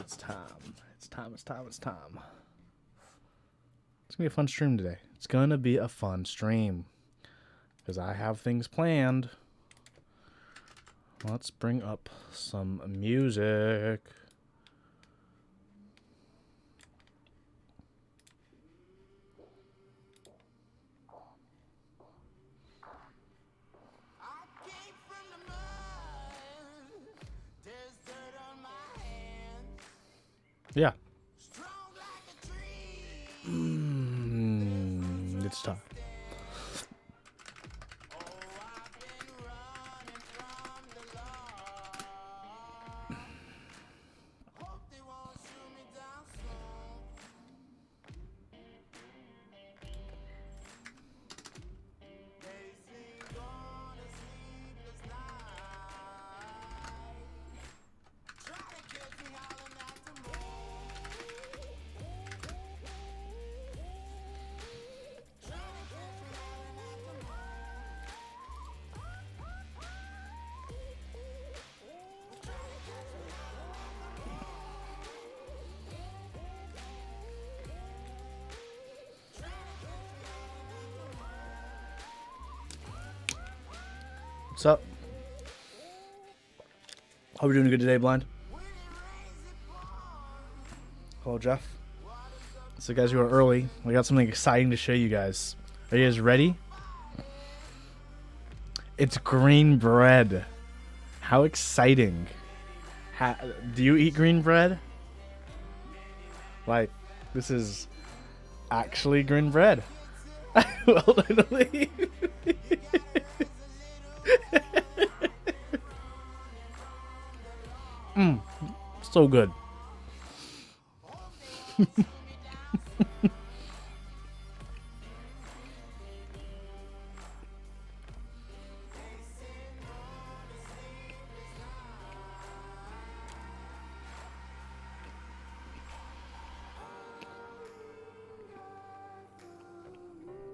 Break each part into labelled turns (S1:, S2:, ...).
S1: It's time. It's time. It's time. It's time. It's going to be a fun stream today. It's going to be a fun stream. Because I have things planned. Let's bring up some music. Yeah. It's time. What's up? Hope you're doing good today, Blind. Hello, Jeff. So, guys who are early, we got something exciting to show you guys. Are you guys ready? It's green bread. How exciting. Do you eat green bread? Like, this is actually green bread. Well, literally. So good.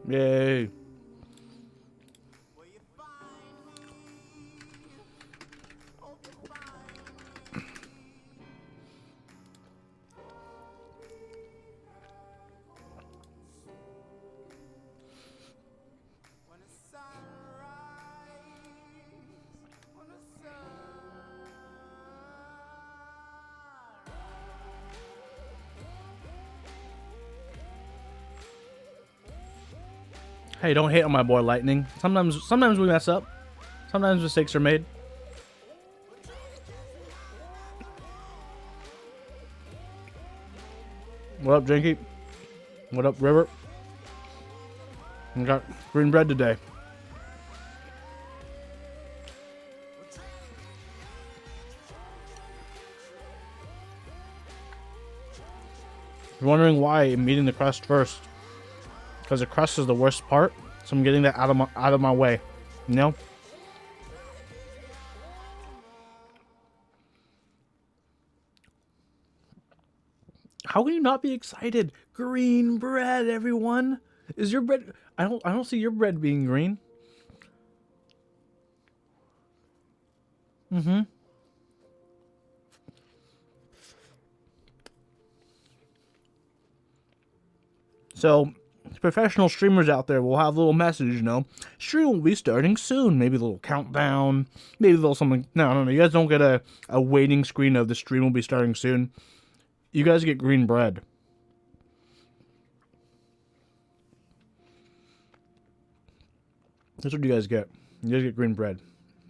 S1: Yay. Hey, don't hate on my boy Lightning. Sometimes we mess up. Sometimes mistakes are made. What up, Jinky? What up, River? We got green bread today. You're wondering why I'm eating the crust first. Because the crust is the worst part, so I'm getting that out of my way. You know? How can you not be excited? Green bread, everyone. Is your bread? I don't see your bread being green. So, professional streamers out there will have a little message, you know. Stream will be starting soon. Maybe a little countdown. Maybe a little something. No. You guys don't get a waiting screen of the stream will be starting soon. You guys get green bread. That's what you guys get. You guys get green bread.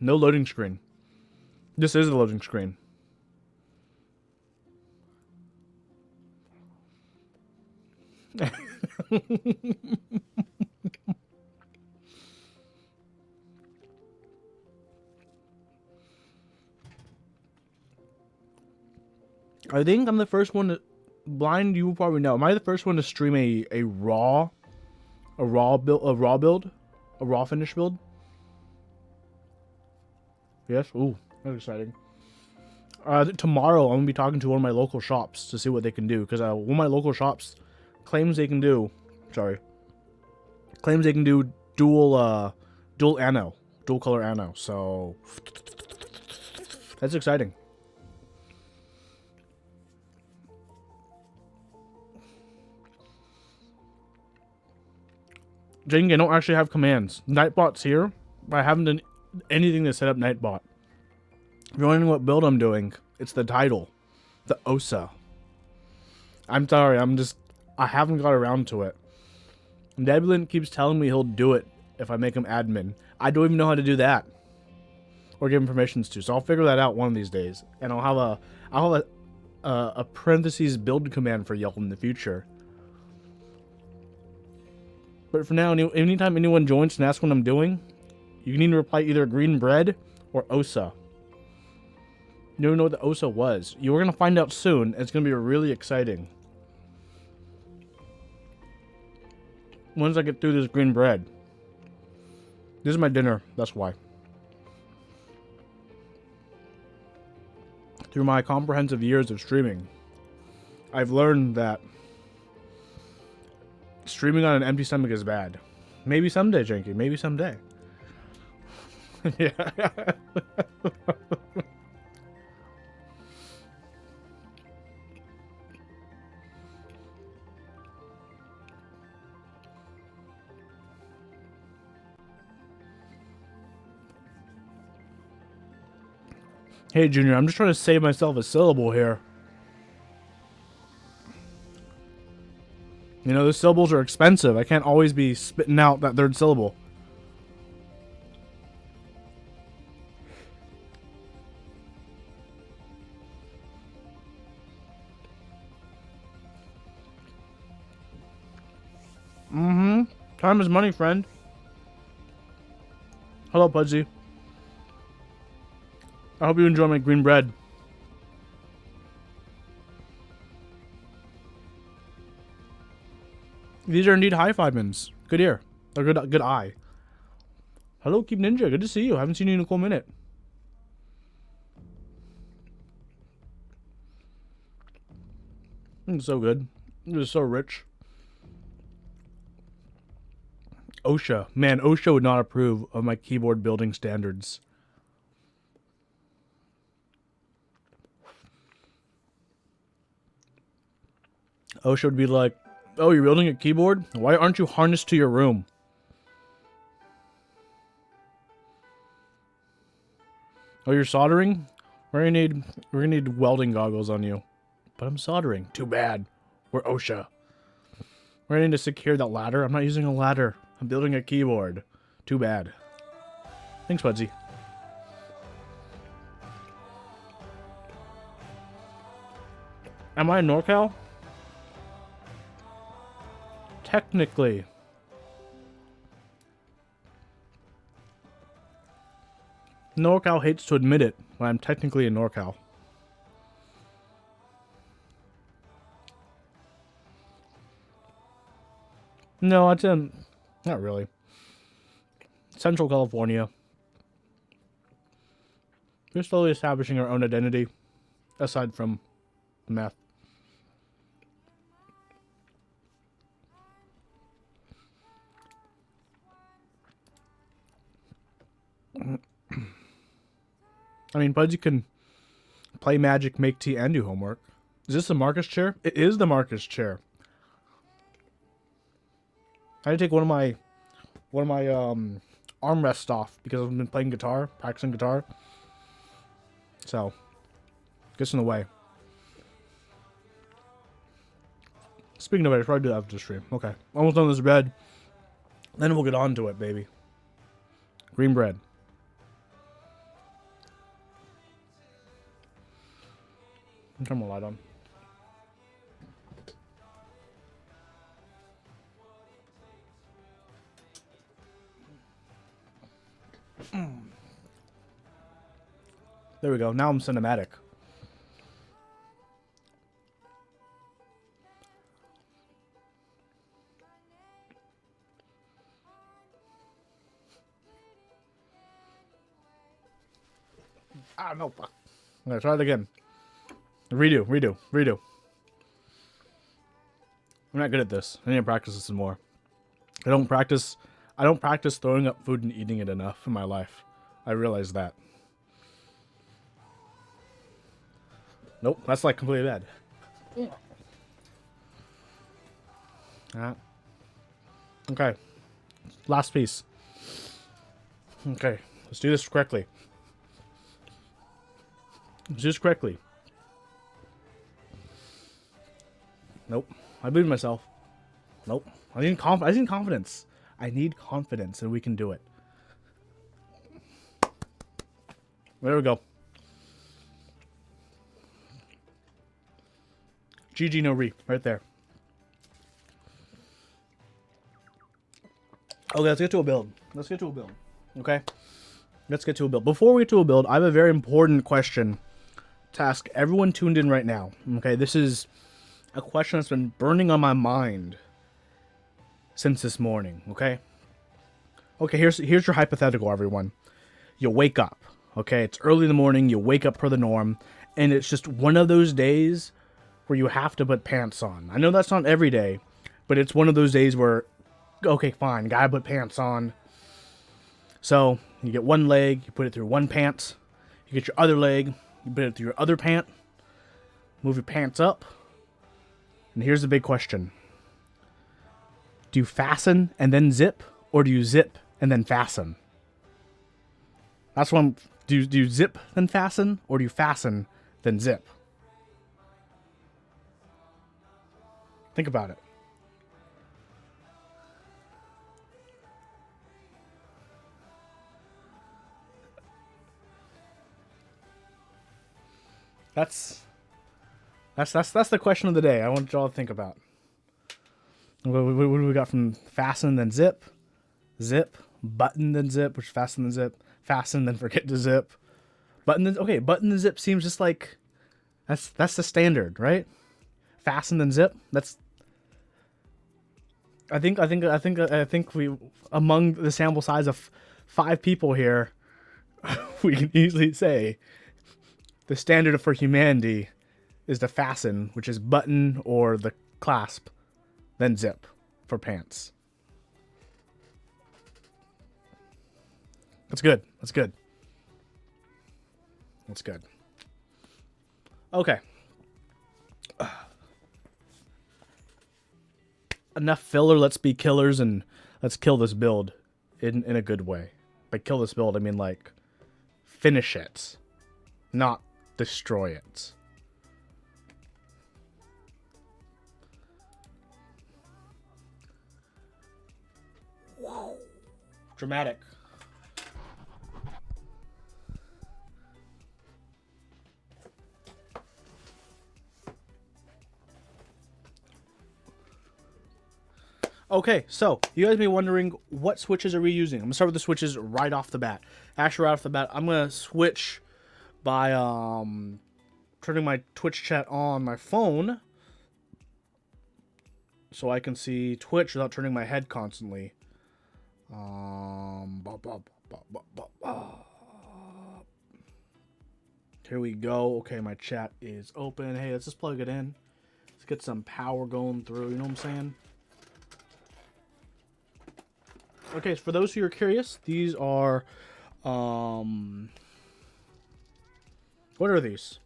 S1: No loading screen. This is the loading screen. I think I'm the first one to... Blind, you will probably know. Am I the first one to stream a raw finish build? Yes? Ooh, that's exciting. Tomorrow, I'm going to be talking to one of my local shops to see what they can do. Because one of my local shops claims they can do... Claims they can do dual color ano. So... That's exciting. Jenga, I don't actually have commands. Nightbot's here, but I haven't done anything to set up Nightbot. If you're wondering what build I'm doing, it's the title. The OSA. I'm sorry, I haven't got around to it. Nebulin keeps telling me he'll do it if I make him admin. I don't even know how to do that. Or give him permissions to, so I'll figure that out one of these days. And I'll have a parentheses build command for Yelp in the future. But for now, anytime anyone joins and asks what I'm doing, you need to reply either green bread or OSA. You don't know what the OSA was. You're going to find out soon. It's going to be really exciting. Once I get through this green bread. This is my dinner. That's why. Through my comprehensive years of streaming, I've learned that streaming on an empty stomach is bad. Maybe someday, Janky. Maybe someday. Yeah. Hey, Junior, I'm just trying to save myself a syllable here. You know, the syllables are expensive. I can't always be spitting out that third syllable. Mm-hmm. Time is money, friend. Hello, Pudsey. I hope you enjoy my green bread. These are indeed high five-mins. Good ear. Or good eye. Hello, Keep Ninja. Good to see you. Haven't seen you in a cool minute. It's so good. It is so rich. OSHA. Man, OSHA would not approve of my keyboard building standards. OSHA would be like, oh, you're building a keyboard? Why aren't you harnessed to your room? Oh, you're soldering? We're gonna need welding goggles on you. But I'm soldering. Too bad. We're OSHA. We're gonna need to secure that ladder. I'm not using a ladder. I'm building a keyboard. Too bad. Thanks, Pudsey. Am I in NorCal? Technically. NorCal hates to admit it, but I'm technically in NorCal. No, it's in... Not really. Central California. We're slowly establishing our own identity, aside from meth. I mean, Budsy can play Magic, make tea, and do homework. Is this the Marcus chair? It is the Marcus chair. I had to take one of my armrests off because I've been playing guitar, practicing guitar. So, gets in the way. Speaking of it, I should probably do that after the stream. Okay, almost done with this bread. Then we'll get on to it, baby. Green bread. Turn my light on. There we go. Now I'm cinematic. Ah, no, fuck. I'm gonna try it again. Redo. I'm not good at this. I need to practice this some more. I don't practice throwing up food and eating it enough in my life. I realize that. Nope, that's like completely bad. Okay. Last piece. Okay, let's do this correctly. Let's do this correctly. Nope. I believe in myself. Nope. I need confidence. I need confidence, and we can do it. There we go. GG no re. Right there. Okay, let's get to a build. Okay? Let's get to a build. Before we get to a build, I have a very important question to ask everyone tuned in right now. Okay, this is a question that's been burning on my mind since this morning, okay? Okay, here's your hypothetical, everyone. You wake up, okay? It's early in the morning, you wake up per the norm, and it's just one of those days where you have to put pants on. I know that's not every day, but it's one of those days where, okay, fine, gotta put pants on. So, you get one leg, you put it through one pant. You get your other leg, you put it through your other pant. Move your pants up. And here's the big question. Do you fasten and then zip, or do you zip and then fasten? That's one. Do you zip then fasten, or do you fasten then zip? Think about it. That's the question of the day. I want y'all to think about. What do we got from fasten then zip, zip, button then zip, which fasten then zip, fasten then forget to zip, button then button then zip seems just like that's the standard, right? Fasten then zip. That's I think we, among the sample size of 5 people here, we can easily say the standard for humanity is the fasten, which is button or the clasp, then zip for pants. That's good. That's good. That's good. Okay. Enough filler. Let's be killers and let's kill this build in a good way. By kill this build, I mean like finish it, not destroy it. Wow. Dramatic. Okay, so you guys may be wondering what switches are we using. I'm gonna start with the switches right off the bat. Actually, right off the bat, I'm gonna switch by turning my Twitch chat on my phone so I can see Twitch without turning my head constantly. Here we go. Okay, my chat is open. Hey, let's just plug it in. Let's get some power going through. You know what I'm saying? Okay, so for those who are curious, these are, what are these?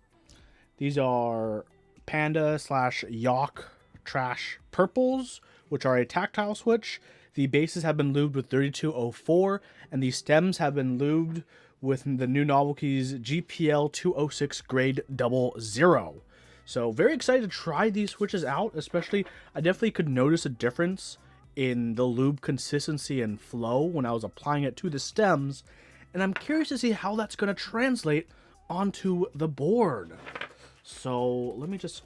S1: These are Panda / Yawk Trash Purples, which are a tactile switch. The bases have been lubed with 3204, and the stems have been lubed with the new novelties GPL 206 grade 00. So very excited to try these switches out, especially I definitely could notice a difference in the lube consistency and flow when I was applying it to the stems, and I'm curious to see how that's going to translate onto the board. So let me just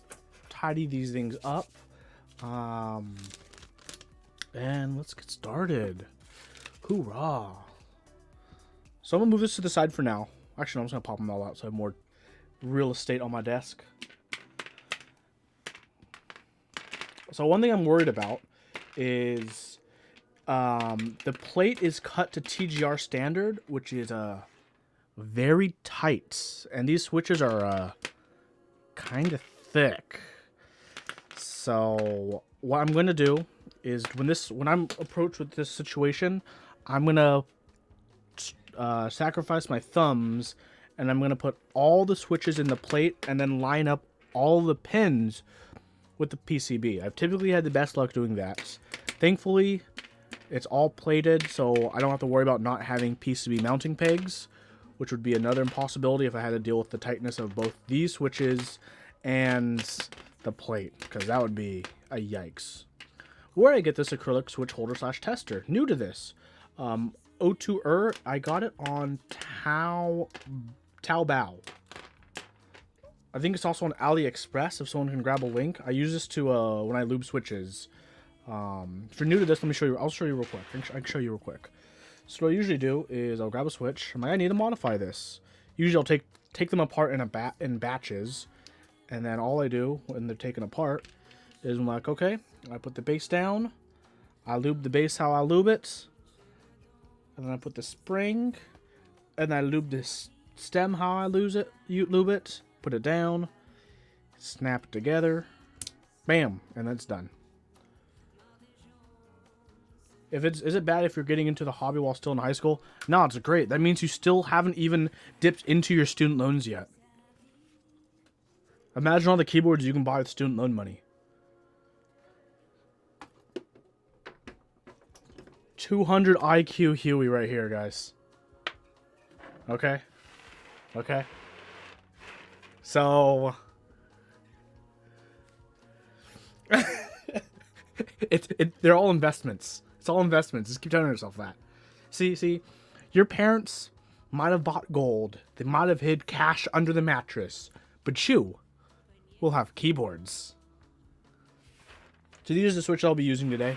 S1: tidy these things up, and let's get started. Hoorah! So I'm gonna move this to the side for now. Actually, no, I'm just gonna pop them all out so I have more real estate on my desk. So one thing I'm worried about is the plate is cut to TGR standard, which is very tight, and these switches are kind of thick. So what I'm gonna do is when I'm approached with this situation, I'm gonna sacrifice my thumbs, and I'm gonna put all the switches in the plate and then line up all the pins with the PCB. I've typically had the best luck doing that. Thankfully, It's all plated, so I don't have to worry about not having PCB mounting pegs, which would be another impossibility if I had to deal with the tightness of both these switches and the plate, because that would be a yikes. Where I get this acrylic switch holder / tester, new to this. O2er, I got it on Taobao. I think it's also on AliExpress if someone can grab a link. I use this to when I lube switches. If you're new to this, let me show you. I'll show you real quick. I can show you real quick. So what I usually do is I'll grab a switch. I'm like, I need to modify this. Usually I'll take them apart in batches, and then all I do when they're taken apart is I'm like, okay, I put the base down, I lube the base how I lube it, and then I put the spring, and I lube this stem how I lube it, put it down, snap it together, bam, and that's done. Is it bad if you're getting into the hobby while still in high school? No, it's great. That means you still haven't even dipped into your student loans yet. Imagine all the keyboards you can buy with student loan money. 200 IQ Huey right here, guys. Okay? Okay? So... they're all investments. It's all investments. Just keep telling yourself that. See, your parents might have bought gold. They might have hid cash under the mattress. But you will have keyboards. So these are the switches I'll be using today.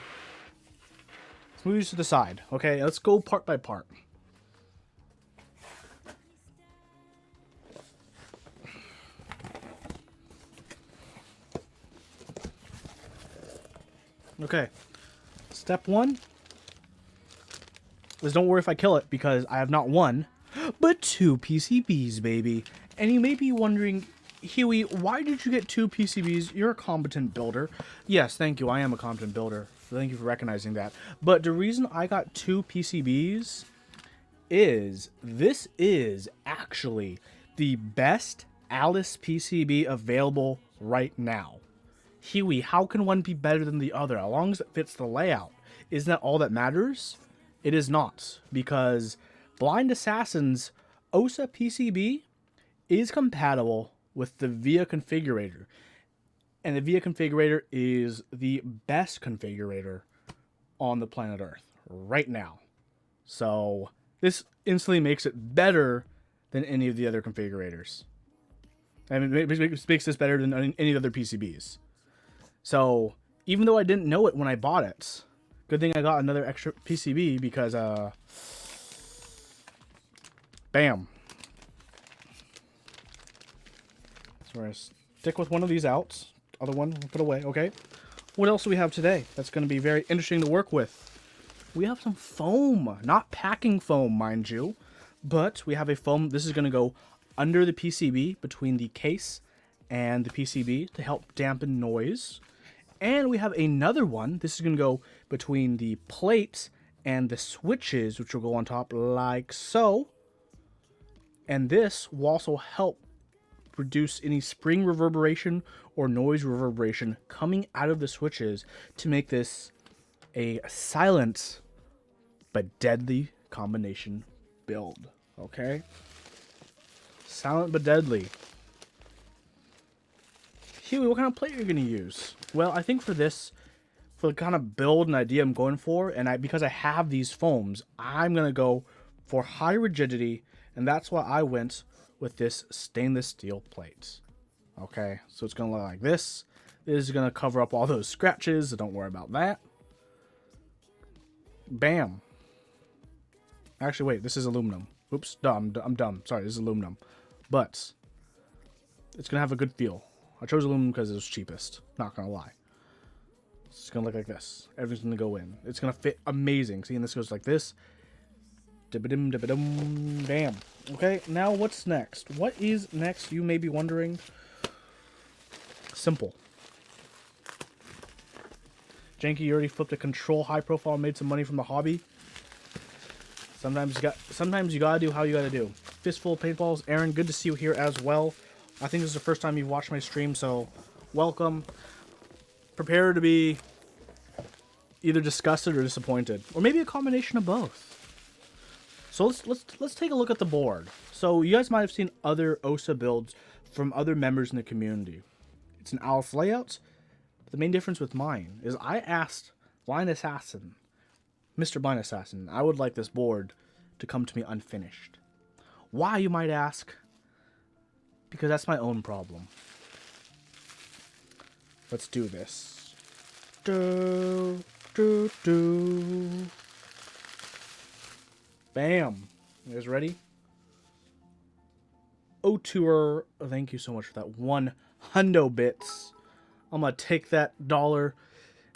S1: Let's move these to the side. Okay, let's go part by part. Okay. Step 1 is don't worry if I kill it, because I have not 1, but 2 PCBs, baby. And you may be wondering, Huey, why did you get 2 PCBs? You're a competent builder. Yes, thank you. I am a competent builder. Thank you for recognizing that. But the reason I got 2 PCBs is this is actually the best Alice PCB available right now. Huey, how can one be better than the other? As long as it fits the layout. Isn't that all that matters? It is not, because Blind Assassin's OSA PCB is compatible with the VIA configurator. And the VIA configurator is the best configurator on the planet Earth right now. So this instantly makes it better than any of the other configurators. I mean, it makes this better than any other PCBs. So even though I didn't know it when I bought it, good thing I got another extra PCB because, bam. So we're going to stick with one of these out. Other one, we'll put away, okay? What else do we have today that's going to be very interesting to work with? We have some foam. Not packing foam, mind you. But we have a foam. This is going to go under the PCB between the case and the PCB to help dampen noise. And we have another one. This is going to go between the plate and the switches, which will go on top like so. And this will also help reduce any spring reverberation or noise reverberation coming out of the switches to make this a silent but deadly combination build. Okay? Silent but deadly. Huey, what kind of plate are you going to use? Well, I think for this, for the kind of build and idea I'm going for, and because I have these foams, I'm going to go for high rigidity, and that's why I went with this stainless steel plate. Okay, so it's going to look like this. This is going to cover up all those scratches, so don't worry about that. Bam. Actually, wait, this is aluminum. Oops, I'm dumb. Sorry, this is aluminum. But it's going to have a good feel. I chose aluminum because it was cheapest. Not going to lie. It's going to look like this. Everything's going to go in. It's going to fit amazing. See, and this goes like this. Bam. Okay, now what's next? What is next, you may be wondering? Simple. Janky, you already flipped a control high profile and made some money from the hobby. Sometimes you gotta do how you gotta do. Fistful of paintballs. Aaron, good to see you here as well. I think this is the first time you've watched my stream, so welcome. Prepare to be either disgusted or disappointed, or maybe a combination of both. So let's take a look at the board. So you guys might have seen other OSA builds from other members in the community. It's an Alice layout. But the main difference with mine is I asked Blind Assassin, Mr. Blind Assassin, I would like this board to come to me unfinished. Why, you might ask? Because that's my own problem. Let's do this. Do, do, do. Bam. You guys ready? Oh, tour. Thank you so much for that 100 bits. I'm going to take that dollar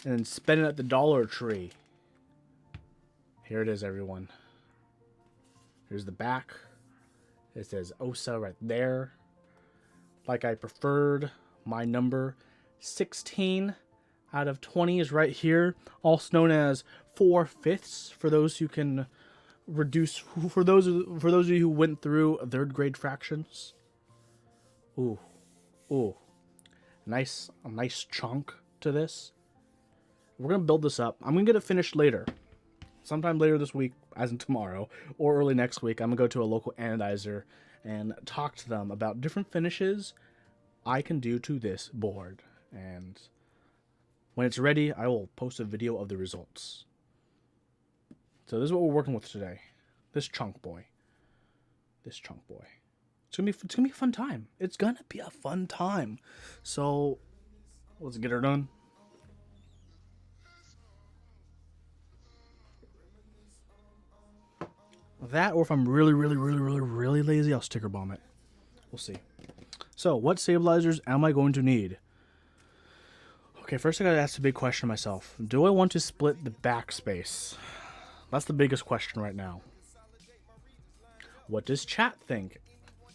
S1: and spend it at the Dollar Tree. Here it is, everyone. Here's the back. It says OSA right there. Like I preferred, my number 16 out of 20 is right here. Also known as 4/5 for those who can reduce, for those of you who went through third grade fractions. Ooh. A nice chunk to this. We're gonna build this up. I'm gonna get it finished later. Sometime later this week, as in tomorrow, or early next week, I'm gonna go to a local anodizer and talk to them about different finishes I can do to this board. And when it's ready, I will post a video of the results. So this is what we're working with today. This chunk boy. It's gonna be a fun time. It's gonna be a fun time. So let's get her done. That, or if I'm really lazy, I'll sticker bomb it. We'll see. So, what stabilizers am I going to need? Okay, first I gotta ask the big question to myself. Do I want to split the backspace? That's the biggest question right now. What does chat think?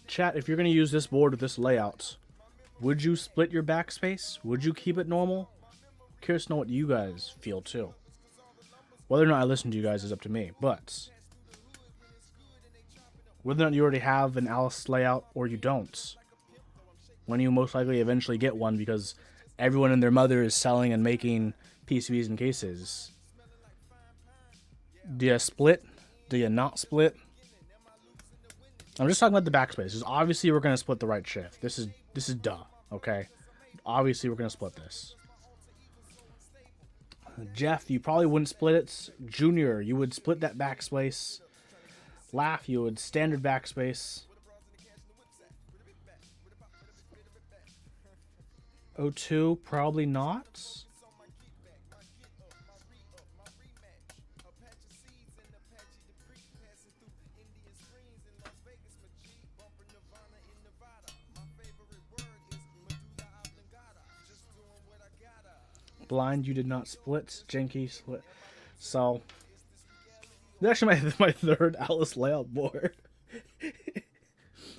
S1: Chat, if you're gonna use this board with this layout, would you split your backspace? Would you keep it normal? I'm curious to know what you guys feel too. Whether or not I listen to you guys is up to me, but whether or not you already have an Alice layout or you don't, when you most likely eventually get one because everyone and their mother is selling and making PCBs and cases. Do you split? Do you not split? I'm just talking about the backspace. Because obviously we're going to split the right shift. This is duh, okay? Obviously we're going to split this. Jeff, you probably wouldn't split it. Junior, you would split that backspace. Laugh, you would standard backspace. O2, probably not. Blind, you did not split. Janky split. So this is actually my third Alice layout board.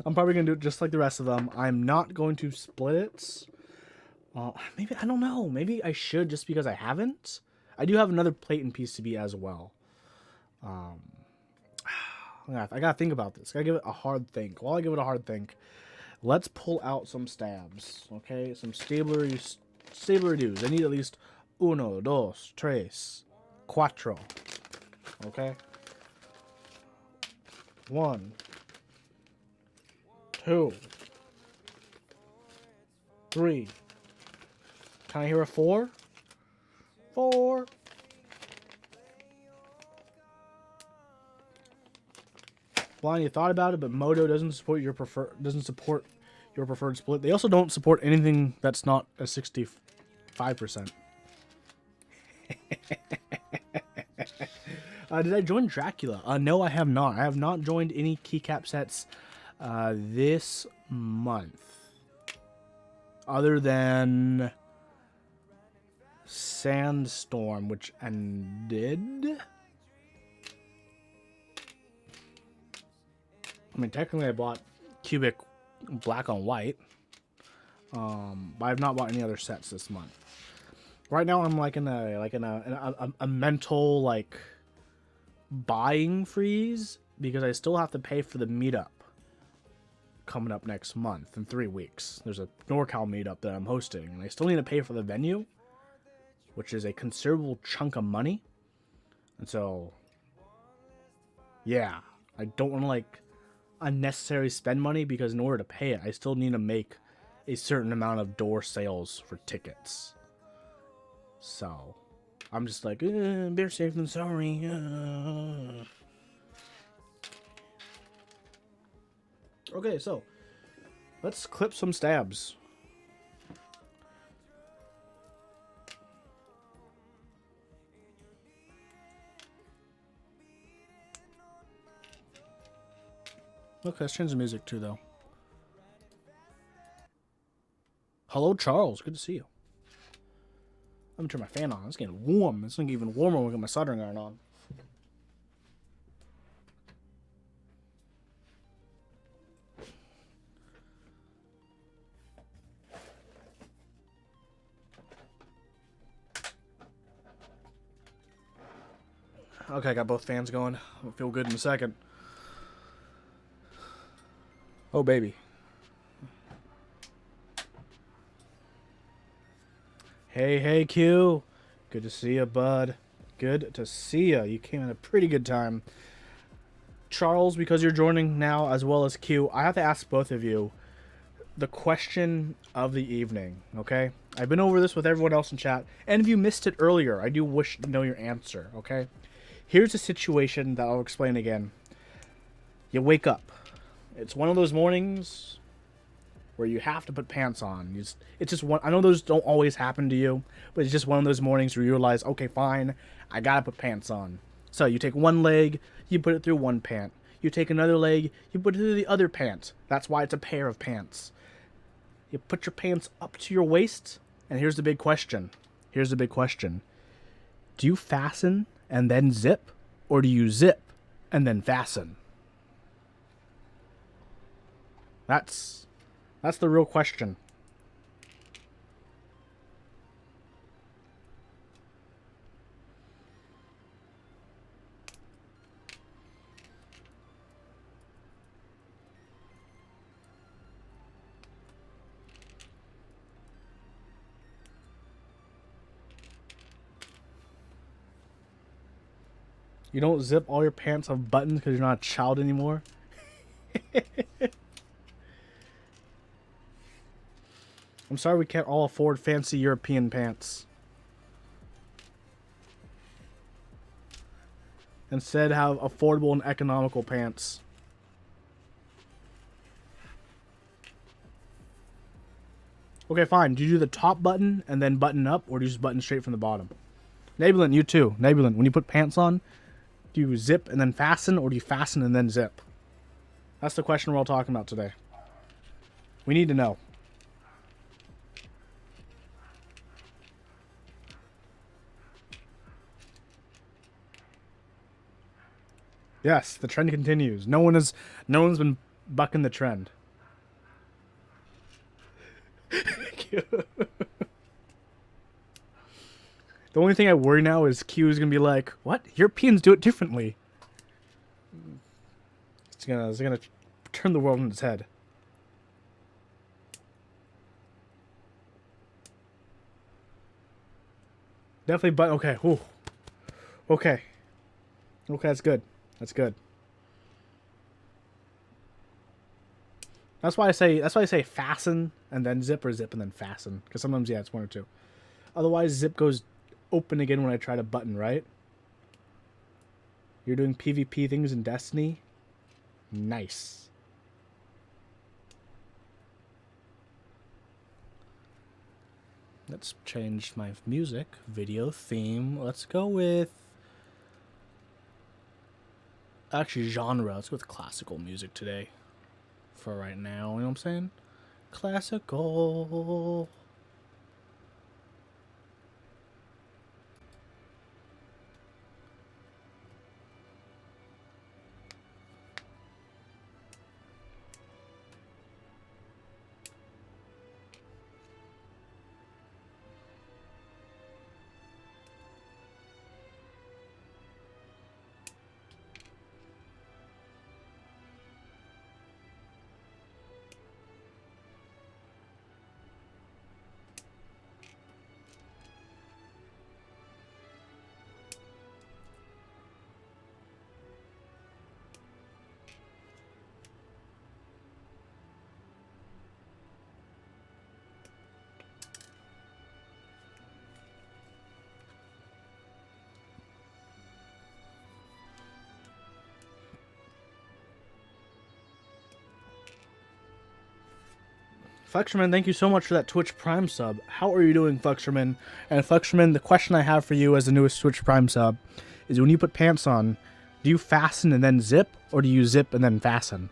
S1: I'm probably going to do it just like the rest of them. I'm not going to split it. Maybe, I don't know. Maybe I should just because I haven't. I do have another plate and PCB as well. I gotta think about this. I gotta give it a hard think. While I give it a hard think, let's pull out some stabs. Okay, some stabler dudes. I need at least 1, 2, 3, 4. Okay. 1, 2, 3. Can I hear a 4? 4. Blind, you thought about it, but Moto doesn't support your preferred split. They also don't support anything that's not a 65%. Did I join Dracula? No, I have not. I have not joined any keycap sets this month. Other than Sandstorm, which ended. I mean, technically I bought Cubic Black on White. But I've not bought any other sets this month. Right now I'm like in a mental like buying freeze because I still have to pay for the meetup coming up next month in 3 weeks. There's a NorCal meetup that I'm hosting and I still need to pay for the venue. which is a considerable chunk of money. And so, yeah, I don't want to like unnecessarily spend money because in order to pay it, I still need to make a certain amount of door sales for tickets. So, I'm just like, better safe than sorry. Okay, so let's clip some stabs. Okay, let's change the music too, though. Hello, Charles. Good to see you. I'm gonna turn my fan on. It's getting warm. It's gonna get even warmer when I get my soldering iron on. Okay, I got both fans going. I'll feel good in a second. Oh, baby. Hey, Q. Good to see you, bud. Good to see you. You came at a pretty good time. Charles, because you're joining now, as well as Q, I have to ask both of you the question of the evening, okay? I've been over this with everyone else in chat, and if you missed it earlier, I do wish to know your answer, okay? Here's a situation that I'll explain again. You wake up. It's one of those mornings where you have to put pants on. It's just one. I know those don't always happen to you, but it's just one of those mornings where you realize, okay, fine, I gotta put pants on. So you take one leg, you put it through one pant. You take another leg, you put it through the other pant. That's why it's a pair of pants. You put your pants up to your waist, and here's the big question. Here's the big question. Do you fasten and then zip, or do you zip and then fasten? That's the real question. You don't zip all your pants have buttons because you're not a child anymore? I'm sorry we can't all afford fancy European pants. Instead, have affordable and economical pants. Okay, fine. Do you do the top button and then button up, or do you just button straight from the bottom? Nabulin, you too. Nabulin, when you put pants on, do you zip and then fasten, or do you fasten and then zip? That's the question we're all talking about today. We need to know. Yes, the trend continues. No one's been bucking the trend. The only thing I worry now is Q is gonna be like, "What? Europeans do it differently." It's gonna turn the world on its head. Definitely, but okay. Ooh. Okay. Okay, that's good. That's good. That's why I say fasten and then zip, or zip and then fasten. Because sometimes, yeah, it's one or two. Otherwise, zip goes open again when I try to button, right? You're doing PvP things in Destiny? Nice. Let's change my music, video theme. Let's go with... Actually, genre. Let's go with classical music today. For right now, you know what I'm saying? Classical. Fuxerman, thank you so much for that Twitch Prime sub. How are you doing, Fuxerman? And Fuxerman, the question I have for you as the newest Twitch Prime sub is when you put pants on, do you fasten and then zip, or do you zip and then fasten?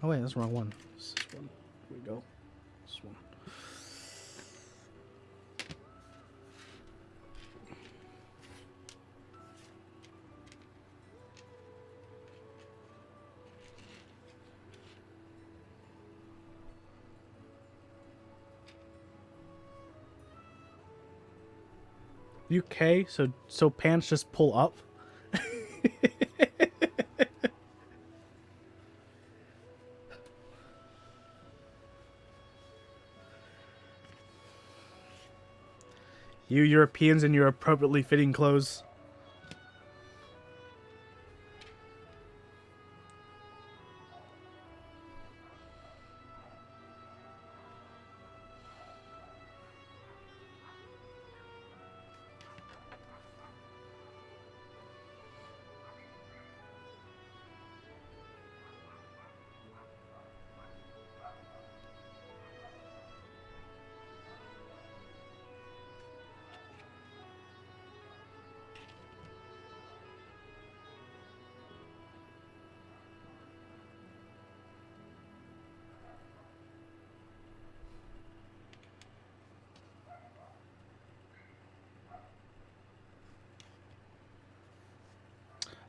S1: Oh wait, that's the wrong one. This one. Here we go. This one. UK, so pants just pull up. You Europeans in your appropriately fitting clothes.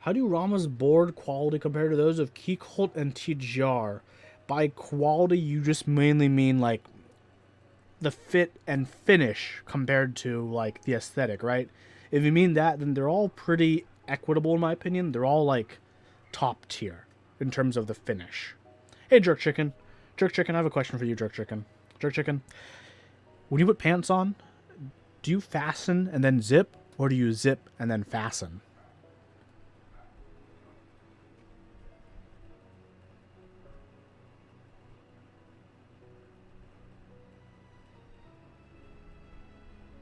S1: How do Rama's board quality compare to those of Keycolt and TGR? By quality, you just mainly mean like the fit and finish compared to like the aesthetic, right? If you mean that, then they're all pretty equitable in my opinion. They're all like top tier in terms of the finish. Hey, Jerk Chicken. Jerk Chicken, I have a question for you, Jerk Chicken. Jerk Chicken, when you put pants on, do you fasten and then zip, or do you zip and then fasten?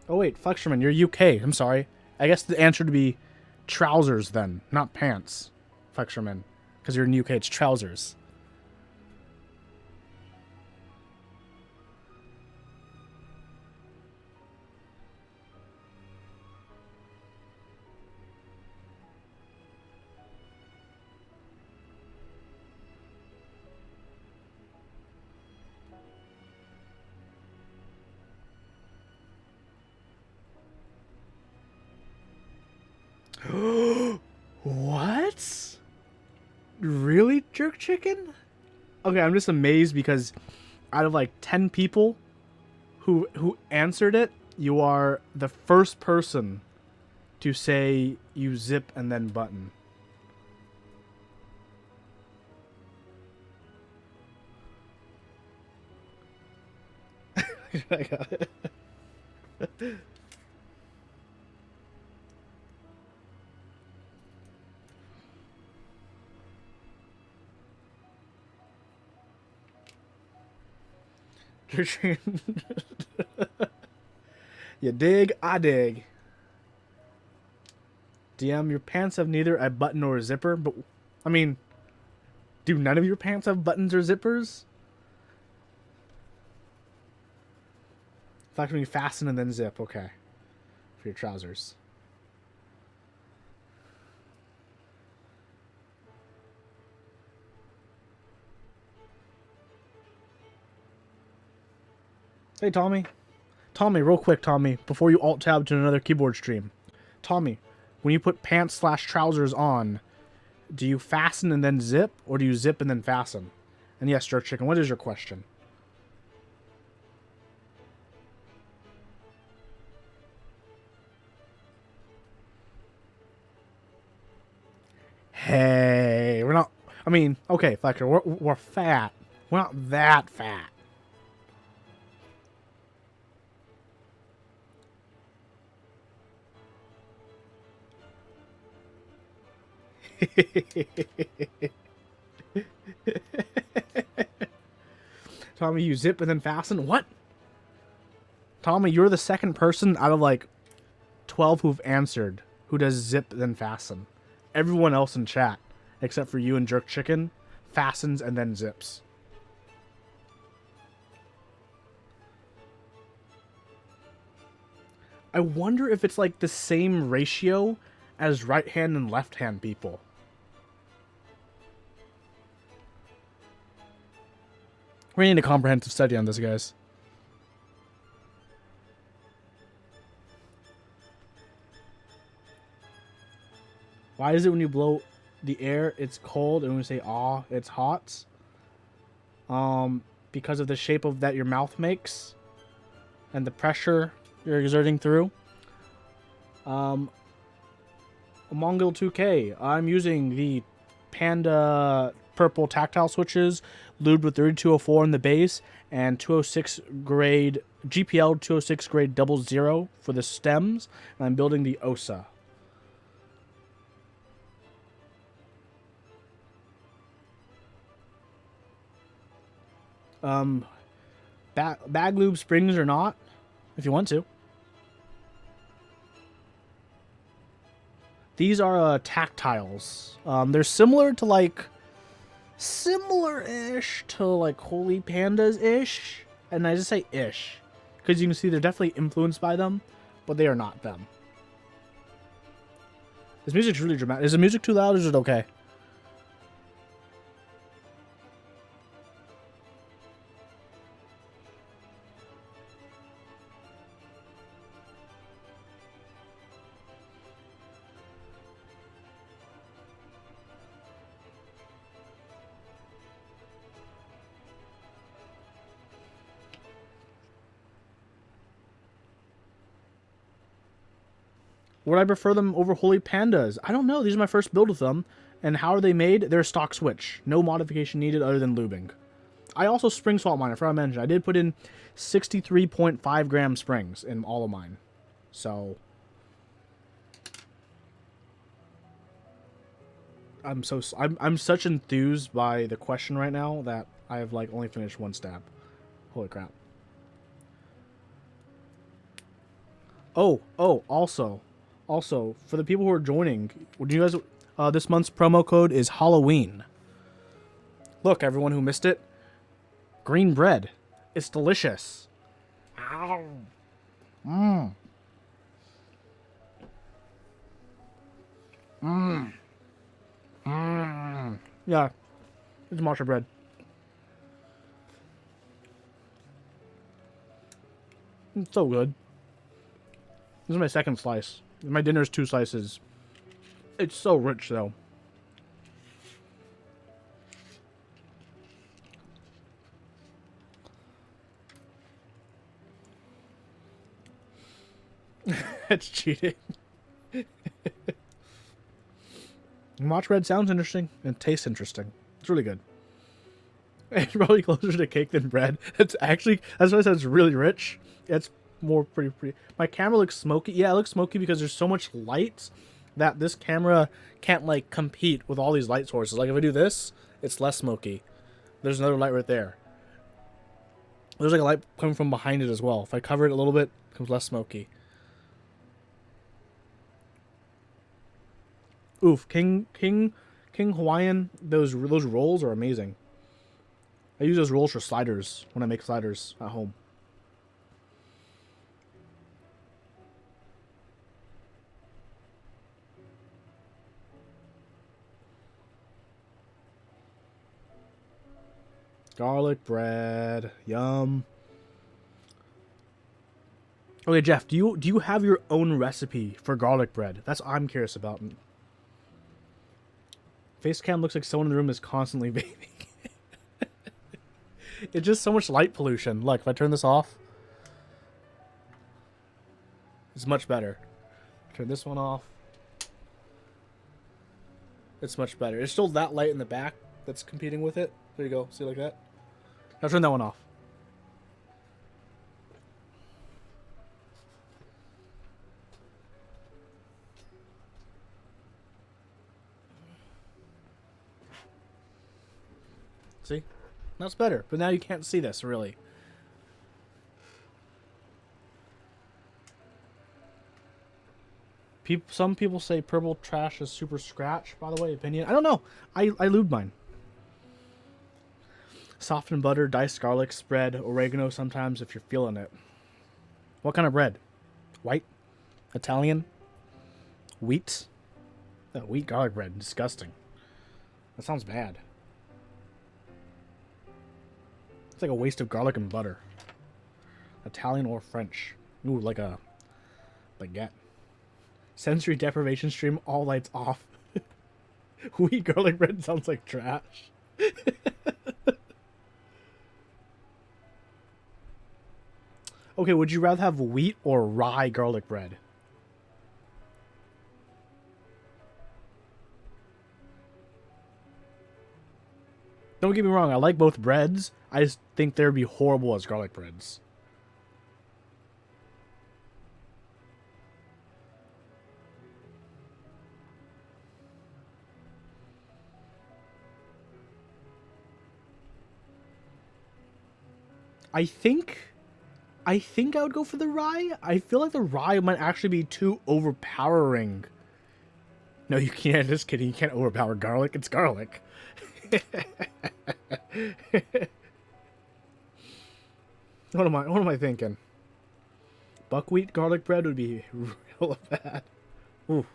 S1: Oh wait, Flexerman, you're UK. I'm sorry. I guess the answer to be trousers then, not pants, Flexerman. Because you're in UK, it's trousers. What? Really, Jerk Chicken? Okay, I'm just amazed because out of like 10 people who answered it, you are the first person to say you zip and then button. I got it. You dig, I dig. DM, your pants have neither a button nor a zipper, but I mean, do none of your pants have buttons or zippers? In fact, when you fasten and then zip, okay. For your trousers. Hey, Tommy. Tommy, real quick, Tommy, before you alt-tab to another keyboard stream. Tommy, when you put pants/trousers on, do you fasten and then zip, or do you zip and then fasten? And yes, Jerk Chicken, what is your question? Hey, we're not... I mean, okay, Fletcher, we're fat. We're not that fat. Tommy, you zip and then fasten? What? Tommy, you're the second person out of like 12 who've answered who does zip then fasten. Everyone else in chat, except for you and Jerk Chicken, fastens and then zips. I wonder if it's like the same ratio as right hand and left hand people. We need a comprehensive study on this, guys. Why is it when you blow the air, it's cold, and when you say ah, it's hot? Because of the shape of that your mouth makes and the pressure you're exerting through. Mongol 2K, I'm using the Panda purple tactile switches, lubed with 3204 in the base, and 206 grade GPL 206 grade 00 for the stems, and I'm building the OSA. Bag lube springs or not, if you want to. These are tactiles. They're similar to like, similar-ish to like Holy Pandas-ish, and I just say ish, because you can see they're definitely influenced by them, but they are not them. This music's really dramatic. Is the music too loud or is it okay? Would I prefer them over Holy Pandas? I don't know. These are my first build with them. And how are they made? They're a stock switch. No modification needed other than lubing. I also spring salt mine. I forgot to mention. I did put in 63.5 gram springs in all of mine. So I'm such enthused by the question right now that I have like only finished one stab. Holy crap. Oh, also, for the people who are joining, would you guys, this month's promo code is Halloween. Look, everyone who missed it, green bread. It's delicious. Ow. Mmm. Mmm. Mmm. Yeah, it's matcha bread. It's so good. This is my second slice. My dinner's 2 slices. It's so rich, though. It's cheating. Matcha bread sounds interesting and tastes interesting. It's really good. It's probably closer to cake than bread. It's actually, that's why I said it's really rich. It's more pretty. My camera looks smoky. Yeah, it looks smoky because there's so much light that this camera can't like compete with all these light sources. Like if I do this, it's less smoky. There's another light right there. There's like a light coming from behind it as well. If I cover it a little bit, it becomes less smoky. Oof, King Hawaiian, those rolls are amazing. I use those rolls for sliders when I make sliders at home. Garlic bread, yum. Okay, Jeff, do you have your own recipe for garlic bread? That's what I'm curious about. Facecam looks like someone in the room is constantly bathing. It's just so much light pollution. Look, if I turn this off, it's much better. Turn this one off. It's much better. It's still that light in the back that's competing with it. There you go. See, like that? Now turn that one off. See? That's better. But now you can't see this, really. Some people say purple trash is super scratch, by the way, opinion. I don't know. I lubed mine. Softened butter, diced garlic, spread, oregano sometimes if you're feeling it. What kind of bread? White? Italian? Wheat? Oh, wheat garlic bread. Disgusting. That sounds bad. It's like a waste of garlic and butter. Italian or French. Ooh, like a baguette. Sensory deprivation stream, all lights off. Wheat garlic bread sounds like trash. Okay, would you rather have wheat or rye garlic bread? Don't get me wrong, I like both breads. I just think they'd be horrible as garlic breads. I think I would go for the rye. I feel like the rye might actually be too overpowering. No, you can't. Just kidding. You can't overpower garlic. It's garlic. What am I thinking? Buckwheat garlic bread would be real bad. Ooh.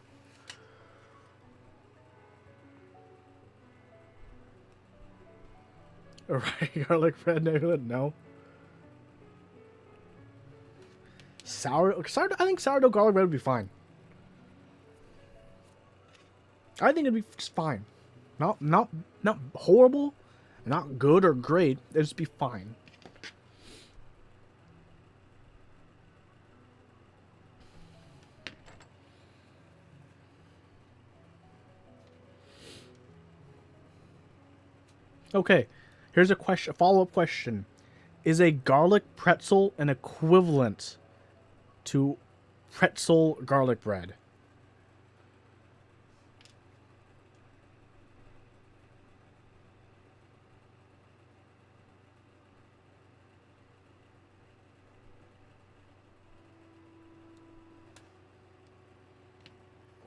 S1: Rye garlic bread, no. Sourdough. I think sourdough garlic bread would be fine. I think it'd be just fine. Not horrible, not good or great. It'd just be fine. Okay, here's a question. A follow-up question: is a garlic pretzel an equivalent to pretzel garlic bread?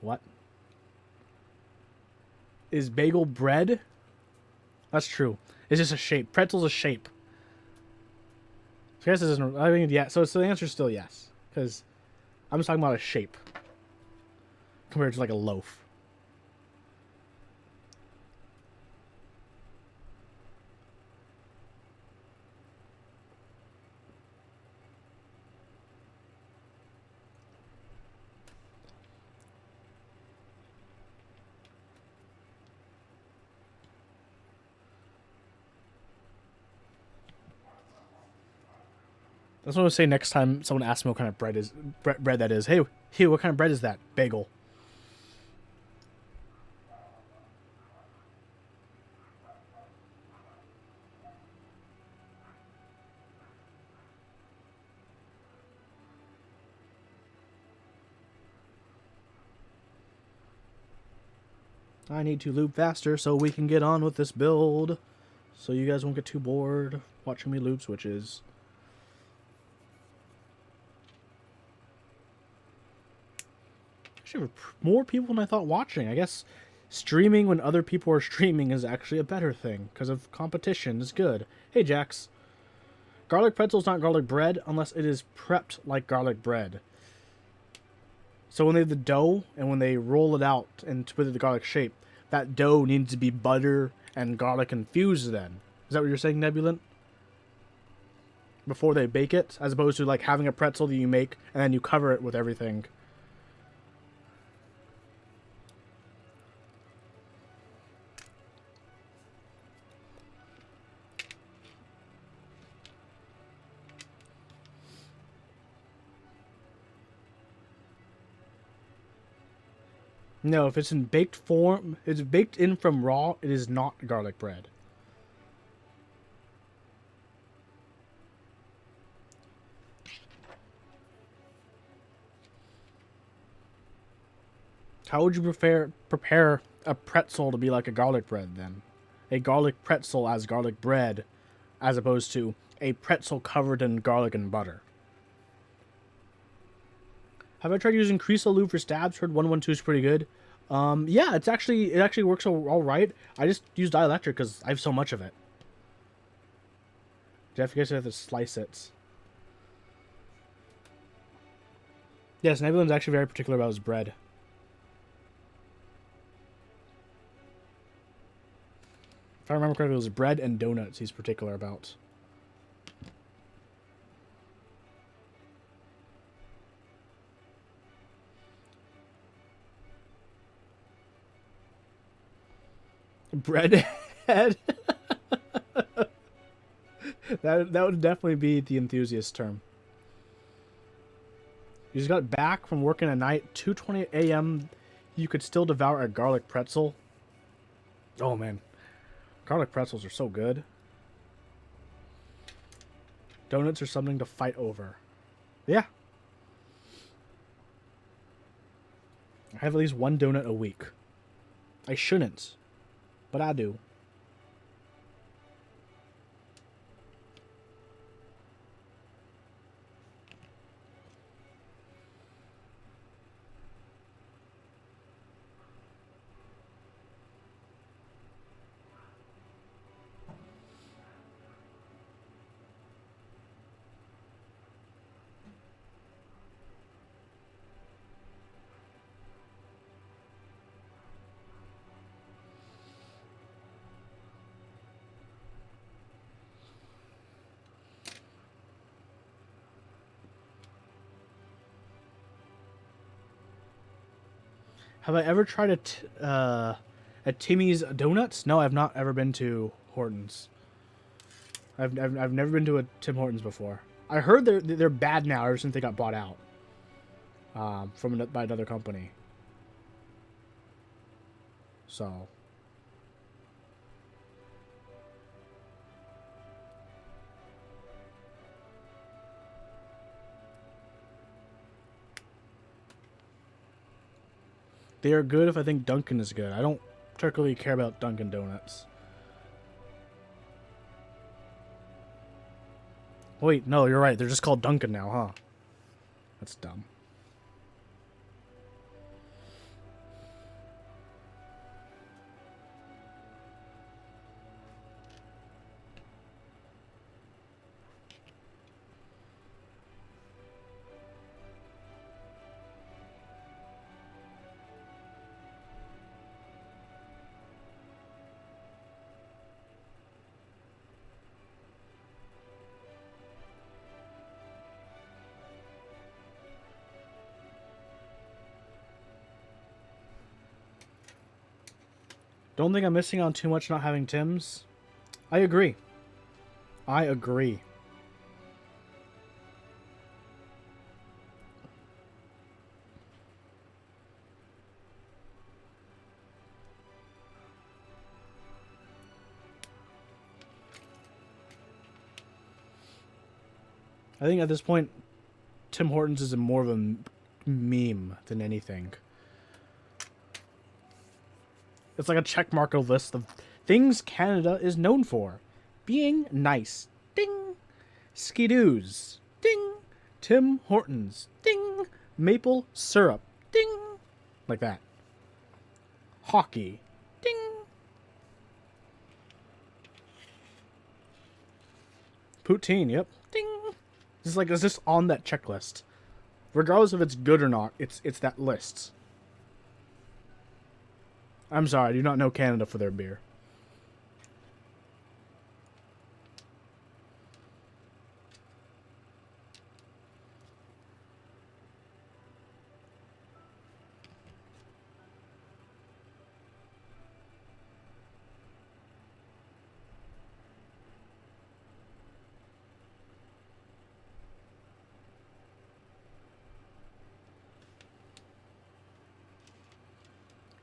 S1: What? Is bagel bread? That's true. It's just a shape. Pretzel's a shape. So I guess this isn't. I mean, yeah. So the answer is still yes, because I'm just talking about a shape compared to like a loaf. That's what I would say next time someone asks me what kind of bread that is. Hey, what kind of bread is that? Bagel. I need to loop faster so we can get on with this build. So you guys won't get too bored watching me loop switches. Actually, more people than I thought watching. I guess streaming when other people are streaming is actually a better thing because of competition is good. Hey, Jax. Garlic pretzel is not garlic bread unless it is prepped like garlic bread. So when they have the dough and when they roll it out and put it in the garlic shape, that dough needs to be butter and garlic infused then. Is that what you're saying, Nebulant? Before they bake it, as opposed to like having a pretzel that you make and then you cover it with everything. No, if it's in baked form, it's baked in from raw, it is not garlic bread. How would you prepare a pretzel to be like a garlic bread then? a garlic pretzel as garlic bread, as opposed to a pretzel covered in garlic and butter. Have I tried using Creasaloo for stabs? Heard 112 is pretty good. Yeah, it actually works all right. I just use dielectric because I have so much of it. Jeff, you guys have to slice it. Yes, Nebulin's actually very particular about his bread. If I remember correctly, it was bread and donuts he's particular about. Breadhead? that would definitely be the enthusiast term. You just got back from working at night, 2:20 a.m. You could still devour a garlic pretzel. Oh man, garlic pretzels are so good. Donuts are something to fight over. Yeah. I have at least one donut a week. I shouldn't, but I do. Have I ever tried at Timmy's Donuts? No, I've not ever been to Hortons. I've never been to a Tim Hortons before. I heard they're bad now ever since they got bought out by another company. So they are good if I think Dunkin' is good. I don't particularly care about Dunkin' Donuts. Wait, no, you're right. They're just called Dunkin' now, huh? That's dumb. Don't think I'm missing on too much not having Tim's. I agree. I agree. I think at this point, Tim Hortons is more of a meme than anything. It's like a checkmark list of things Canada is known for. Being nice. Ding. Skidoos. Ding. Tim Hortons. Ding. Maple syrup. Ding. Like that. Hockey. Ding. Poutine. Yep. Ding. It's just on that checklist. Regardless if it's good or not, it's that list. I'm sorry, I do not know Canada for their beer.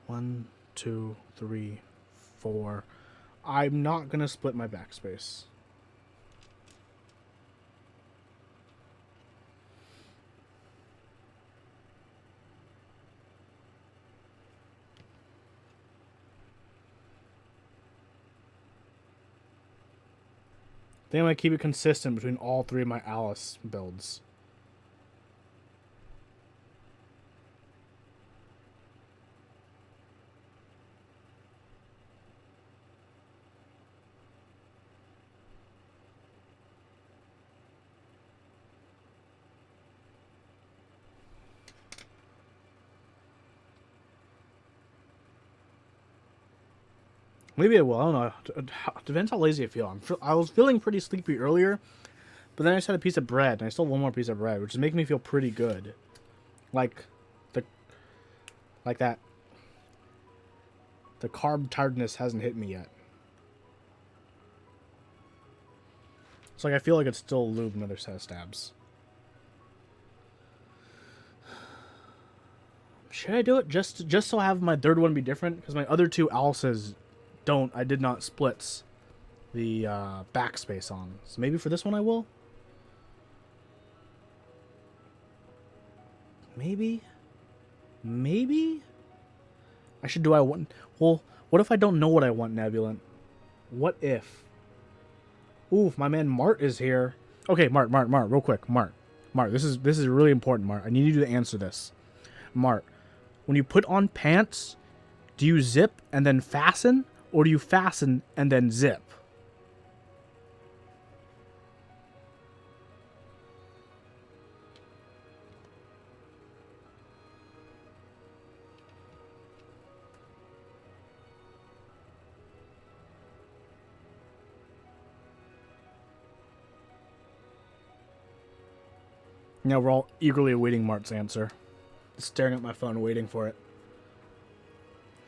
S1: One, 2, 3, 4. I'm not gonna split my backspace. think I'm going to keep it consistent between all three of my Alice builds. Maybe I will. I don't know. Depends how lazy I feel. I was feeling pretty sleepy earlier, but then I just had a piece of bread, and I still have one more piece of bread, which is making me feel pretty good. Like that. The carb tiredness hasn't hit me yet. It's like I feel like it's still lube another set of stabs. Should I do it just so I have my third one be different? Because my other two Alice's I did not splits the backspace on. So maybe for this one I will? Maybe? I should do I want... Well, what if I don't know what I want, Nebulant? What if? Ooh, my man Mart is here. Okay, Mart, real quick. Mart, this is really important, Mart. I need you to answer this. Mart, when you put on pants, do you zip and then fasten? Or do you fasten and then zip? Now we're all eagerly awaiting Mart's answer. Staring at my phone, waiting for it.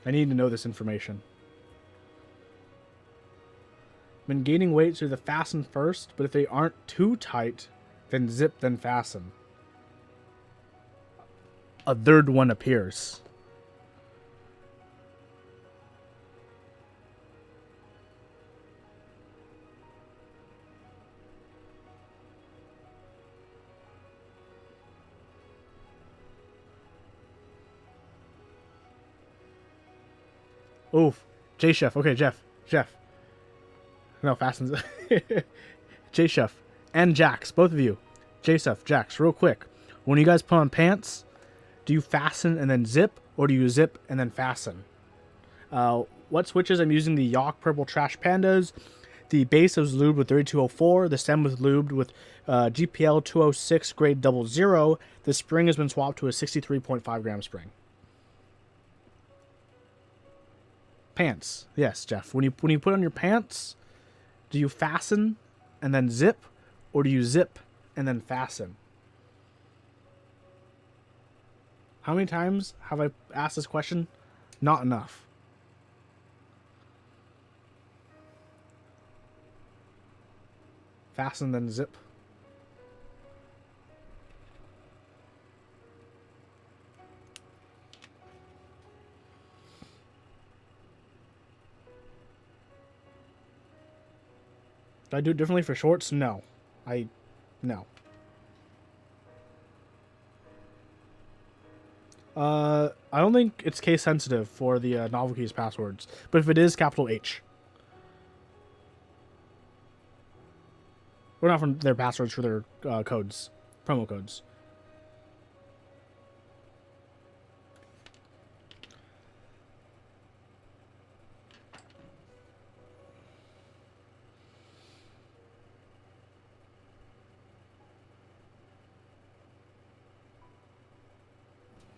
S1: I need to know this information. When gaining weight, so the fasten first, but if they aren't too tight, then zip, then fasten. A third one appears. Oof. J-Chef. Okay, Jeff. No, fastens. J-Chef and Jax, both of you. J-Chef, Jax, real quick. When you guys put on pants, do you fasten and then zip, or do you zip and then fasten? What switches? I'm using the Yacht Purple Trash Pandas. The base was lubed with 3204. The stem was lubed with GPL 206 grade 00. The spring has been swapped to a 63.5 gram spring. Pants. Yes, Jeff. When you put on your pants, do you fasten and then zip, or do you zip and then fasten? How many times have I asked this question? Not enough. Fasten then zip. Do I do it differently for shorts? No. No. I don't think it's case sensitive for the novel keys passwords, but if it is, capital H. We're not from their passwords, for their codes, promo codes.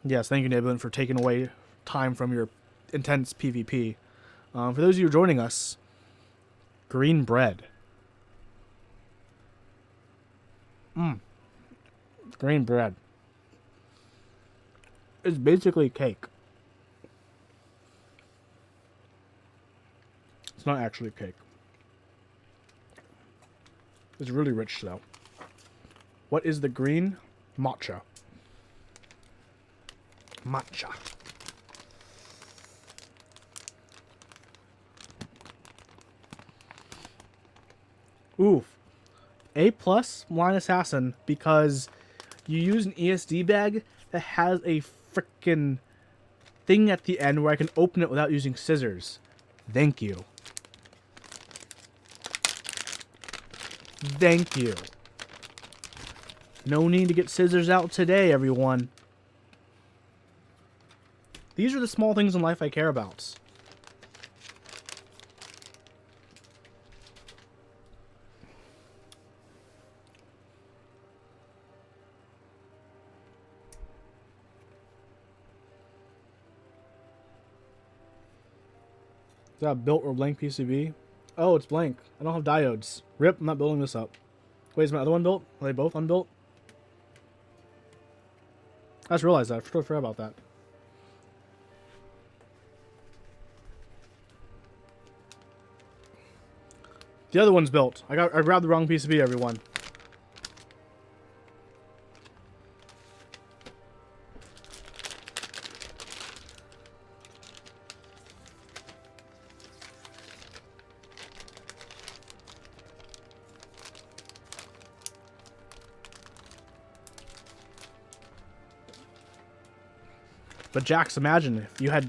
S1: Yes, thank you, Nibblin, for taking away time from your intense PvP. For those of you joining us, green bread. Green bread. It's basically cake. It's not actually cake. It's really rich, though. What is the green? Matcha. Matcha. Oof. A+ Line Assassin, because you use an ESD bag that has a frickin' thing at the end where I can open it without using scissors. Thank you. Thank you. No need to get scissors out today, everyone. These are the small things in life I care about. Is that built or blank PCB? Oh, it's blank. I don't have diodes. Rip, I'm not building this up. Wait, is my other one built? Are they both unbuilt? I just realized that. I totally forgot about that. The other one's built. I grabbed the wrong PCB, everyone. But Jax, imagine if you had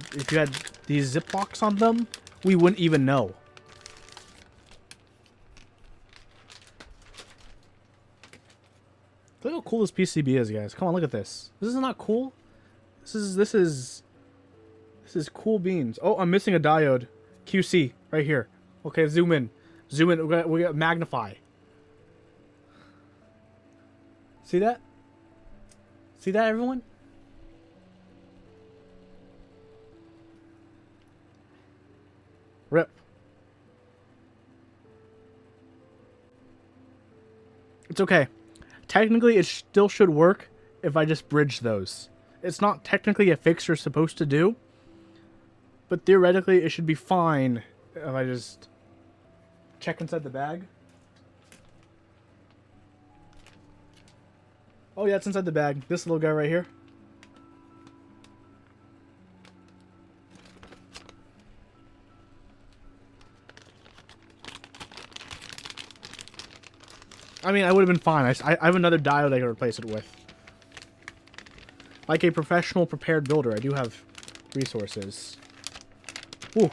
S1: these Ziplocs on them, we wouldn't even know. Look how cool this PCB is, guys. Come on, look at this. This is not cool. This is cool beans. Oh, I'm missing a diode. QC right here. Okay, zoom in. Zoom in. We got magnify. See that? See that, everyone? Rip. It's okay. Technically, it still should work if I just bridge those. It's not technically a fix you're supposed to do, but theoretically, it should be fine if I just check inside the bag. Oh yeah, it's inside the bag. This little guy right here. I mean, I would have been fine. I have another diode I can replace it with. Like a professional prepared builder, I do have resources. Ooh.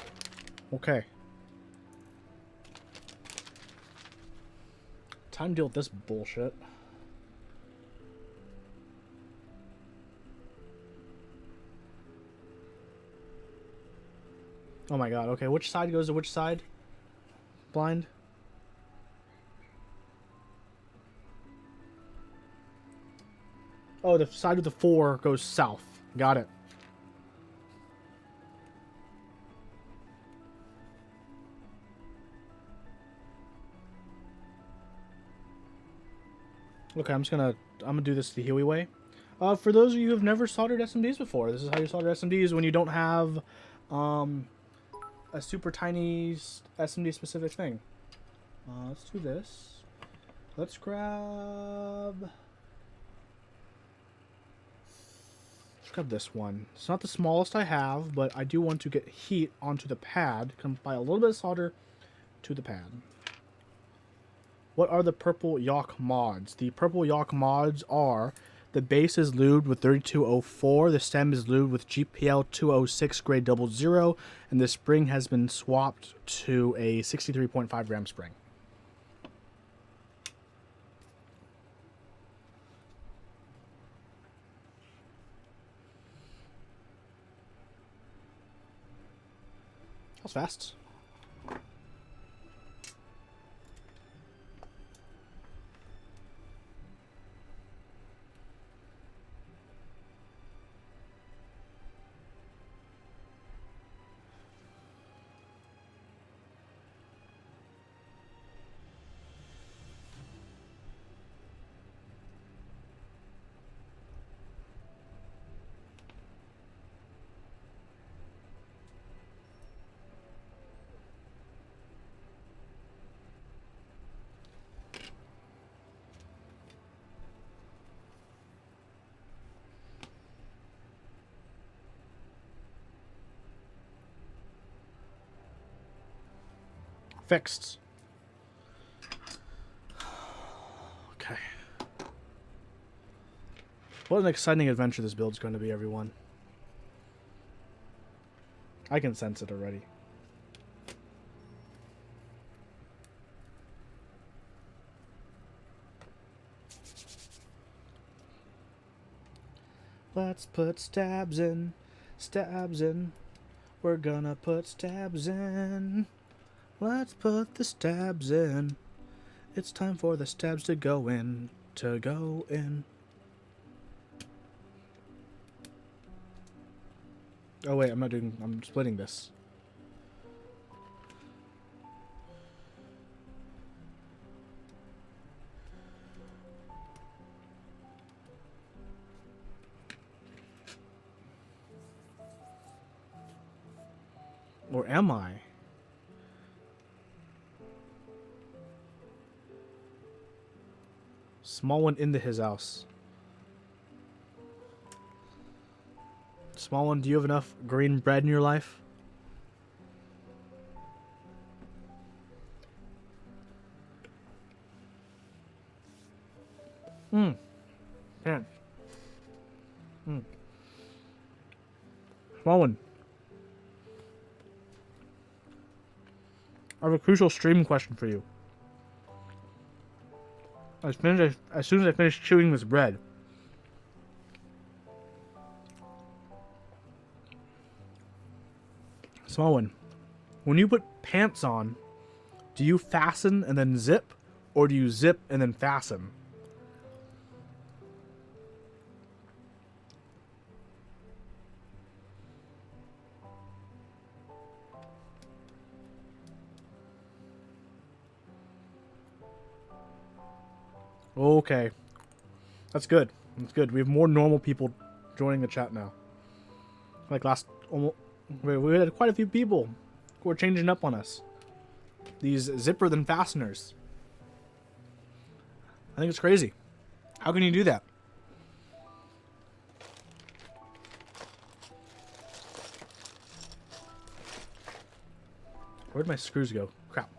S1: Okay. Time to deal with this bullshit. Oh my god, okay. Which side goes to which side? Blind? Oh, the side with the 4 goes south. Got it. Okay, I'm gonna do this the Huey way. For those of you who have never soldered SMDs before, this is how you solder SMDs when you don't have a super tiny SMD specific thing. Let's do this. Let's grab this one. It's not the smallest I have, but I do want to get heat onto the pad. Come by a little bit of solder to the pad. What are the purple Yawk mods? The purple Yawk mods are: the base is lubed with 3204, the stem is lubed with GPL 206 grade 00, and the spring has been swapped to a 63.5 gram spring. That was fast. Fixed. Okay. What an exciting adventure this build's going to be, everyone. I can sense it already. Let's put stabs in. Stabs in. We're gonna put stabs in. Let's put the stabs in. It's time for the stabs to go in. To go in. Oh wait, I'm splitting this. Or am I? Small one into his house. Small one, do you have enough green bread in your life? Pants. Small one. I have a crucial stream question for you. As soon as I finish chewing this bread, small one, when you put pants on, do you fasten and then zip, or do you zip and then fasten? Okay. That's good. That's good. We have more normal people joining the chat now. Like we had quite a few people who were changing up on us. These zipper than fasteners. I think it's crazy. How can you do that? Where'd my screws go? Crap.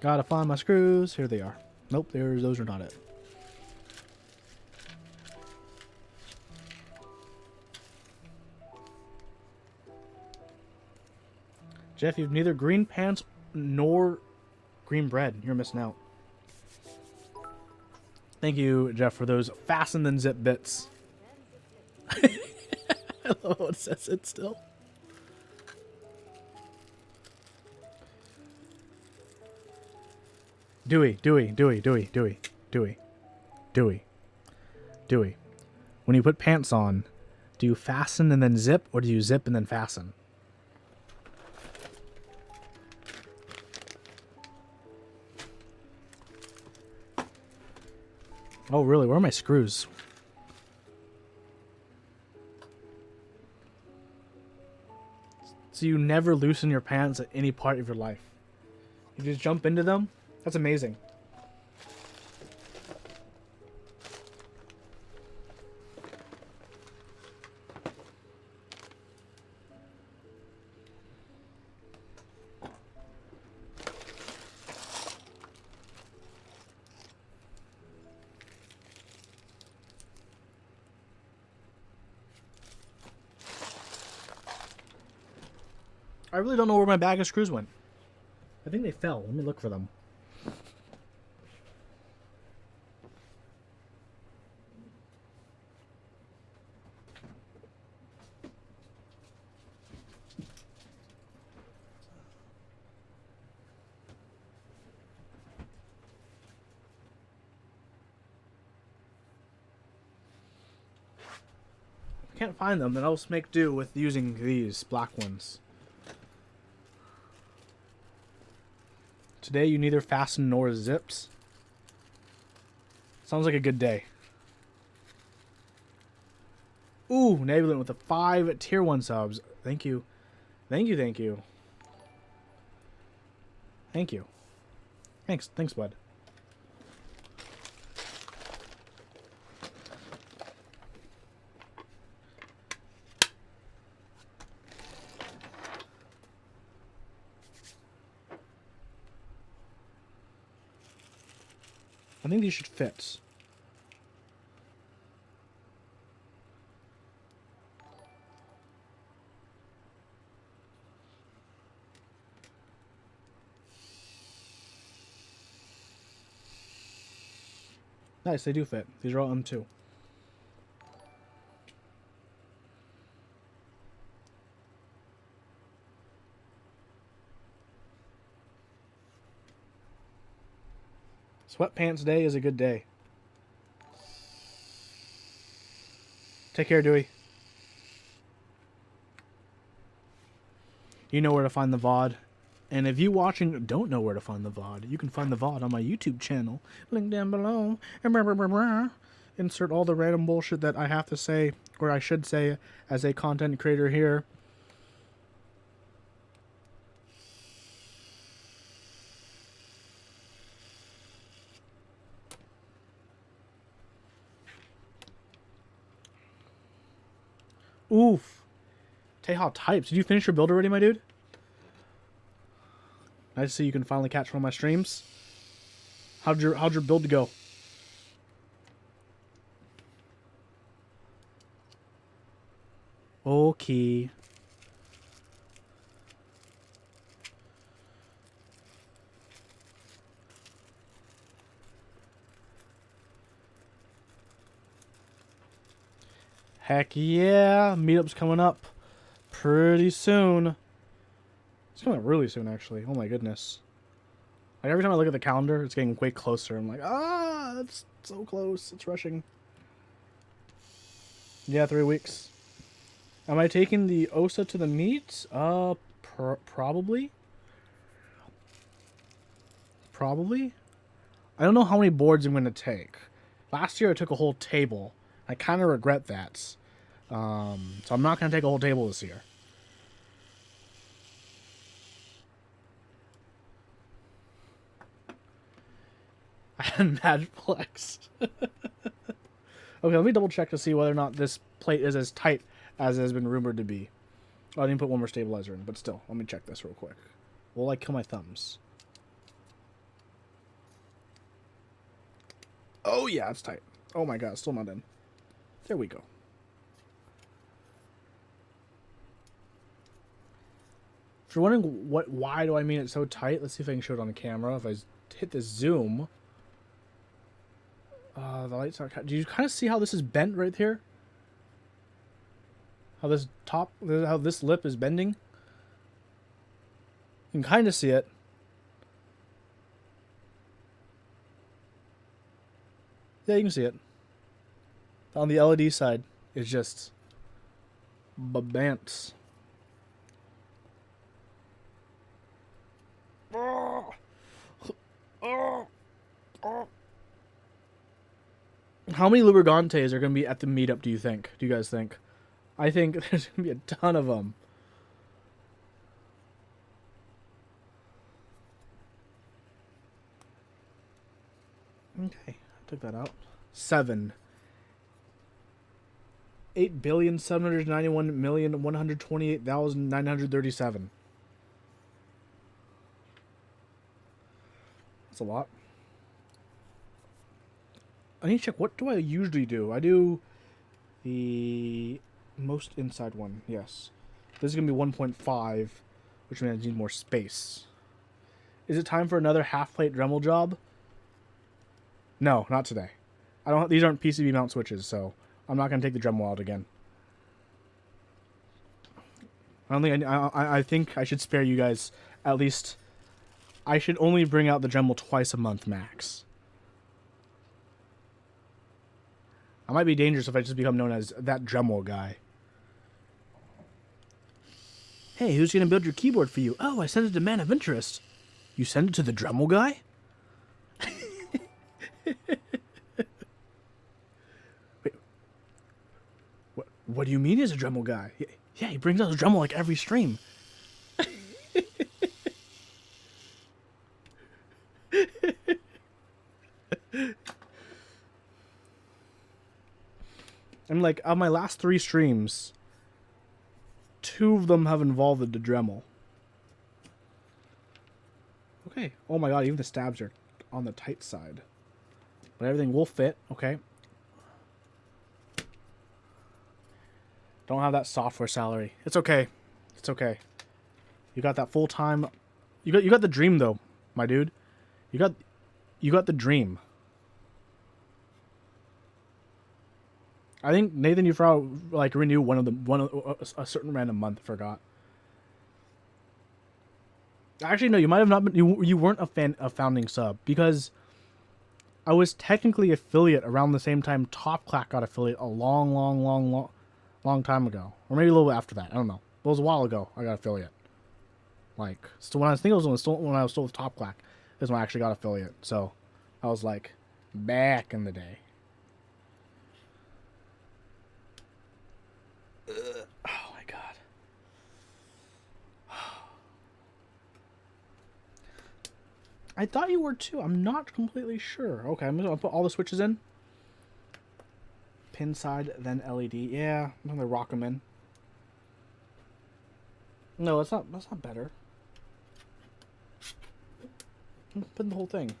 S1: Gotta find my screws. Here they are. Nope, those are not it. Jeff, you have neither green pants nor green bread. You're missing out. Thank you, Jeff, for those fasten and zip bits. I love how it says it still. Dewey. When you put pants on, do you fasten and then zip, or do you zip and then fasten? Oh, really? Where are my screws? So you never loosen your pants at any part of your life. You just jump into them? That's amazing. I really don't know where my bag of screws went. I think they fell. Let me look for them. If I can't find them, then I'll just make do with using these black ones. Today you neither fasten nor zips. Sounds like a good day. Ooh, Nebulin with the 5 tier 1 subs. Thank you. Thank you. Thank you, thanks, bud. I think these should fit. Nice, they do fit. These are all M2. Sweatpants day is a good day. Take care, Dewey. You know where to find the VOD. And if you watching don't know where to find the VOD, you can find the VOD on my YouTube channel. Link down below. Insert all the random bullshit that I have to say, or I should say, as a content creator here. Oof. Teha Types. Did you finish your build already, my dude? Nice to see you can finally catch one of my streams. How'd your build go? Okay. Heck yeah, meetup's coming up pretty soon. It's coming up really soon, actually. Oh my goodness. Like, every time I look at the calendar, it's getting way closer. I'm like, that's so close. It's rushing. Yeah, 3 weeks. Am I taking the OSA to the meet? Probably. Probably. I don't know how many boards I'm going to take. Last year I took a whole table. I kind of regret that. So I'm not going to take a whole table this year. I had mad flex. Okay, let me double check to see whether or not this plate is as tight as it has been rumored to be. Oh, I didn't put one more stabilizer in, but still, let me check this real quick. Will I kill my thumbs? Oh yeah, it's tight. Oh my god, still not in. There we go. If you're wondering why do I mean it's so tight, let's see if I can show it on the camera. If I hit the zoom, the lights are. Do you kind of see how this is bent right here? How this lip is bending? You can kind of see it. Yeah, you can see it. On the LED side, it's just babants. How many Lubrigantes are going to be at the meetup, do you think? Do you guys think? I think there's going to be a ton of them. Okay, I took that out. 7. 8,791,128,937. That's a lot. I need to check, what do I usually do? I do the most inside one, yes. This is going to be 1.5, which means I need more space. Is it time for another half-plate Dremel job? No, not today. These aren't PCB mount switches, so I'm not going to take the Dremel out again. I think I should spare you guys at least. I should only bring out the Dremel twice a month max. I might be dangerous if I just become known as that Dremel guy. Hey, who's going to build your keyboard for you? Oh, I sent it to Man of Interest. You send it to the Dremel guy? Wait. What do you mean he's a Dremel guy? Yeah, he brings out his Dremel like every stream. And like, on my last 3 streams, 2 of them have involved the Dremel. Okay. Oh my god, even the stabs are on the tight side. But everything will fit, okay. Don't have that software salary. It's okay. It's okay. You got that full-time. You got the dream though, my dude. You got the dream. I think Nathan, you forgot like renew a certain random month. Forgot. Actually, no, you might have not been. You weren't a founding sub because I was technically affiliate around the same time Top Clack got affiliate a long time ago, or maybe a little bit after that. I don't know. But it was a while ago. I got affiliate. Like, so when I think it was when I was still with Top Clack is when I actually got affiliate. So I was like back in the day. Oh my god. I thought you were too. I'm not completely sure. Okay, I'm gonna put all the switches in. Pin side, then LED. Yeah, I'm gonna rock them in. No, that's not. That's not better. Put in the whole thing.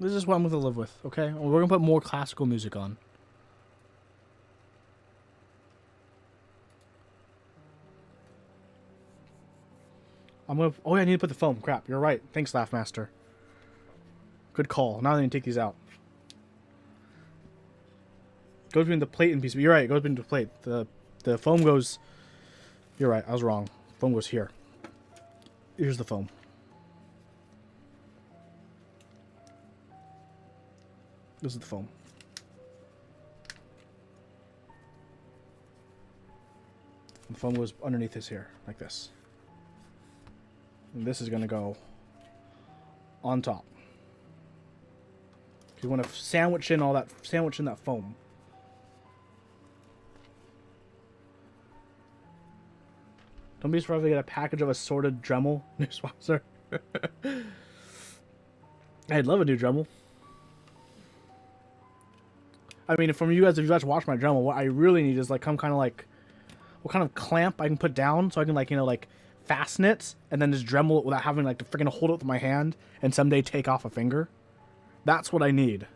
S1: This is what I'm gonna live with. Okay, we're gonna put more classical music on. I'm gonna. Oh yeah, I need to put the foam. Crap, you're right. Thanks, Laughmaster. Good call. Now I need to take these out. Goes between the plate and PCB. You're right. It goes between the plate. The foam goes. You're right. I was wrong. Foam goes here. Here's the foam. This is the foam. And the foam goes underneath this here, like this. And this is gonna go on top. You want to sandwich in that foam. Don't be surprised if we get a package of assorted Dremel new sponsor. I'd love a new Dremel. I mean, from you guys, if you guys watch my Dremel, what I really need is like some kind of like, what kind of clamp I can put down so I can like, you know, like fasten it and then just Dremel it without having like to freaking hold it with my hand and someday take off a finger. That's what I need.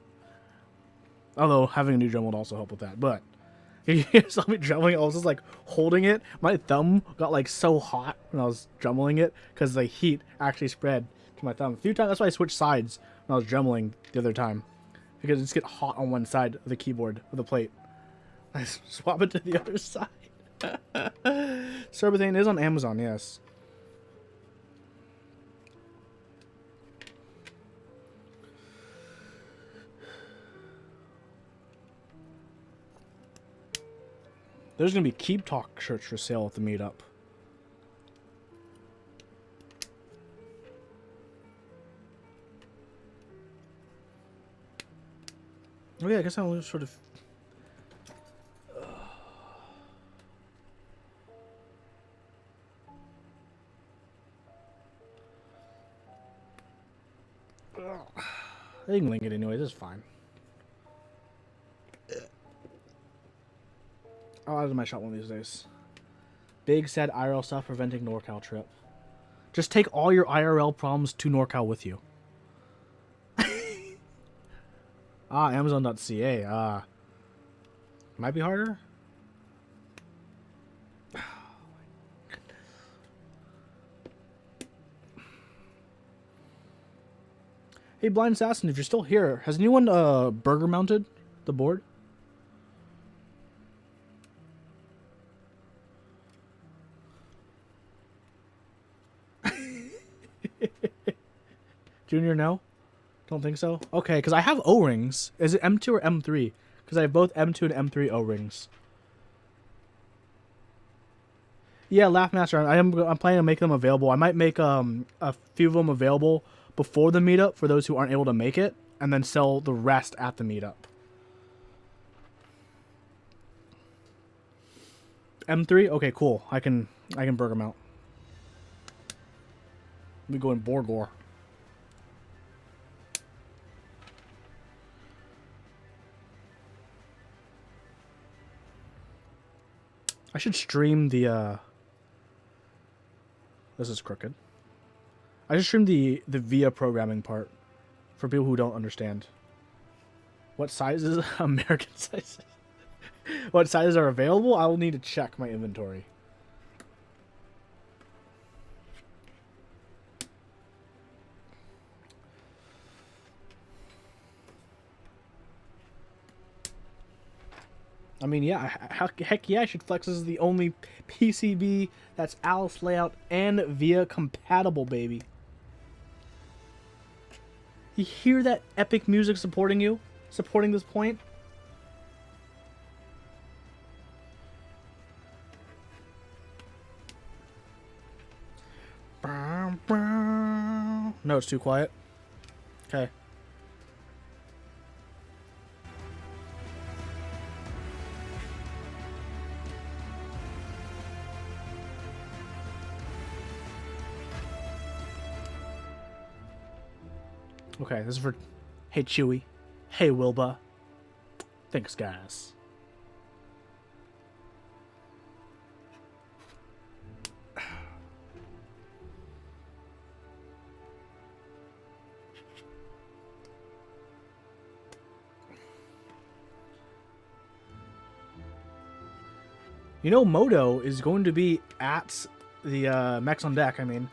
S1: Although having a new Dremel would also help with that, but. You saw me drumming. I was just like holding it. My thumb got like so hot when I was drumming it because the heat actually spread to my thumb. A few times. That's why I switched sides when I was drumming the other time because it just get hot on one side of the keyboard of the plate. I swap it to the other side. Cerbethane is on Amazon. Yes. There's going to be Keep Talk shirts for sale at the meetup. Oh yeah, I guess I'll sort of... They can link it anyways, it's fine. I'll add it to my shop one of these days. Big sad IRL stuff preventing NorCal trip. Just take all your IRL problems to NorCal with you. Amazon.ca. Might be harder. Hey, Blind Assassin, if you're still here, has anyone burger mounted the board? Junior, no? Don't think so? Okay, because I have O-rings. Is it M2 or M3? Because I have both M2 and M3 O-rings. Yeah, Laughmaster, I'm planning to make them available. I might make a few of them available before the meetup for those who aren't able to make it, and then sell the rest at the meetup. M3? Okay, cool. I can burger them out. Let me go in Borgor. I should stream the, This is crooked. I should stream the VIA programming part for people who don't understand. What sizes? American sizes. What sizes are available? I will need to check my inventory. I mean, yeah, heck yeah, I should flex. This is the only PCB that's Alice layout and VIA compatible, baby. You hear that epic music supporting you? Supporting this point? No, it's too quiet. Okay. Okay, this is for... Hey, Chewy. Hey, Wilbur. Thanks, guys. You know, Moto is going to be at the Mechs on Deck. I mean,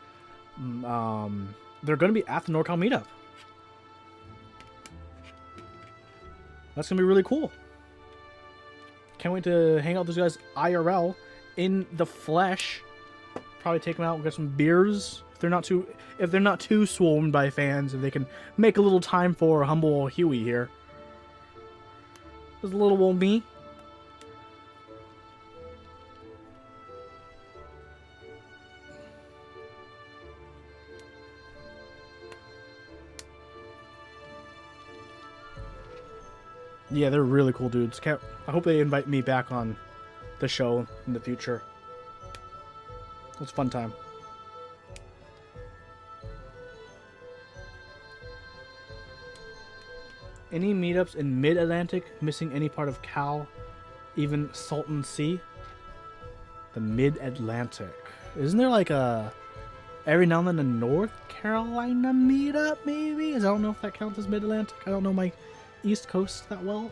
S1: they're going to be at the NorCal meetup. That's going to be really cool. Can't wait to hang out with those guys IRL in the flesh. Probably take them out and get some beers if they're not too swarmed by fans, if they can make a little time for humble Huey here. There's a little old me. Yeah, they're really cool dudes. I hope they invite me back on the show in the future. It's a fun time. Any meetups in Mid-Atlantic? Missing any part of Cal? Even Salton Sea? The Mid-Atlantic. Isn't there like a... every now and then a North Carolina meetup, maybe? I don't know if that counts as Mid-Atlantic. I don't know my East Coast that well.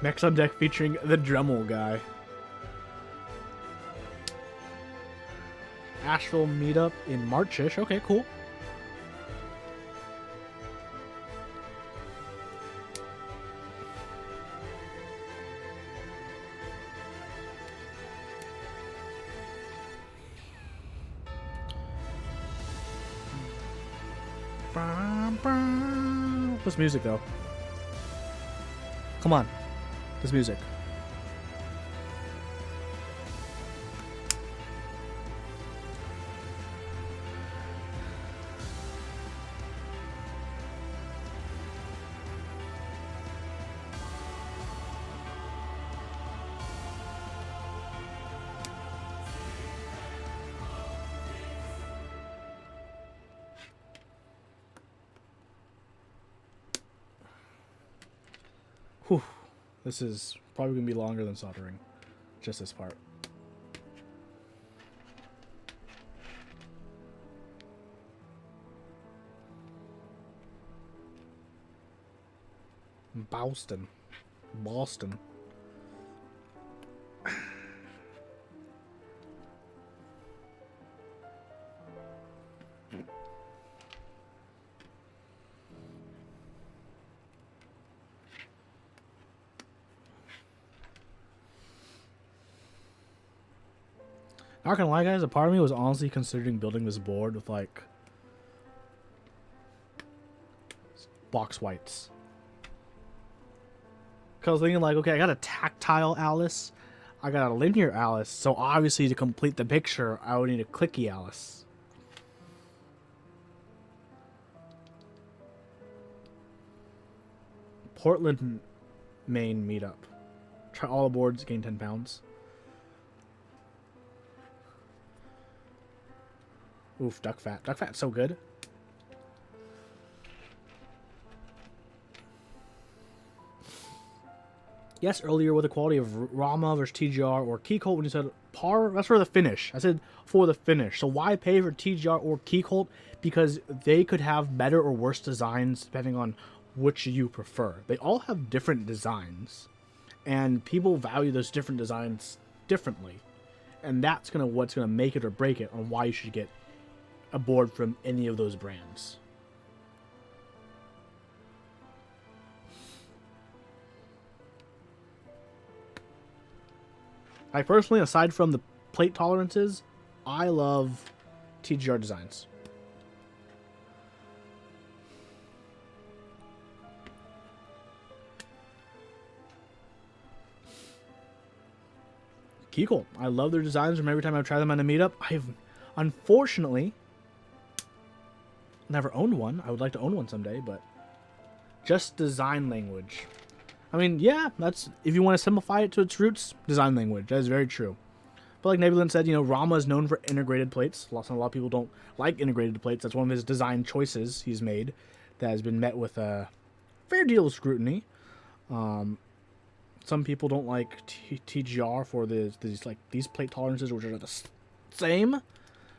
S1: Mechs on Deck featuring the Dremel guy. Asheville meetup in Marchish. Okay, cool. This music, though. Come on. This music. Whew. This is probably going to be longer than soldering. Just this part. Boston. Not gonna lie, guys, a part of me was honestly considering building this board with, like, box whites. Because I was thinking, like, okay, I got a tactile Alice, I got a linear Alice, so obviously to complete the picture, I would need a clicky Alice. Portland, Maine meetup. Try all the boards, gain 10 pounds. Oof, duck fat. Duck fat's so good. Yes, earlier with the quality of Rama versus TGR or Keycolt when you said par, that's for the finish. I said for the finish. So why pay for TGR or Keycolt? Because they could have better or worse designs depending on which you prefer. They all have different designs, and people value those different designs differently. And that's what's gonna make it or break it on why you should get a board from any of those brands. I personally, aside from the plate tolerances, I love TGR designs. Keycolt. I love their designs from every time I've tried them on a meetup. I've unfortunately never owned one. I would like to own one someday, but just design language. I mean, yeah, that's, if you want to simplify it to its roots, design language. That is very true. But like Nebulin said, Rama is known for integrated plates. A lot of people don't like integrated plates. That's one of his design choices he's made that has been met with a fair deal of scrutiny. Some people don't like TGR for these plate tolerances, which are the same.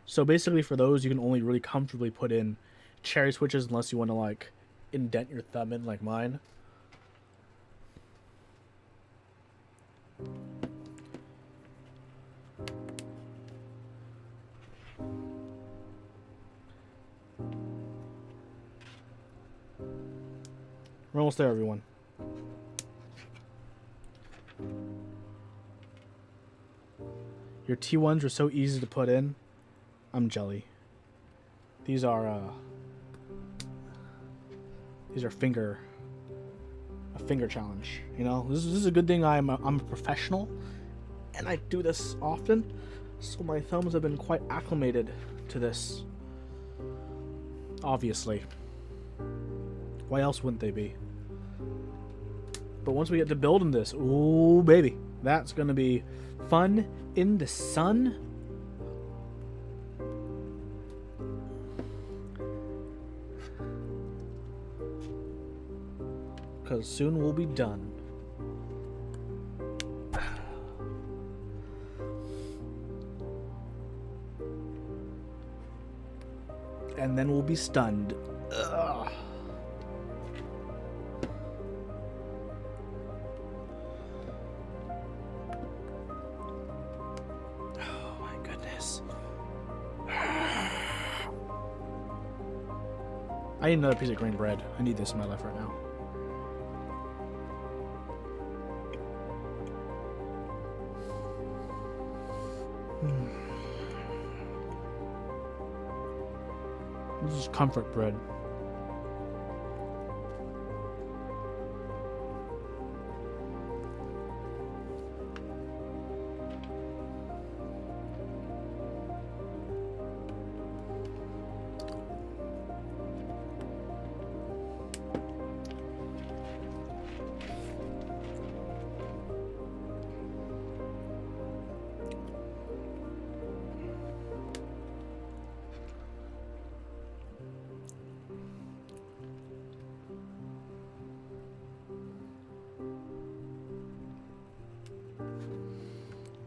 S1: So basically, for those, you can only really comfortably put in cherry switches unless you want to like indent your thumb in like mine. We're almost there, everyone. Your T1s are so easy to put in. I'm jelly. These are a finger challenge. This is a good thing. I'm a professional, and I do this often, so my thumbs have been quite acclimated to this. Obviously, why else wouldn't they be? But once we get to building this, ooh baby, that's gonna be fun in the sun. Because soon we'll be done. And then we'll be stunned. Ugh. Oh my goodness. I need another piece of green bread. I need this in my life right now. This is comfort bread.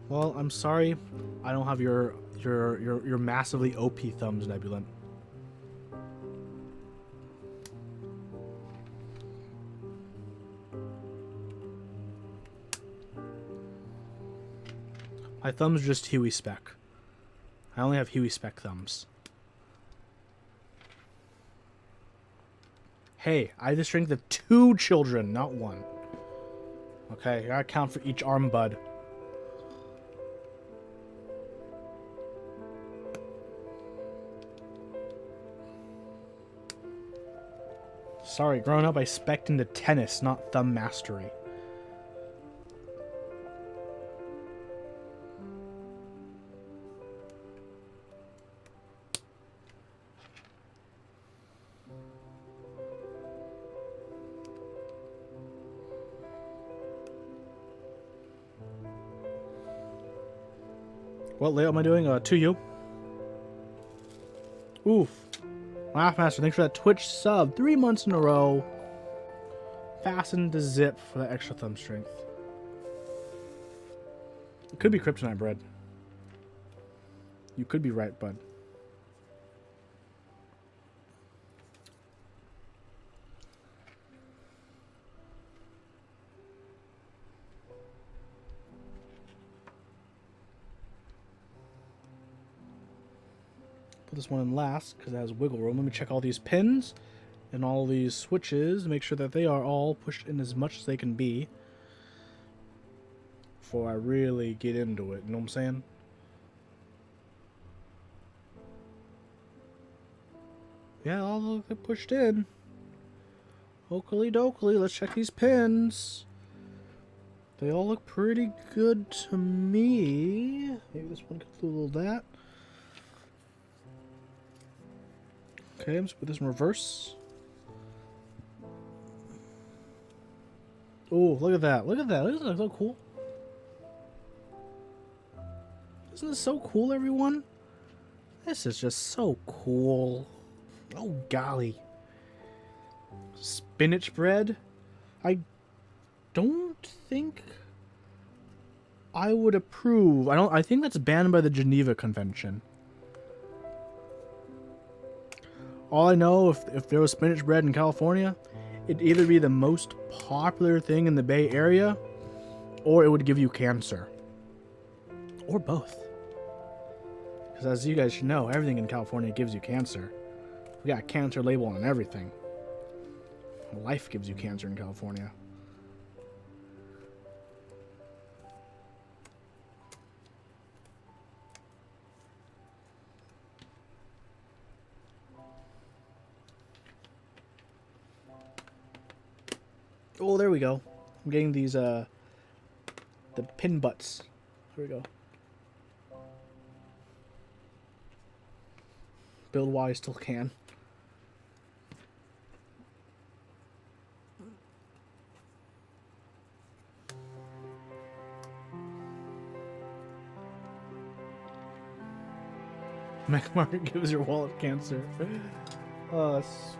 S1: Well, I'm sorry, I don't have your massively OP thumbs, Nebulin. My thumbs are just Huey spec. I only have Huey spec thumbs. Hey, I have the strength of 2 children, not 1. Okay, I gotta count for each arm, bud. Sorry, growing up I spec'd into tennis, not thumb mastery. What layout am I doing? To you. Oof. Laughmaster, thanks for that Twitch sub. 3 months in a row. Fasten to zip for that extra thumb strength. It could be kryptonite bread. You could be right, bud. Put this one in last because it has wiggle room. Let me check all these pins and all these switches to make sure that they are all pushed in as much as they can be before I really get into it. You know what I'm saying? Yeah, all look pushed in. Oakley dokley. Let's check these pins. They all look pretty good to me. Maybe this one could do a little that. Okay, let's put this in reverse. Oh, look at that. Look at that. Isn't that so cool? Isn't this so cool, everyone? This is just so cool. Oh, golly. Spinach bread? I don't think I would approve. I think that's banned by the Geneva Convention. All I know, if there was spinach bread in California, it'd either be the most popular thing in the Bay Area, or it would give you cancer. Or both. Because as you guys should know, everything in California gives you cancer. We got a cancer label on everything. Life gives you cancer in California. Oh, there we go. I'm getting these, the pin butts. Here we go. Build while I still can. McMartin gives your wallet cancer.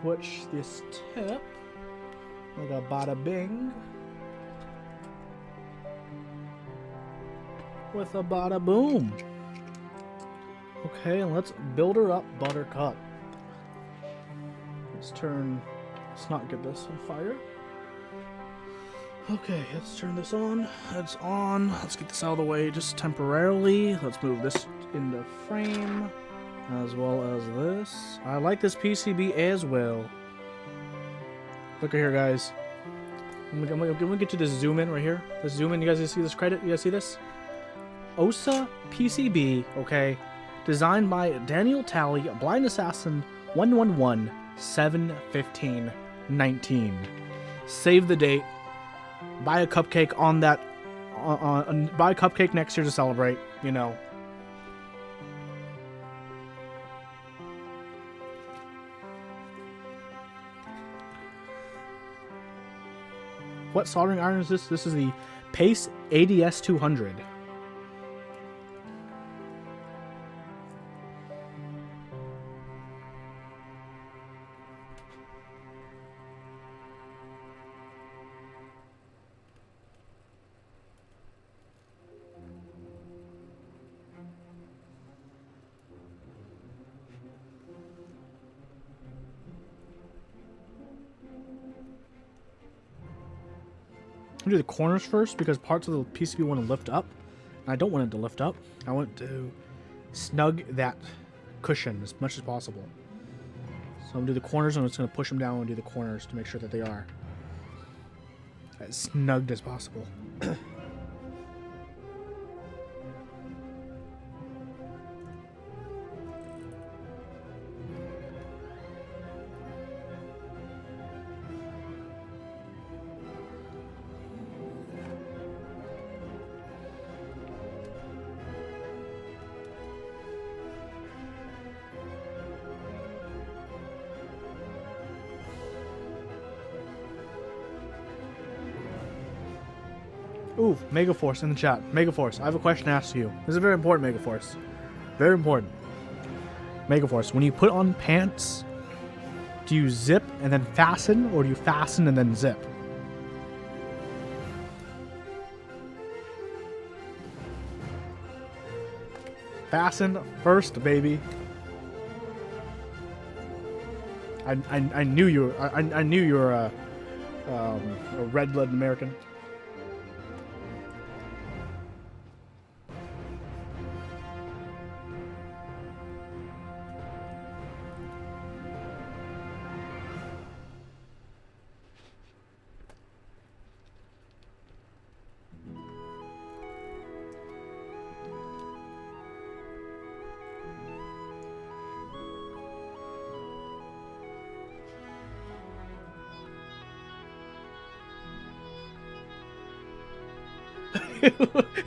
S1: Switch this tip. Like a bada bing. With a bada boom. Okay, let's build her up, Buttercup. Let's not get this on fire. Okay, let's turn this on. It's on. Let's get this out of the way just temporarily. Let's move this into frame. As well as this. I like this PCB as well. Look at here, guys. I'm gonna get to this zoom in right here. This zoom in. You guys see this credit? You guys see this? OSA PCB, okay. Designed by Daniel Talley, Blind Assassin 111-7-15-19. Save the date. Buy a cupcake on that. Buy a cupcake next year to celebrate. You know. What soldering iron is this? This is the Pace ADS 200. I'm gonna do the corners first because parts of the PCB want to lift up. And I don't want it to lift up. I want to snug that cushion as much as possible. So I'm gonna do the corners and I'm just gonna push them down and do the corners to make sure that they are as snugged as possible. Ooh, Megaforce in the chat. Megaforce, I have a question to ask you. This is very important, Megaforce. Very important. Megaforce, when you put on pants, do you zip and then fasten, or do you fasten and then zip? Fasten first, baby. I knew you were, I knew you were a red-blooded American.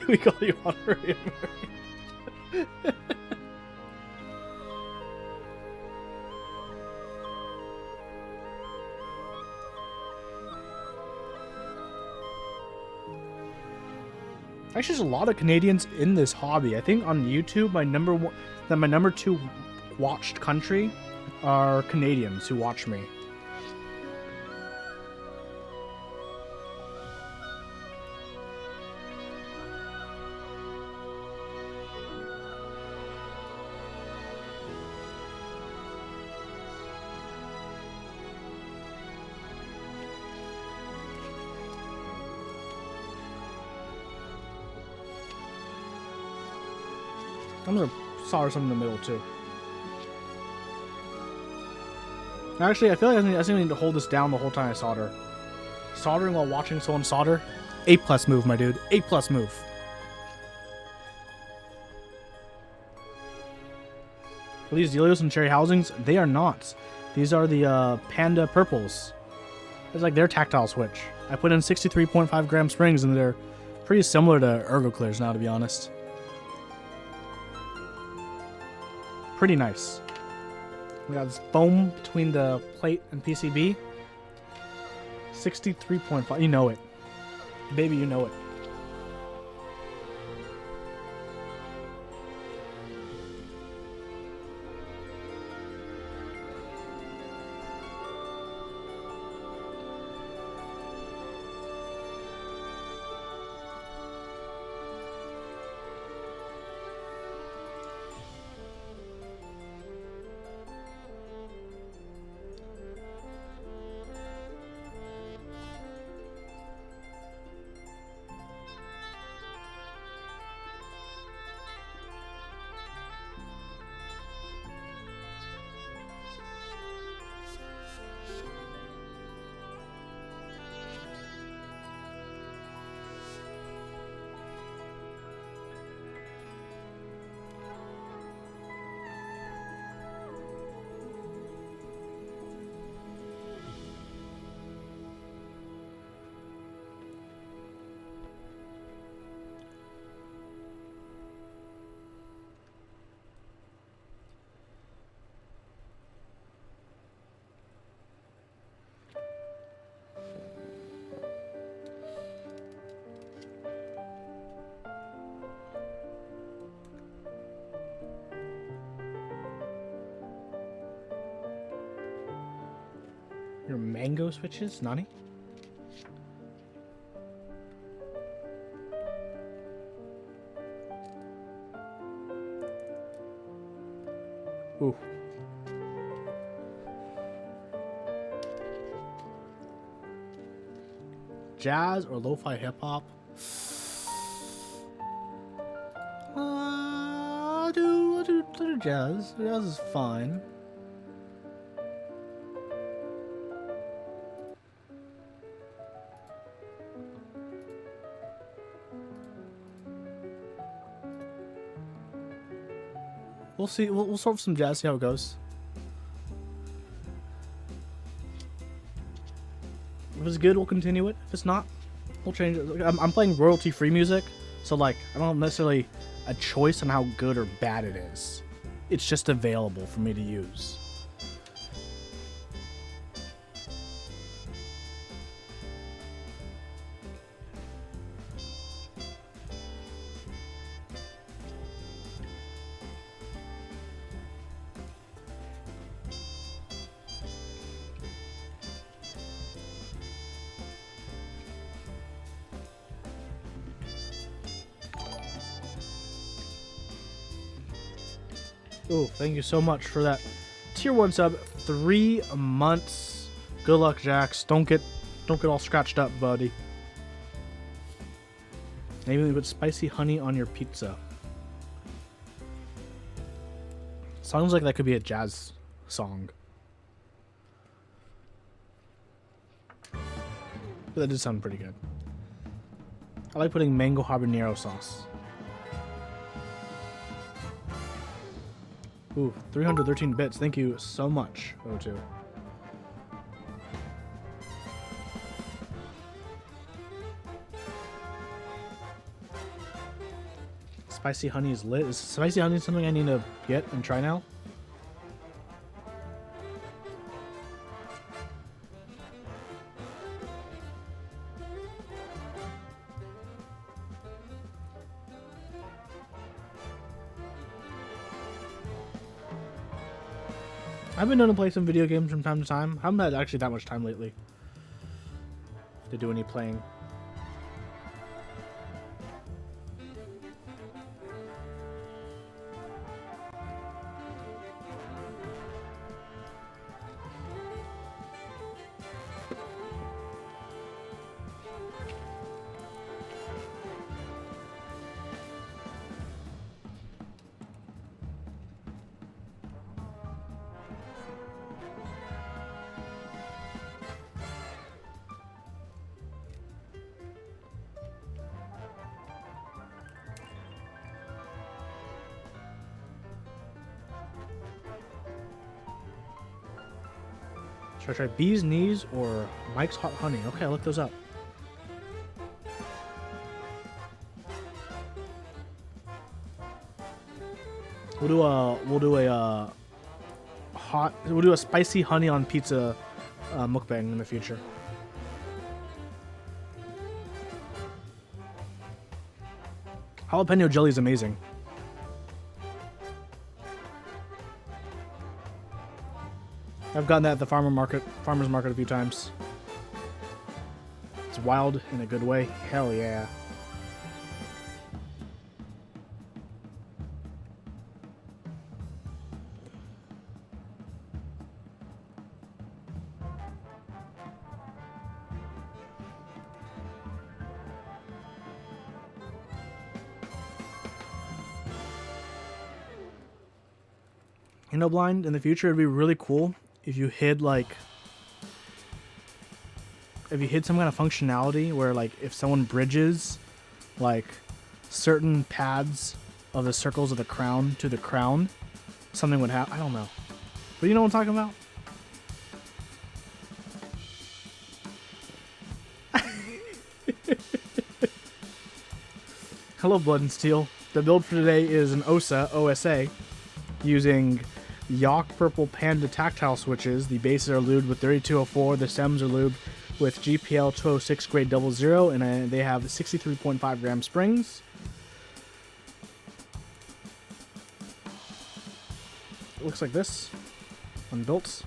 S1: We call you honorary American. Actually, there's a lot of Canadians in this hobby. I think on YouTube, my number two watched country are Canadians who watch me. I'm gonna solder some in the middle too. Actually, I feel like I just need to hold this down the whole time I solder. Soldering while watching someone solder, A+ move, my dude. A+ move. Are these Delios and cherry housings? They are not. These are the Panda purples. It's like their tactile switch. I put in 63.5 gram springs and they're pretty similar to Ergo Clears now, to be honest. Pretty nice. We got this foam between the plate and PCB. 63.5. You know it. Baby, you know it. Your mango switches, Nani? Ooh. Jazz or lo-fi hip-hop? I'll do jazz. Jazz is fine. We'll see. We'll sort some jazz, see how it goes. If it's good, we'll continue it. If it's not, we'll change it. I'm playing royalty-free music, so like I don't have necessarily a choice on how good or bad it is. It's just available for me to use. Oh, thank you so much for that tier 1 sub. 3 months. Good luck, Jax. Don't get all scratched up, buddy. Maybe put spicy honey on your pizza. Sounds like that could be a jazz song. But that did sound pretty good. I like putting mango habanero sauce. Ooh, 313 bits. Thank you so much, O2. Spicy honey is lit. Is spicy honey something I need to get and try now? I've been known to play some video games from time to time. I haven't had actually that much time lately to do any playing. Should I try Bee's Knees or Mike's Hot Honey? Okay, I'll look those up. We'll do a spicy honey on pizza mukbang in the future. Jalapeno jelly is amazing. I've gotten that at the farmer's market a few times. It's wild in a good way. Hell yeah. You know, Blind, in the future it'd be really cool if you hid some kind of functionality where, like, if someone bridges like certain pads of the circles of the crown to the crown, something would happen. I don't know, but you know what I'm talking about. Hello, Blood and Steel. The build for today is an OSA using Yawk Purple Panda tactile switches. The bases are lubed with 3204. The stems are lubed with GPL 206 grade 00, and they have 63.5 gram springs. It looks like this unbuilt.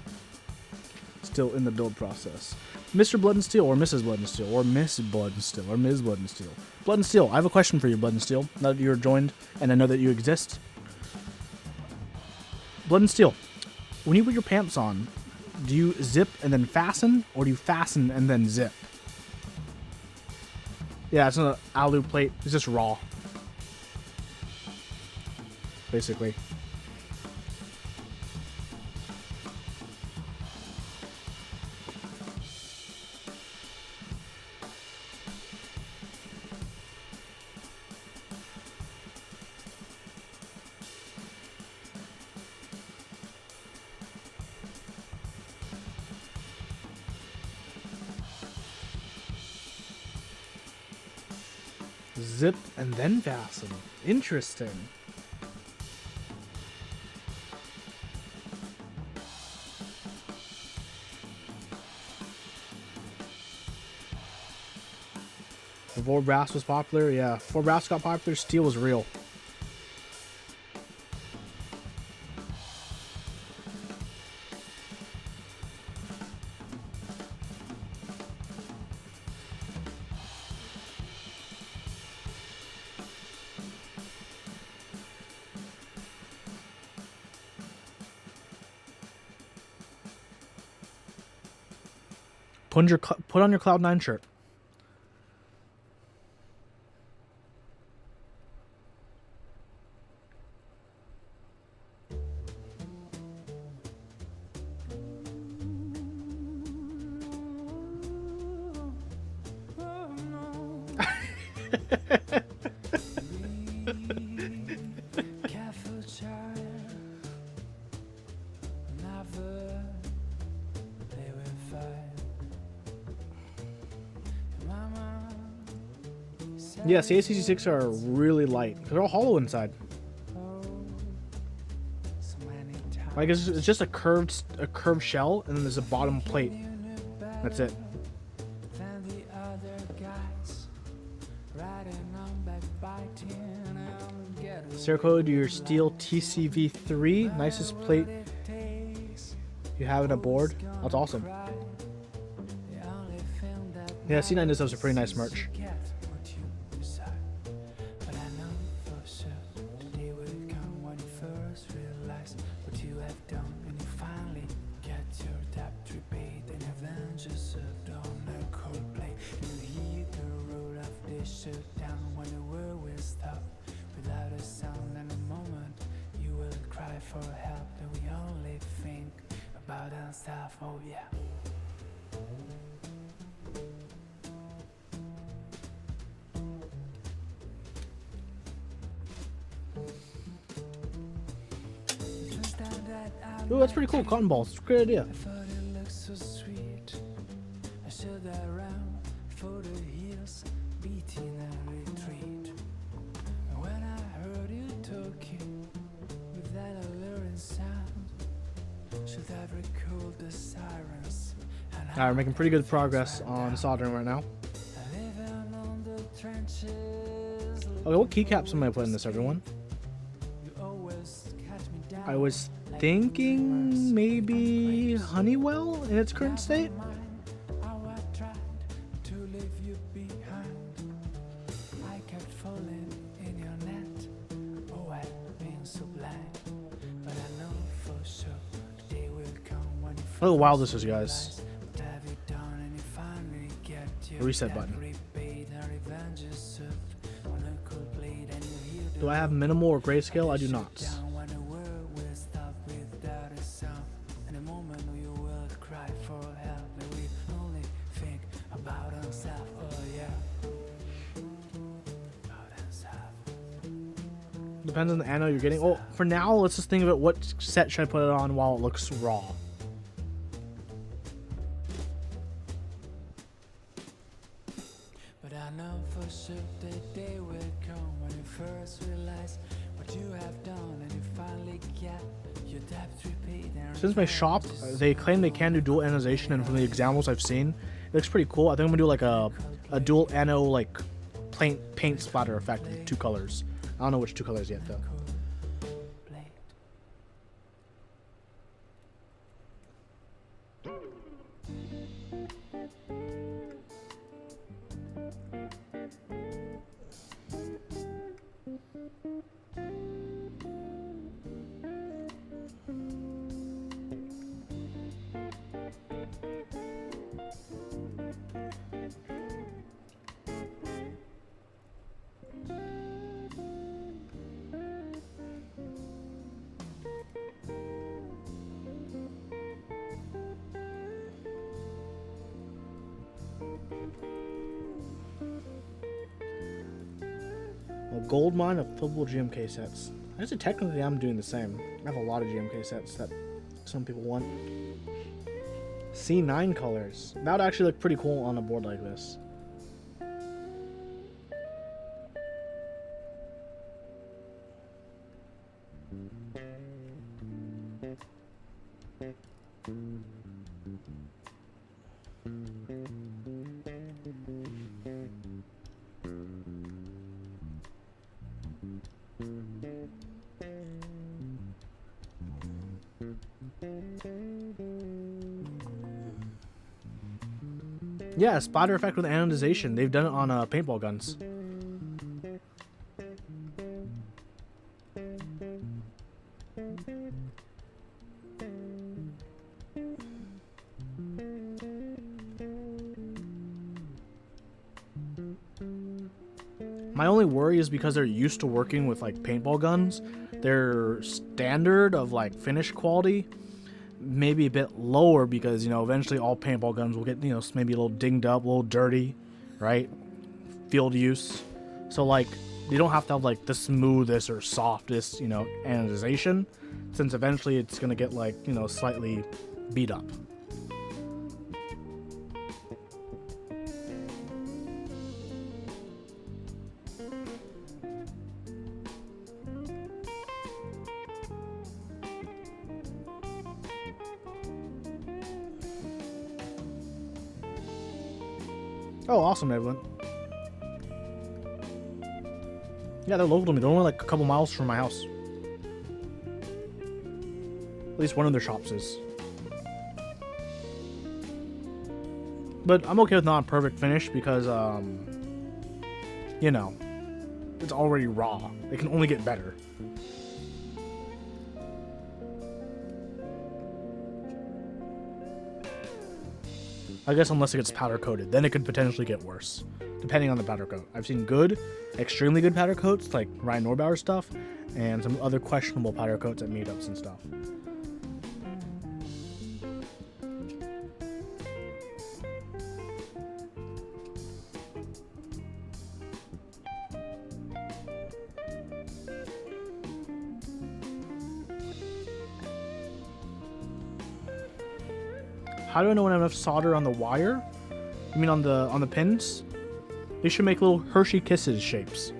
S1: Still in the build process. Mr. Blood and Steel, or Mrs. Blood and Steel, or Miss Blood and Steel, or Ms. Blood and Steel. Blood and Steel, I have a question for you, Blood and Steel. Now that you're joined, and I know that you exist. Blood and Steel, when you put your pants on, do you zip and then fasten, or do you fasten and then zip? Yeah, it's not an alu plate. It's just raw, basically. Zip and then fasten. Interesting. Before brass was popular, yeah. Before brass got popular, steel was real. Put on your Cloud9 shirt. Yeah, CA66 are really light. They're all hollow inside. I guess it's just a curved shell, and then there's a bottom plate. That's it. Cerakote, your steel TCV3, nicest plate you have in a board. That's awesome. Yeah, C9 does have some pretty nice merch.
S2: Oh yeah.
S1: Ooh, that's pretty cool. Cotton balls. It's a great idea. Alright, we're making pretty good progress on soldering right now. Okay, what keycaps am I putting in this, everyone? I was thinking maybe Honeywell in its current state? Look how wild this is, guys. A reset button. Do I have minimal or grayscale? I do not. Depends on the anno you're getting. Oh, for now, let's just think about what set should I put it on while it looks raw. Since my shop, they claim they can do dual anodization, and from the examples I've seen, it looks pretty cool. I think I'm gonna do like a dual ano like paint splatter effect with 2 colors. I don't know which 2 colors yet though. A gold mine of fillable GMK sets. I guess technically I'm doing the same. I have a lot of GMK sets that some people want. C9 colors. That would actually look pretty cool on a board like this. Yeah, splatter effect with anodization. They've done it on paintball guns. My only worry is because they're used to working with like paintball guns, their standard of like finish quality may be a bit lower because, you know, eventually all paintball guns will get, you know, maybe a little dinged up, a little dirty, right? Field use. So like you don't have to have like the smoothest or softest, you know, anodization, since eventually it's gonna get like, you know, slightly beat up. Oh, awesome, Evelyn. Yeah, they're local to me. They're only like a couple miles from my house. At least one of their shops is. But I'm okay with not a perfect finish because, you know, it's already raw. It can only get better. I guess unless it gets powder coated, then it could potentially get worse, depending on the powder coat. I've seen good, extremely good powder coats, like Ryan Norbauer stuff, and some other questionable powder coats at meetups and stuff. How do I know when I have enough solder on the wire? You mean on the pins? They should make little Hershey Kisses shapes.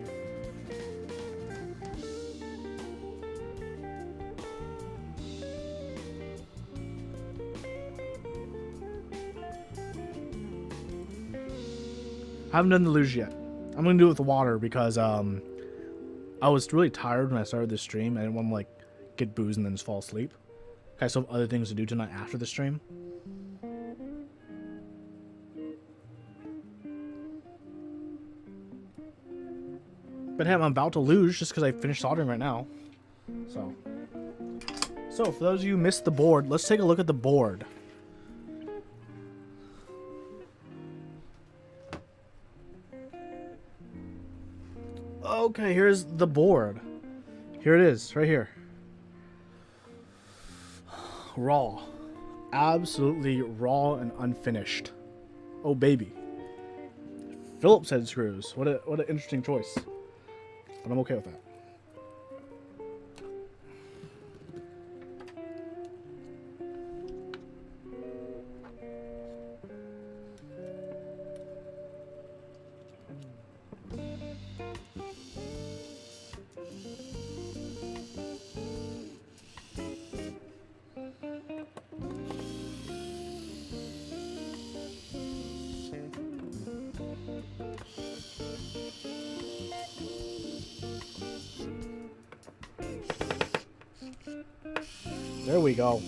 S1: I haven't done the luge yet. I'm gonna do it with the water because I was really tired when I started this stream. I didn't want to like get booze and then just fall asleep. I still have other things to do tonight after the stream. But hey, I'm about to luge just because I finished soldering right now. So for those of you who missed the board, let's take a look at the board. Okay, here's the board. Here it is, right here. Raw. Absolutely raw and unfinished. Oh, baby. Phillips head screws. What an interesting choice. But I'm okay with that. There we go.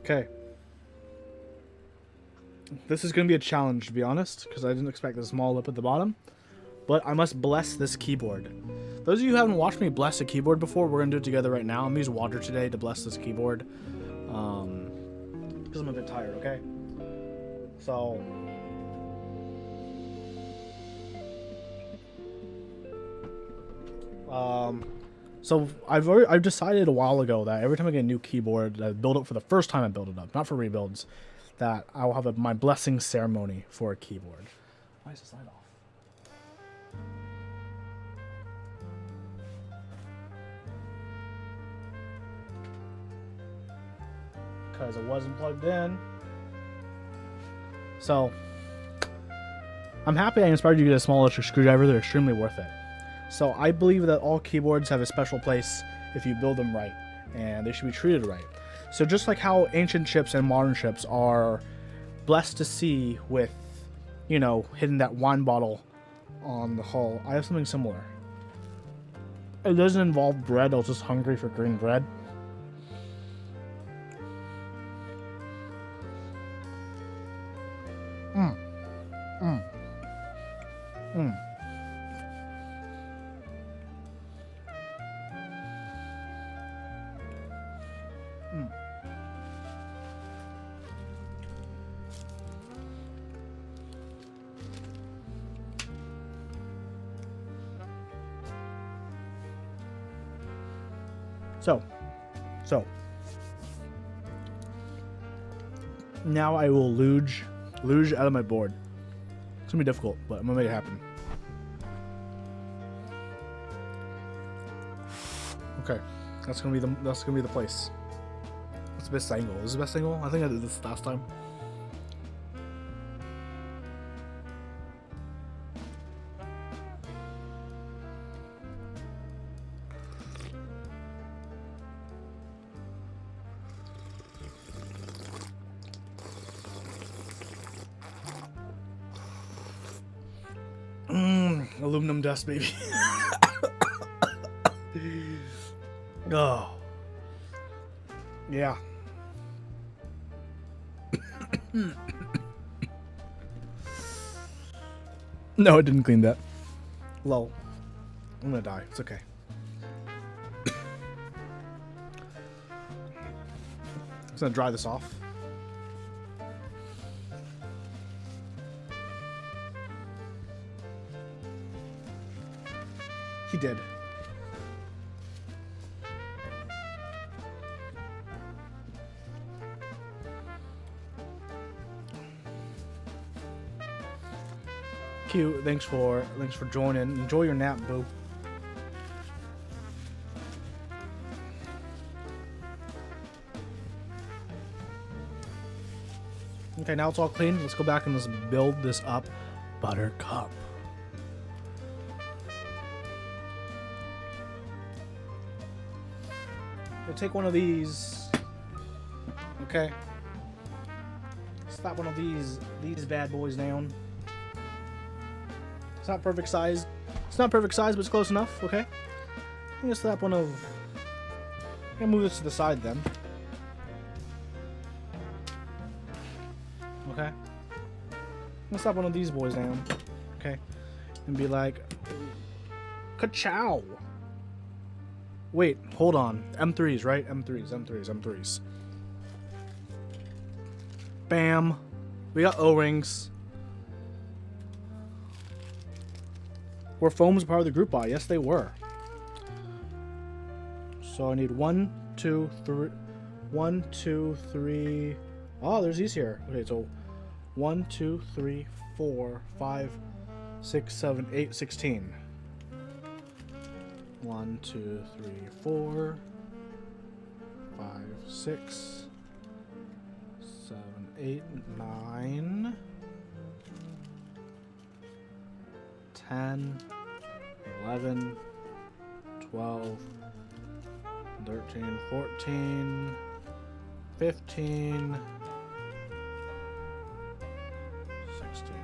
S1: Okay. This is going to be a challenge, to be honest, because I didn't expect the small lip at the bottom. But I must bless this keyboard. Those of you who haven't watched me bless a keyboard before, we're going to do it together right now. I'm going to use water today to bless this keyboard. Because I'm a bit tired, okay? So I've decided a while ago that every time I get a new keyboard, I build it for the first time I build it up, not for rebuilds, that I will have my blessing ceremony for a keyboard. Why is this light off? Because it wasn't plugged in. So I'm happy I inspired you to get a small electric screwdriver. They're extremely worth it. So I believe that all keyboards have a special place if you build them right, and they should be treated right. So just like how ancient ships and modern ships are blessed to see with, you know, hitting that wine bottle on the hull, I have something similar. it doesn't involve bread. I was just hungry for green bread. So now I will luge out of my board. It's gonna be difficult, but I'm gonna make it happen. Okay, that's gonna be the place. What's the best angle? Is this the best angle? I think I did this last time. Aluminum dust, baby. Oh. Yeah. No, it didn't clean that. Lol. I'm gonna die. It's okay. I'm just gonna dry this off. He did. Q, thanks for joining. Enjoy your nap, boo. Okay, now it's all clean. Let's go back and let's build this up. Buttercup. Take one of these. Okay. Slap one of these bad boys down. It's not perfect size. It's not perfect size, but it's close enough. Okay. I'm gonna slap one of. I'm gonna move this to the side then. Okay. I'm gonna slap one of these boys down. Okay. And be like, ka-chow. Wait, hold on. M3s, right? M3s. Bam. We got O-rings. Were foams part of the group buy? Yes, they were. So I need 1, 2, 3. 1, 2, 3. Oh, there's these here. Okay, so 1, 2, 3, 4, 5, 6, 7, 8, 16. 1, 2, 3, 4, 5, 6, 7, 8, 9, 10, 11, 12, 13, 14, 15, 16.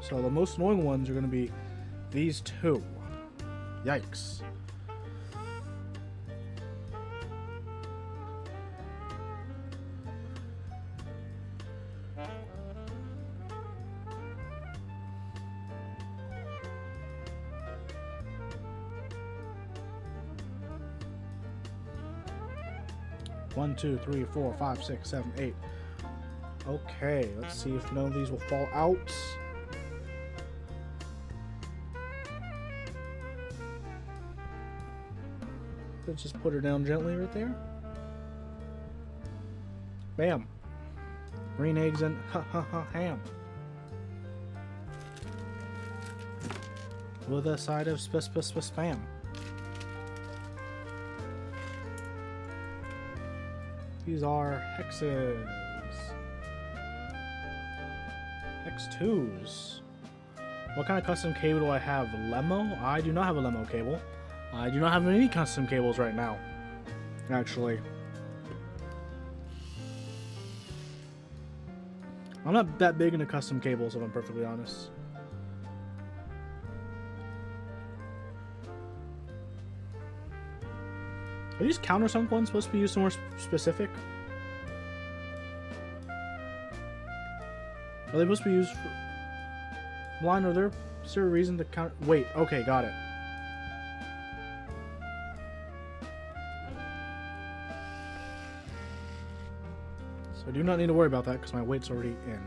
S1: So the most annoying ones are going to be these two. Yikes. One, 2, 3, 4, 5, 6, 7, 8. Okay, let's see if none of these will fall out. Let's just put her down gently right there. Bam. Green eggs and ham. With a side of spam. These are hexes. Hex 2s. What kind of custom cable do I have? Lemo? I do not have a Lemo cable. I do not have any custom cables right now, actually. I'm not that big into custom cables, if I'm perfectly honest. Are these countersunk ones supposed to be used somewhere specific? Are they supposed to be used for... Blind, is there a reason to count... Wait, okay, got it. So I do not need to worry about that because my weight's already in.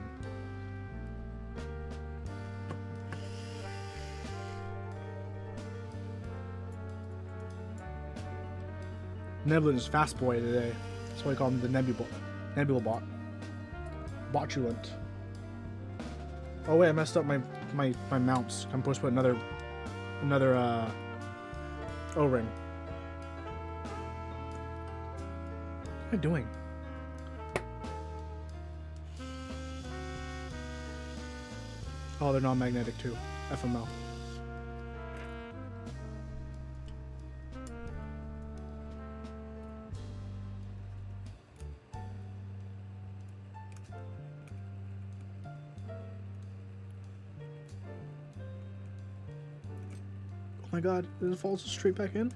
S1: Nebulin is fast boy today. That's why I call him the Nebula bot. Botulent. Oh wait, I messed up my mounts. I'm supposed to put another O-ring. What am I doing? Oh, they're non-magnetic too. FML. Oh my god, it falls straight back in? What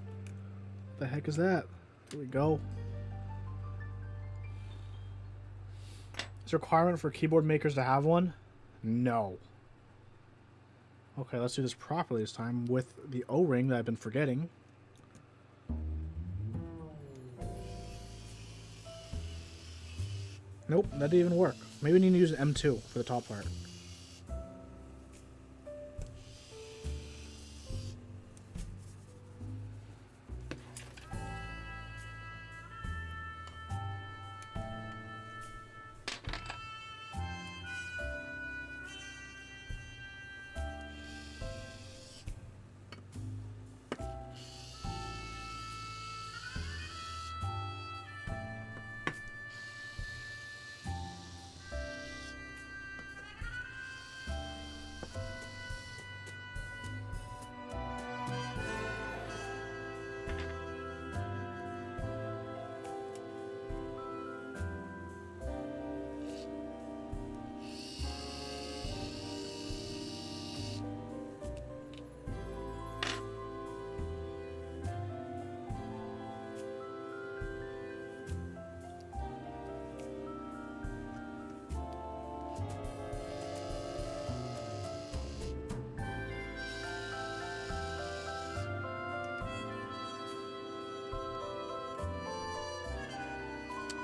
S1: the heck is that? There we go. Is there a requirement for keyboard makers to have one? No. Okay, let's do this properly this time with the O-ring that I've been forgetting. Nope, that didn't even work. Maybe we need to use an M2 for the top part.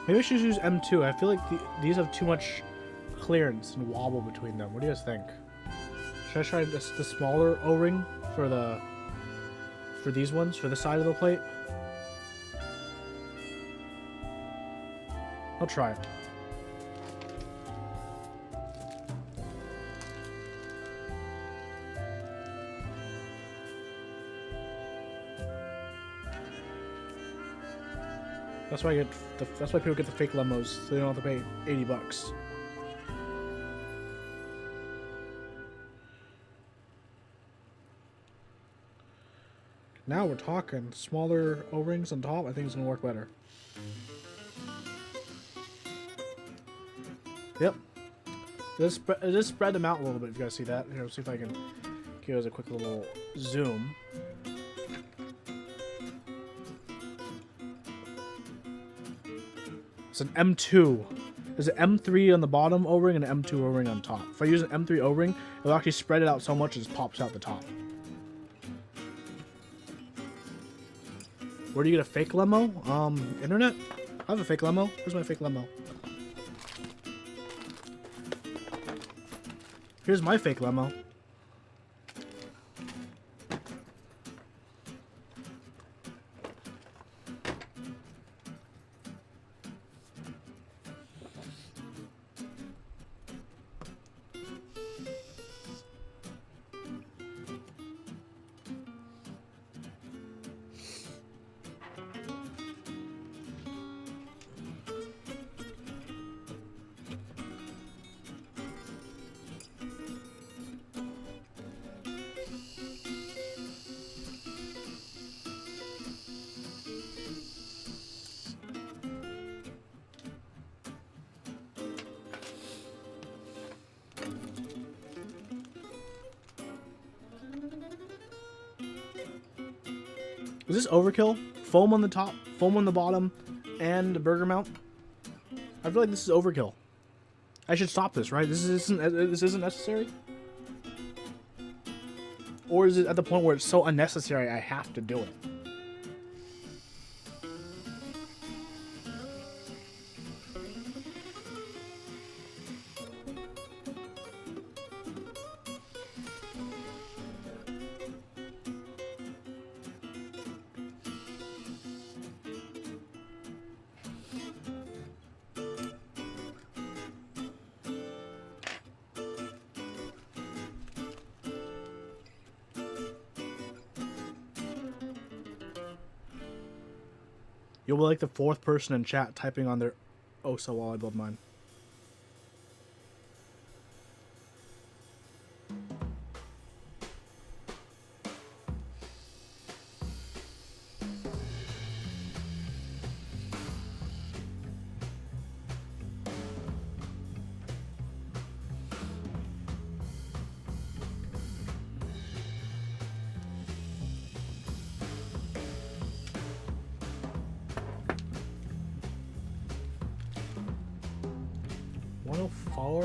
S1: Maybe I should use M2. I feel like these have too much clearance and wobble between them. What do you guys think? Should I try the smaller O-ring for these ones, for the side of the plate? I'll try it. That's why that's why people get the fake limos, so they don't have to pay $80. Now we're talking. Smaller O-rings on top, I think it's gonna work better. Yep. Just spread them out a little bit if you guys see that. Here, let's see if I can give you guys a quick little zoom. It's an M2. There's an M3 on the bottom O-ring and an M2 O-ring on top. If I use an M3 O-ring, it'll actually spread it out so much it just pops out the top. Where do you get a fake limo? Internet? I have a fake limo. Where's my fake limo? Here's my fake limo. Is this overkill foam on the top, foam on the bottom, and the burger mount. I feel like this is overkill. I should stop this, right? This isn't necessary? Or is it at the point where it's so unnecessary I have to do it? You'll be like the 4th person in chat typing on their OSA while I build mine.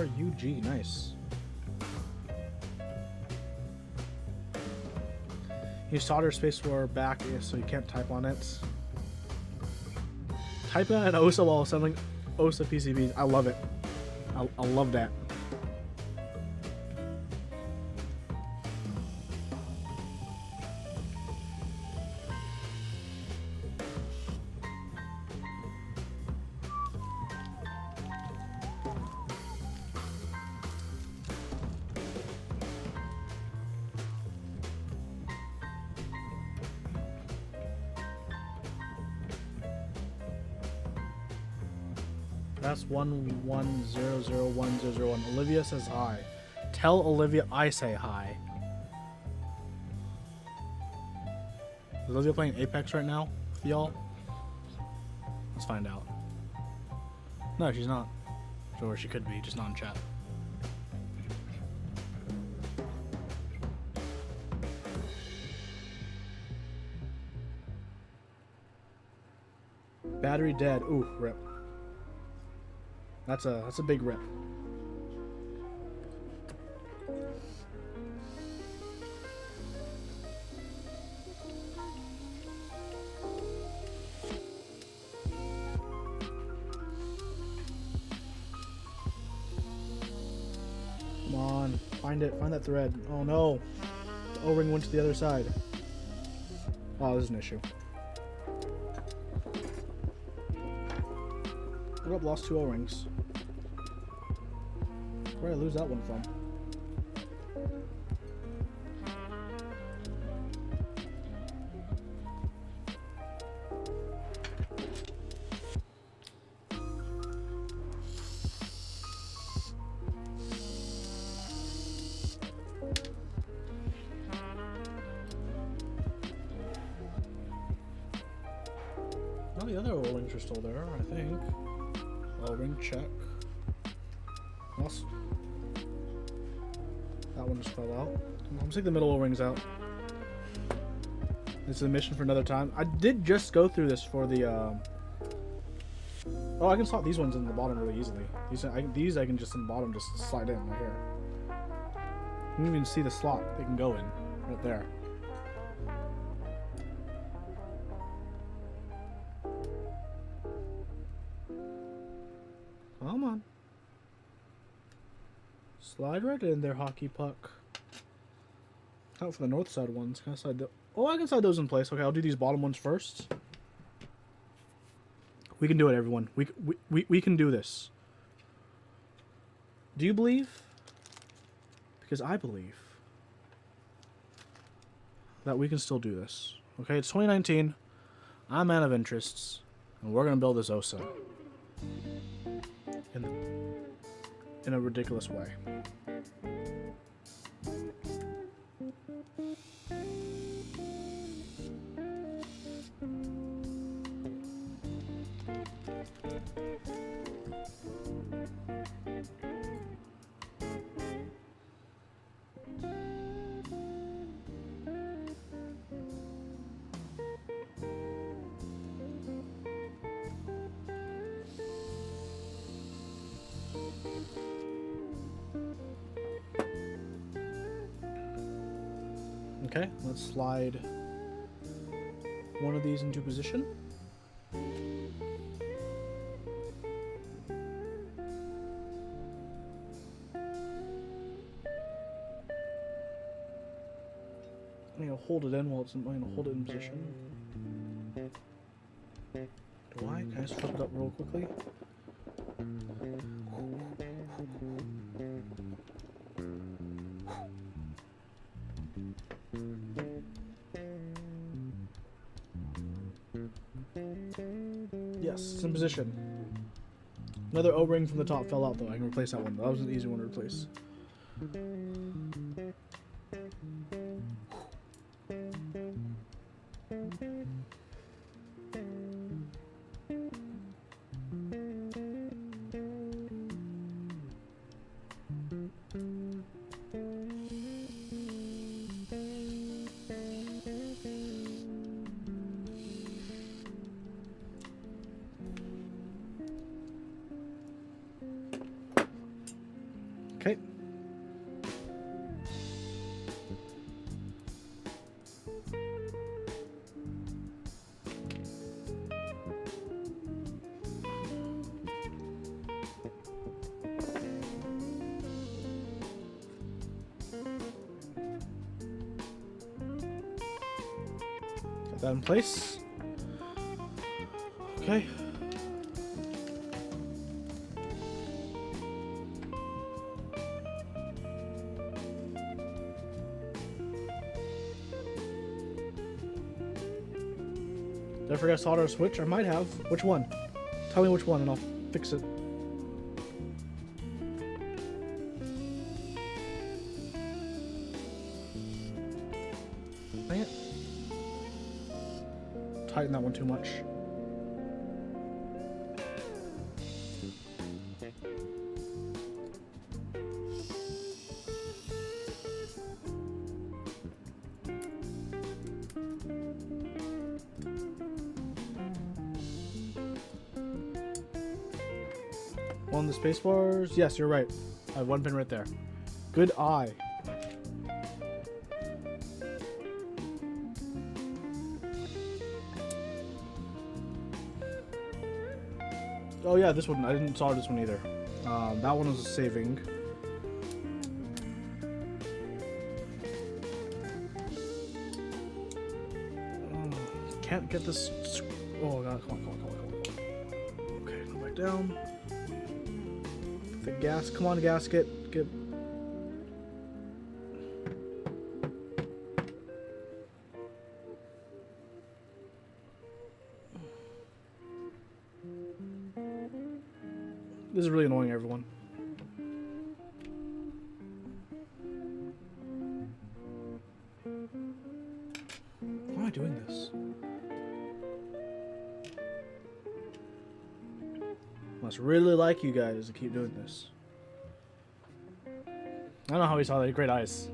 S1: UG, nice. You solder spacebar back so you can't type on it. Typing on an OSA while assembling OSA PCBs, I love it. I love that. That's 1100101. Olivia says hi. Tell Olivia I say hi. Is Olivia playing Apex right now with y'all? Let's find out. No, she's not. Or she could be, just not in chat. Battery dead. Ooh, rip. That's a big rip. Come on, find it. Find that thread. Oh no, the O-ring went to the other side. Oh, this is an issue. I've lost 2 O-rings. Where did I lose that one from? Oh, the other O-rings are still there, I think. O-ring check. Else? That one just fell out. Let's take the middle O-rings out. This is a mission for another time. I did just go through this for the oh, I can slot these ones in the bottom really easily. These I can just in the bottom just slide in right here. You can even see the slot they can go in right there. Come on. Slide right in there, hockey puck. Out for the north side ones. Can I slide oh, I can slide those in place. Okay, I'll do these bottom ones first. We can do it, everyone. We can do this. Do you believe? Because I believe that we can still do this. Okay, it's 2019. I'm man of interests, and we're gonna build this OSA in a ridiculous way. Okay, let's slide one of these into position. I'm gonna hold it in while it's. I'm gonna hold it in position. Do I? Can I just flip it up real quickly? Yes, it's in position. Another O-ring from the top fell out though. I can replace that one. That was an easy one to replace. Okay. Got that in place. Okay. Did I forget to solder a switch? I might have. Which one? Tell me which one and I'll fix it. Dang it. Tighten that one too much. On the space bars? Yes, you're right. I have one pin right there. Good eye. Oh yeah, this one. I didn't solder this one either. That one was a saving. Can't get this. Oh god, come on. Okay, go back down. The gas. Come on, gasket. Get. This is really annoying, everyone. Why am I doing this? Must really like you guys to keep doing this. I don't know how he saw that. Great eyes.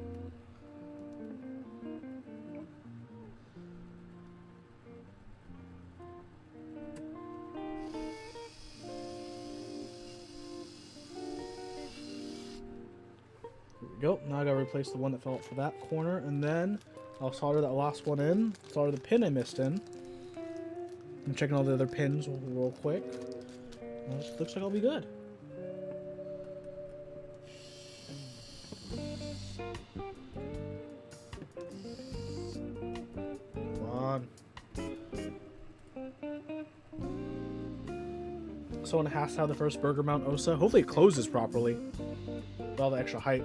S1: There we go. Now I gotta replace the one that fell out for that corner, and then I'll solder that last one in. Solder the pin I missed in. I'm checking all the other pins real quick. It looks like I'll be good. Come on. Someone has to have the first burger mount OSA. Hopefully it closes properly. With all the extra height.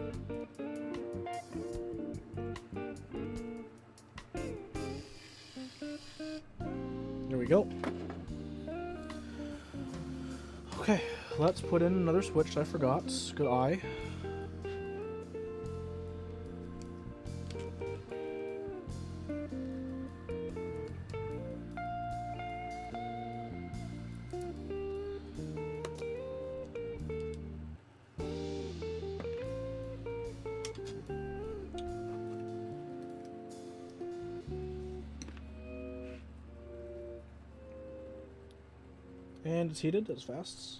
S1: There we go. Okay, let's put in another switch that I forgot. Good eye. And it's heated, that's fast.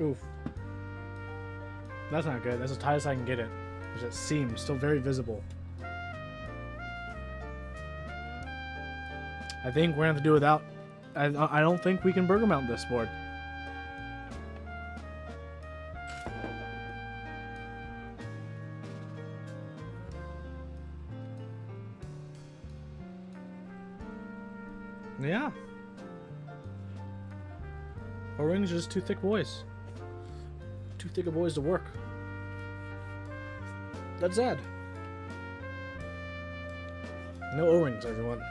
S1: Oof. That's not good. That's as tight as I can get it. There's that seam still very visible. I think we're gonna have to do without. I don't think we can burger mount this board. Yeah. O-rings are just too thick boys. Too thick of boys to work. That's sad. No O-rings, everyone.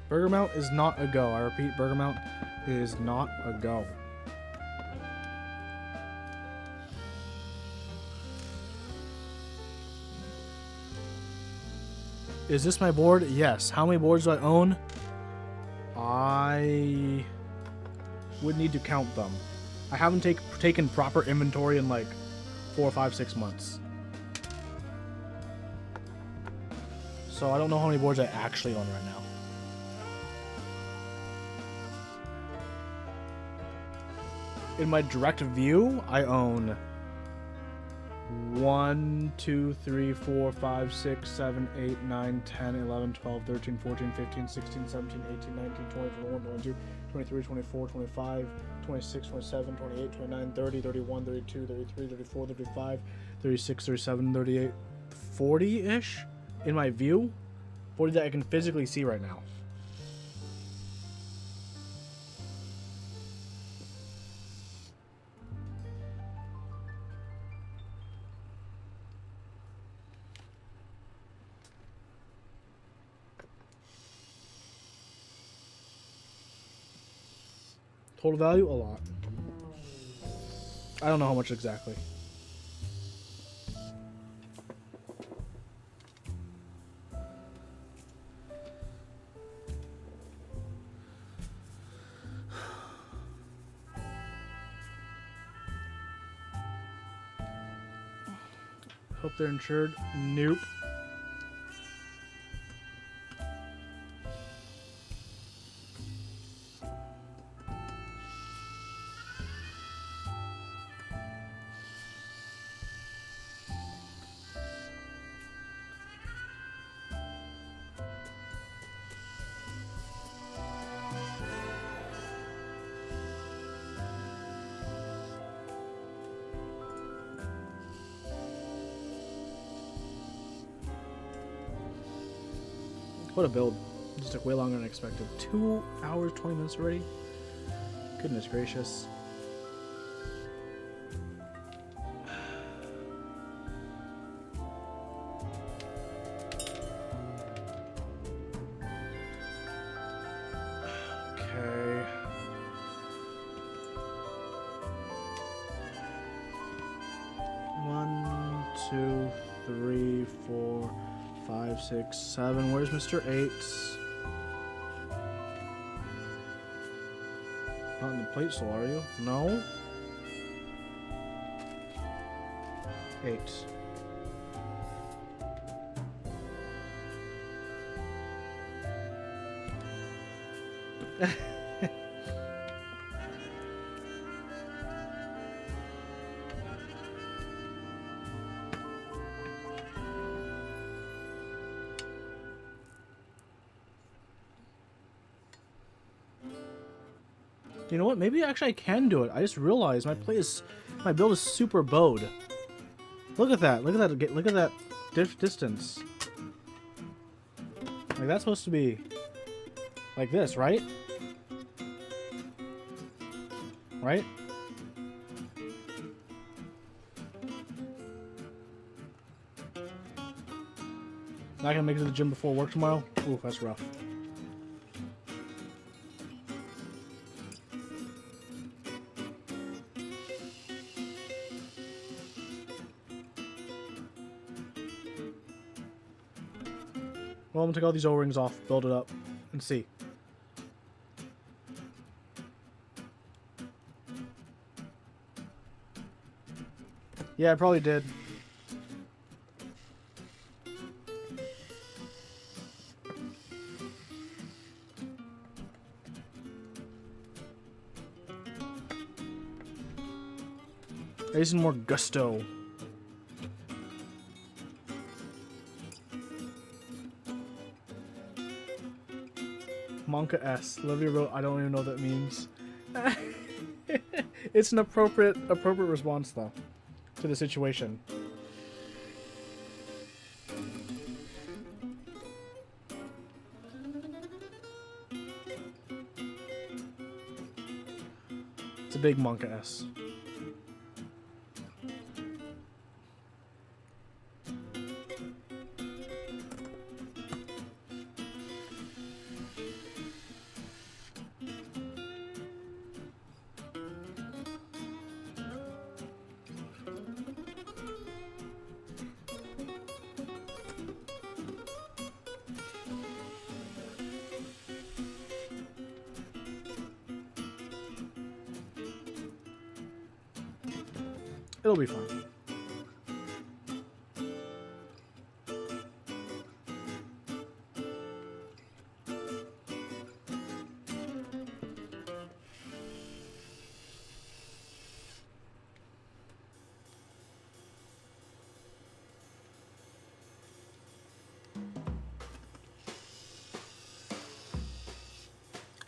S1: Burger mount is not a go. I repeat, burger mount is not a go. Is this my board? Yes. How many boards do I own? I would need to count them. I haven't taken proper inventory in like 4, 5, 6 months. So I don't know how many boards I actually own right now. In my direct view, I own 1, 2, 3, 4, 5, 6, 7, 8, 9, 10, 11, 12, 13, 14, 15, 16, 17, 18, 19, 20, 21, 22, 23, 24, 25, 26, 27, 28, 29, 30, 31, 32, 33, 34, 35, 36, 37, 38, 40-ish in my view. 40 that I can physically see right now. Total value? A lot. I don't know how much exactly. Hope they're insured. Nope. What a build. This took way longer than expected. 2 hours, 20 minutes already? Goodness gracious. Okay. One, 2, 3, 4, 5, 6, 7. Where's Mr. 8? Not in the plate still, are you? No? 8. You know what? Maybe actually I can do it. I just realized my build is super bowed. Look at that. Look at that. Look at that distance. Like that's supposed to be like this, right? Right? Not gonna make it to the gym before work tomorrow? Ooh, that's rough. Well, I'm gonna take all these O-rings off, build it up, and see. Yeah, I probably did. I need some more gusto. Monka S. Olivia wrote, I don't even know what that means. It's an appropriate response though to the situation. It's a big Monka S. It'll be fine.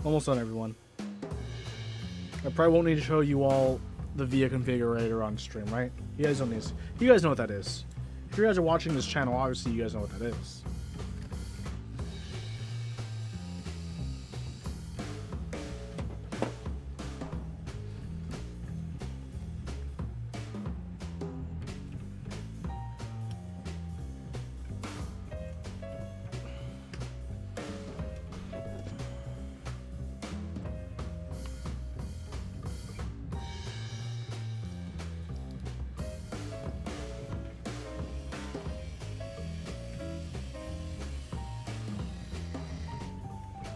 S1: Almost done, everyone. I probably won't need to show you all the VIA configurator on stream, right? You guys don't need. You guys know what that is. If you guys are watching this channel, obviously you guys know what that is.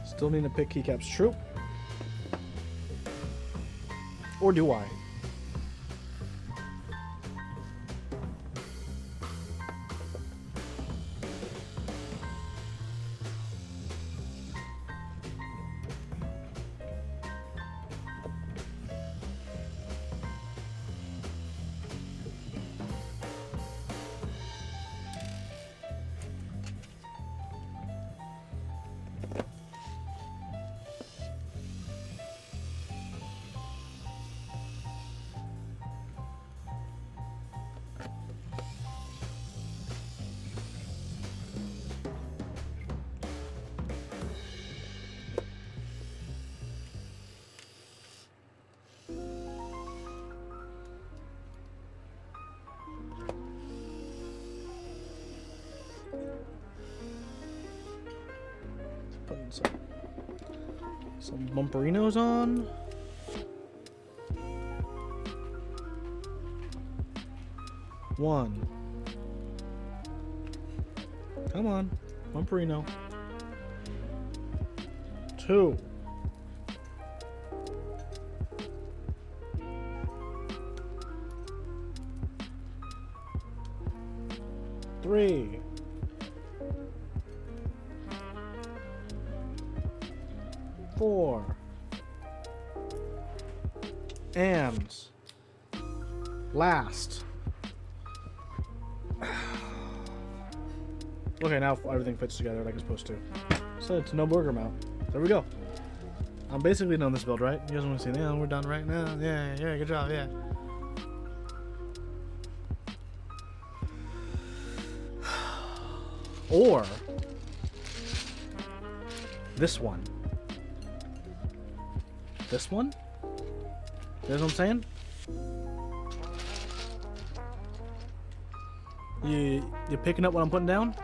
S1: Still need to pick keycaps, true. Or do I? Putting some bumperinos on. One. Come on, bumperino. Two. Three. 4. And last. Okay, now everything fits together like it's supposed to. So it's no burger mount. There we go. I'm basically done this build, right? You guys want to see? Yeah, we're done right now. Yeah, good job, yeah. Or this one. This one? You know what I'm saying? You picking up what I'm putting down?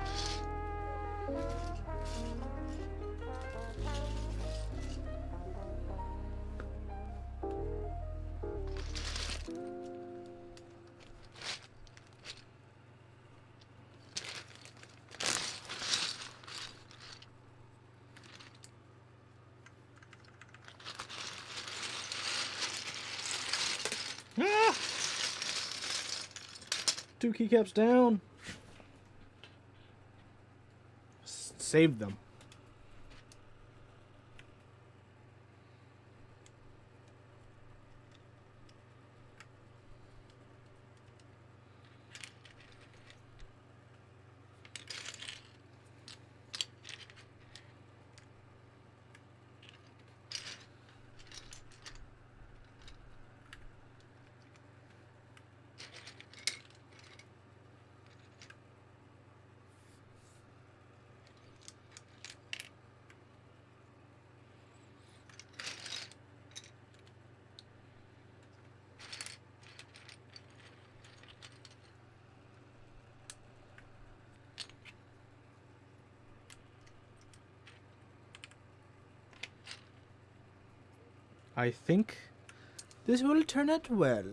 S1: Ah! 2 keycaps down. Saved them. I think this will turn out well.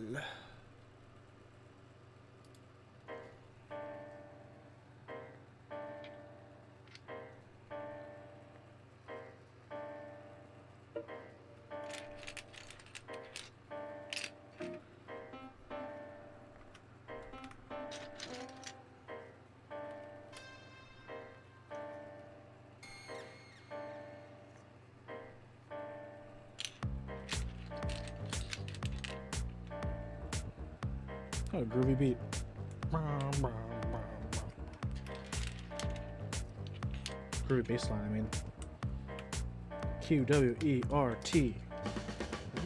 S1: Oh, groovy beat. Groovy bass line, I mean. QWERT.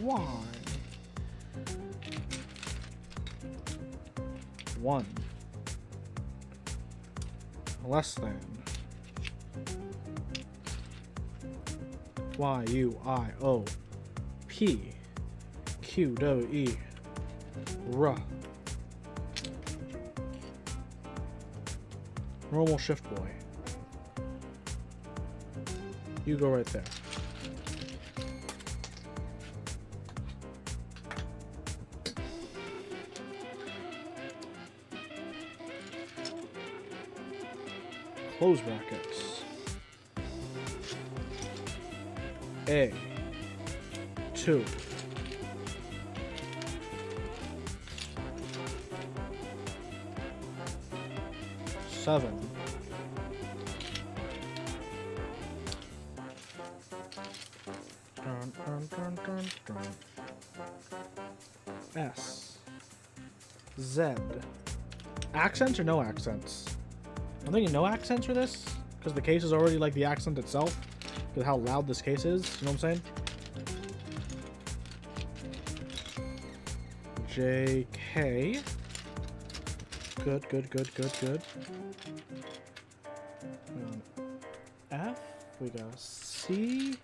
S1: Y. 1. Less than. YUIOP. QWE. R. Normal shift boy. You go right there. Close brackets. A. 2. 7. S. Z. Accents or no accents? I'm thinking no accents for this, because the case is already like the accent itself, because how loud this case is, you know what I'm saying? JK. Good, good, good, good, good. F. We got a C.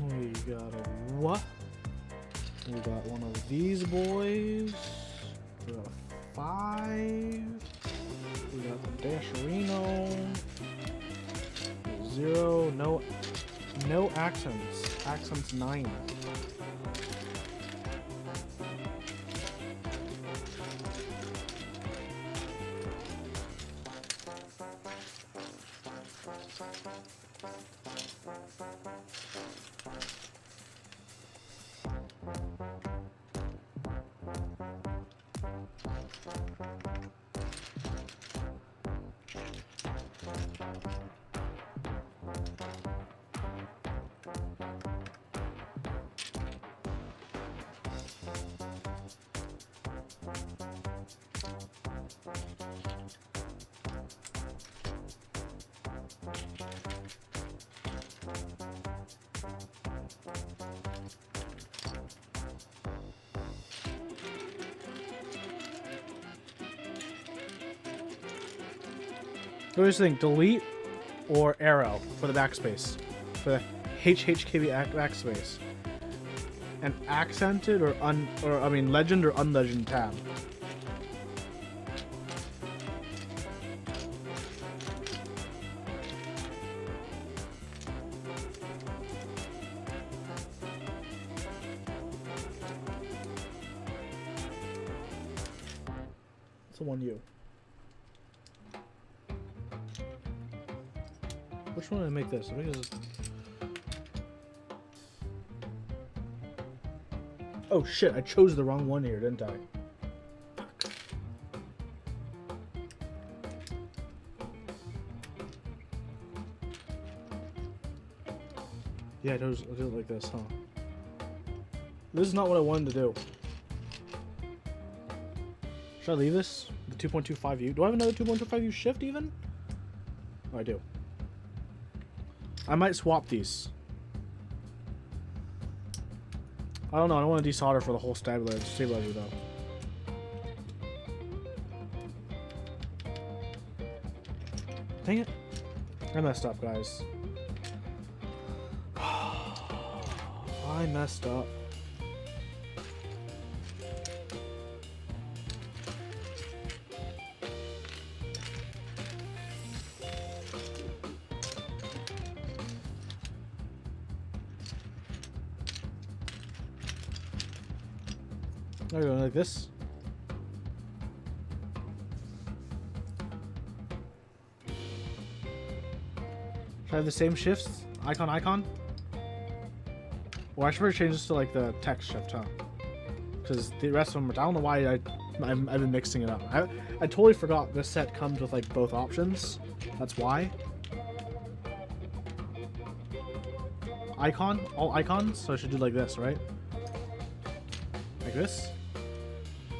S1: We got a W. We got one of these boys. We got a 5. We got the Dasherino. 0. No accents. Accents 9. What do you think? Delete or arrow for the backspace? For the HHKB backspace. An accented or legend or unlegend tab. It's the one you. Which one did I make this? I think this is... Oh shit, I chose the wrong one here, didn't I? Fuck. Yeah, I did it like this, huh? This is not what I wanted to do. Should I leave this? The 2.25U? Do I have another 2.25U shift even? Oh, I do. I might swap these. I don't know. I don't want to desolder for the whole stabilizer though. Dang it. I messed up, guys. I messed up. There we go, like this. Should I have the same shifts? Icon? Well, I should probably change this to like the text shift, huh? Because the rest of them, I don't know why I've been mixing it up. I totally forgot this set comes with like both options. That's why. Icon? All icons? So I should do like this, right? Like this.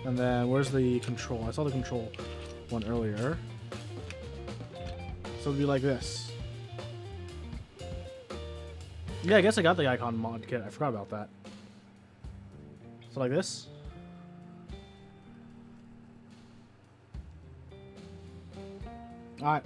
S1: And then where's the control? I saw the control one earlier. So it'd be like this. Yeah, I guess I got the icon mod kit. I forgot about that. So like this. Alright.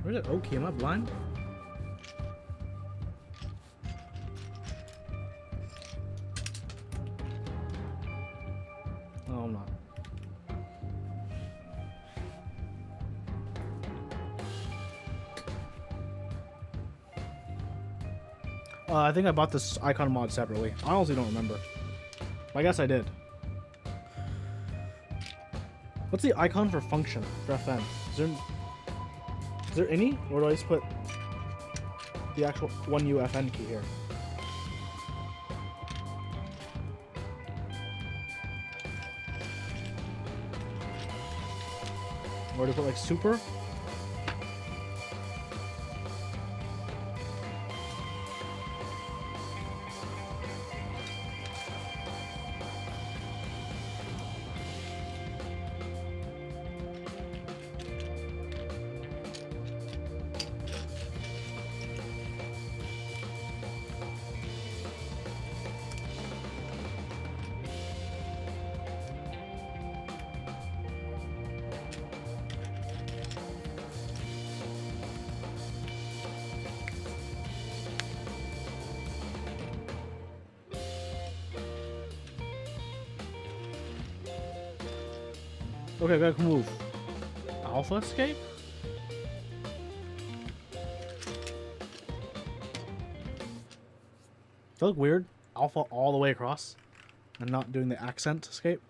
S1: Where's it? Okay, am I blind? No, I'm not. I think I bought this icon mod separately. I honestly don't remember. I guess I did. What's the icon for function for FN? Is there any? Or do I just put the actual 1UFN key here? Or do I put like super? Okay, I gotta move. Alpha escape? Does that look weird? Alpha all the way across and not doing the accent escape?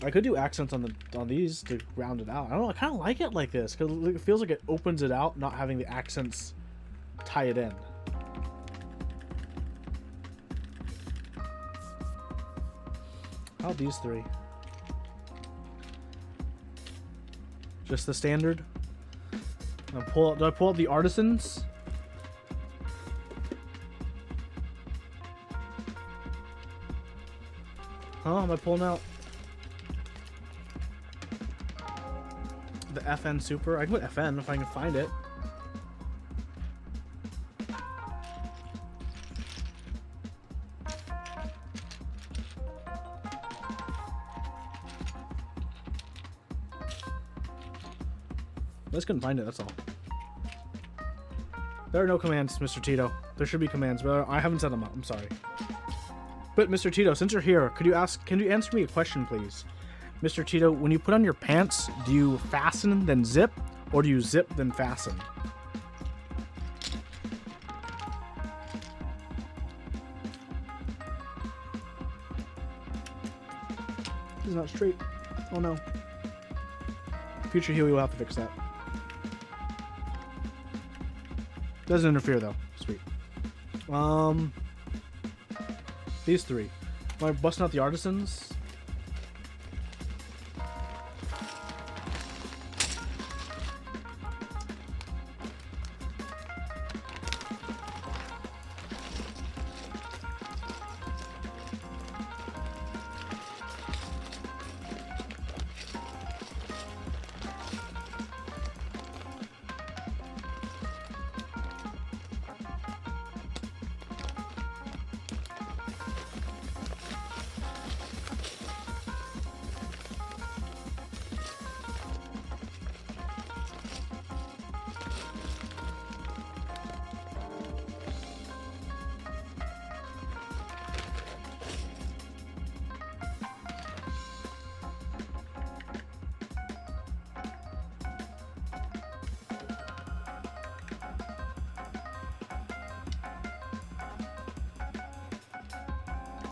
S1: I could do accents on these to round it out. I don't know. I kind of like it like this because it feels like it opens it out, not having the accents tie it in. How about these three? Just the standard. Do I pull out the artisans? Huh? Am I pulling out the FN Super? I can put FN if I can find it. I just couldn't find it, that's all. There are no commands, Mr. Tito. There should be commands, but I haven't set them up. I'm sorry. But Mr. Tito, since you're here, can you answer me a question, please? Mr. Tito, when you put on your pants, do you fasten then zip, or do you zip then fasten? This is not straight. Oh no. Future Huey will have to fix that. Doesn't interfere though. Sweet. These three. Am I busting out the artisans?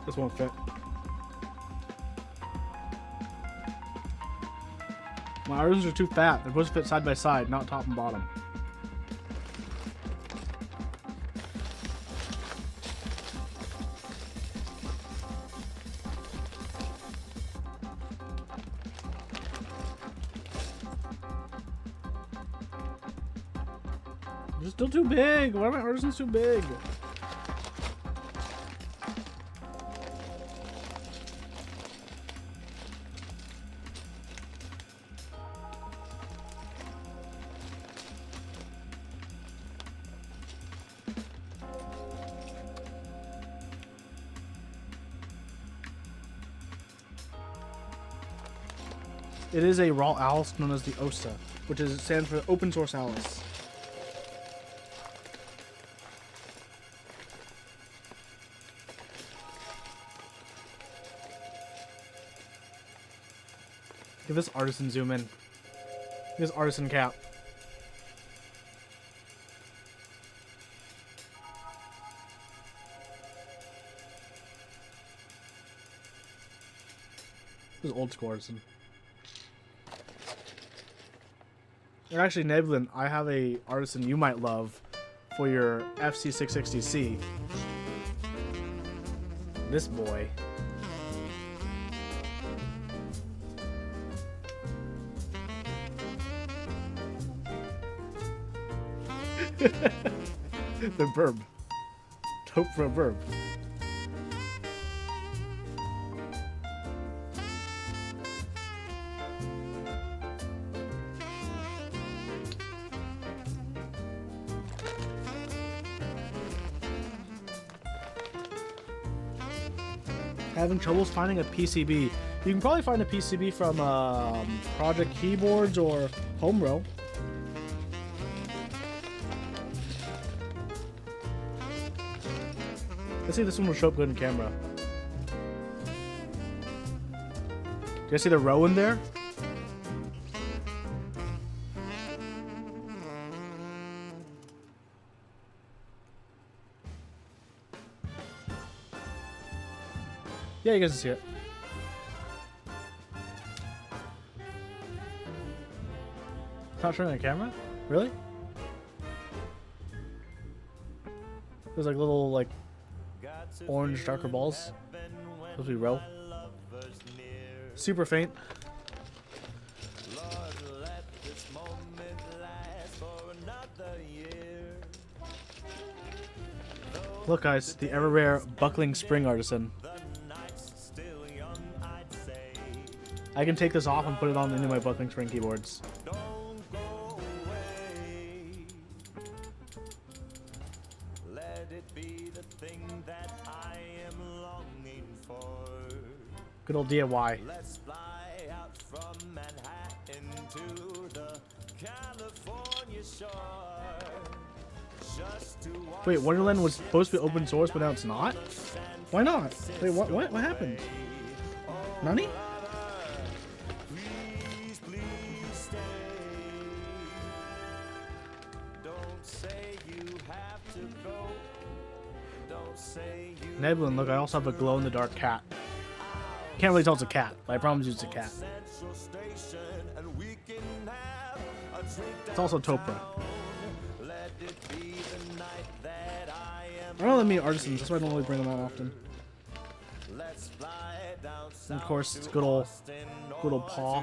S1: This won't fit. My artisans are too fat. They're supposed to fit side by side, not top and bottom. They're still too big. Why are my artisans too big? It is a raw Alice known as the OSA, which stands for Open Source Alice. Give this artisan zoom in. This artisan cap. This is old school artisan. And actually, Neblin, I have a artisan you might love for your FC660C. This boy. The verb. Taupe for a verb. Having troubles finding a PCB. You can probably find a PCB from Project Keyboards or Homebro. Let's see if this one will show up good in camera. Do you guys see the row in there? Yeah, you guys can see it. It's not showing on camera? Really? There's like little like orange darker balls. Supposed to be row. Super faint. Look guys, the ever rare buckling spring artisan. I can take this off and put it on into my buckling spring keyboards. Good old DIY. Let's fly out from Manhattan to the California shore. Wait, Wonderland was supposed to be open source, but now it's not? Why not? Wait, what happened? Nani? Neblin, look, I also have a glow-in-the-dark cat. Can't really tell it's a cat, but I promise you it's a cat. It's also Topra. I don't know that many artisans, that's why I don't really bring them out often. And of course, it's good old Paw.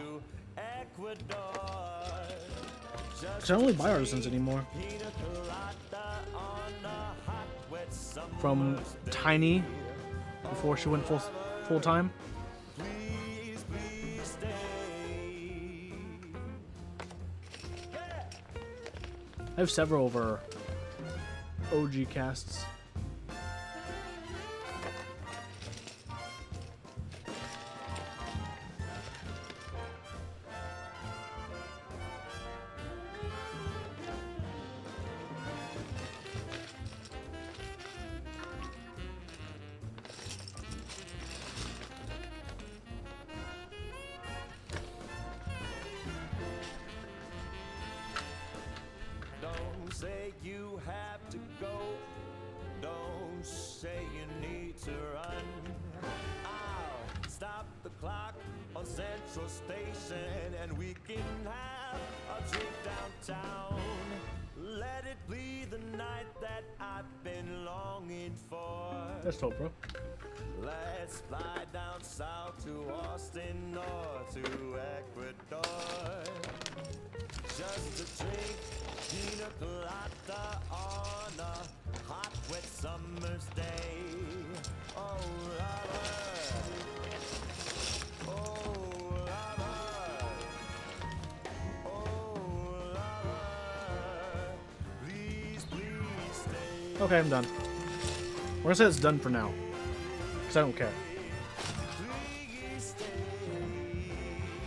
S1: Because I don't really buy artisans anymore. From Tiny, before she went full time. I have several of her OG casts.
S3: Say you have to go. Don't say you need to run. I'll stop the clock on Central Station and we can have a drink downtown. Let it be the night that I've been longing for.
S1: That's Topra.
S3: Let's fly down south to Austin or to Ecuador. Just to drink pina colada on a hot, wet summer's day. Oh, lover. Oh, lover. Oh, lover. Please, please stay.
S1: Okay, I'm done. We're gonna say it's done for now. Because I don't care.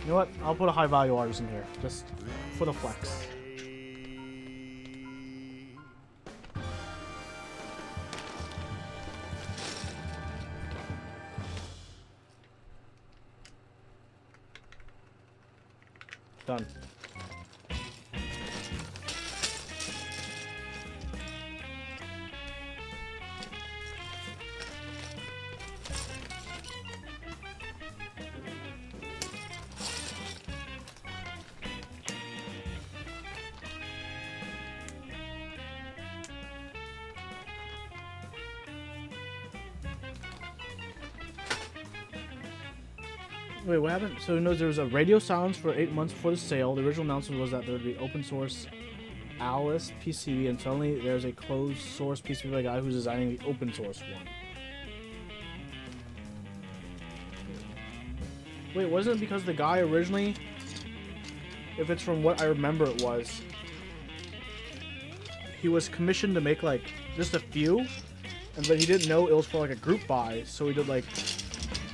S1: You know what? I'll put a high value artisan here. Just for the flex. Done. Wait, what happened? So he knows there was a radio silence for 8 months before the sale. The original announcement was that there would be open source Alice PCB, and suddenly there's a closed source PCB by a guy who's designing the open source one. Wait, wasn't it because the guy originally, if it's from what I remember it was, he was commissioned to make like just a few, but he didn't know it was for like a group buy, so he did like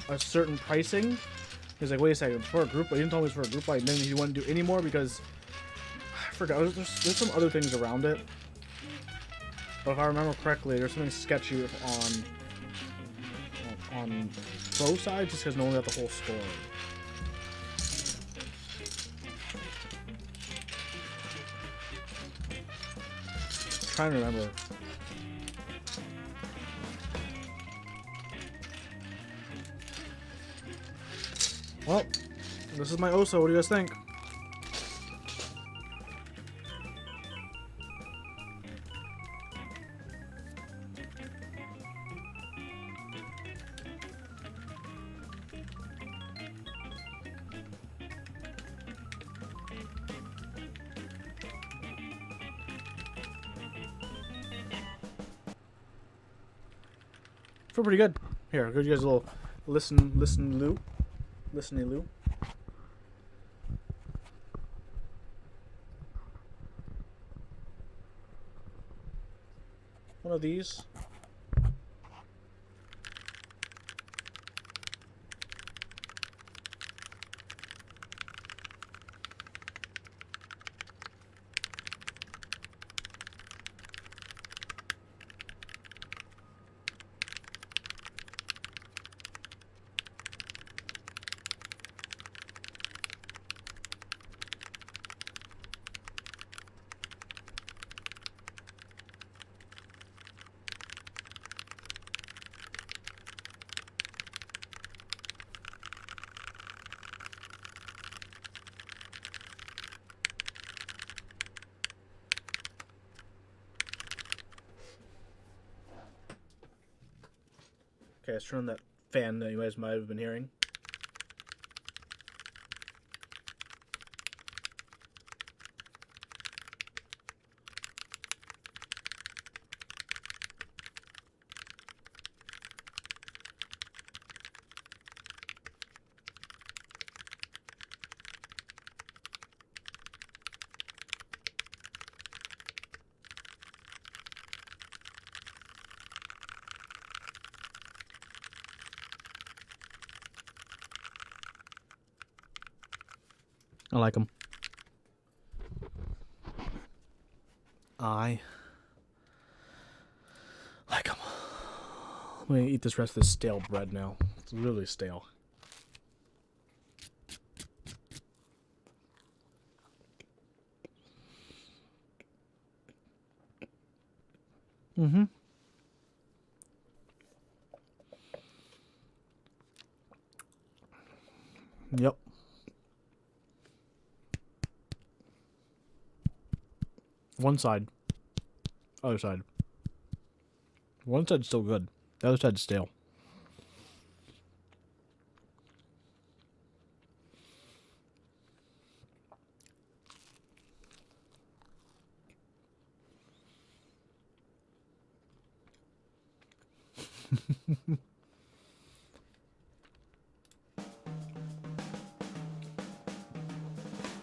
S1: a certain pricing. He's like, wait a second, for a group buy? He didn't tell me it was for a group buy, and then he wouldn't do any more because I forgot. There's some other things around it, but if I remember correctly, there's something sketchy on both sides, just because no one got the whole story. Trying to remember. Well, this is my OSA. What do you guys think? Feel pretty good. Here, I'll give you guys a little listen, Lou. Listen, Lou. One of these. Okay, let's turn on that fan that you guys might have been hearing. I like them. I like them. I'm gonna eat this rest of this stale bread now. It's really stale. Mm-hmm. Yep. One side. Other side. One side's still good. The other side's stale.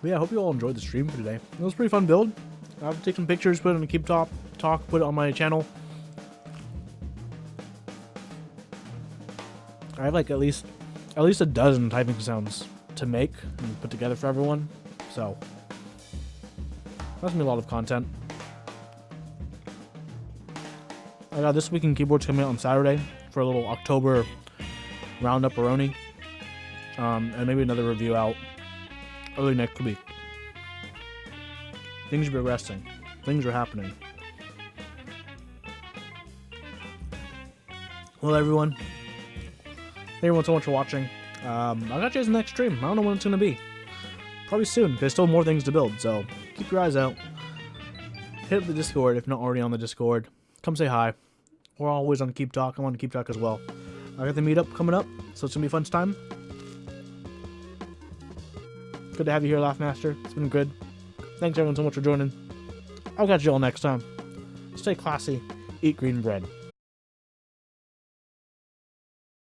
S1: But yeah, I hope you all enjoyed the stream for today. It was a pretty fun build. I'll take some pictures, put it on the Keep Talk, put it on my channel. I have like at least a dozen typing sounds to make and put together for everyone. So that's gonna be a lot of content. I got This Week in Keyboards coming out on Saturday for a little October roundup Baroni. And maybe another review out early next week. Things are progressing. Things are happening. Well, everyone. Thank everyone so much for watching. I'll catch you guys in the next stream. I don't know when it's going to be. Probably soon. There's still more things to build, so keep your eyes out. Hit up the Discord if not already on the Discord. Come say hi. We're always on Keep Talk. I'm on Keep Talk as well. I got the meetup coming up, so it's going to be a fun time. Good to have you here, Laughmaster. It's been good. Thanks everyone so much for joining. I'll catch you all next time. Stay classy. Eat green bread.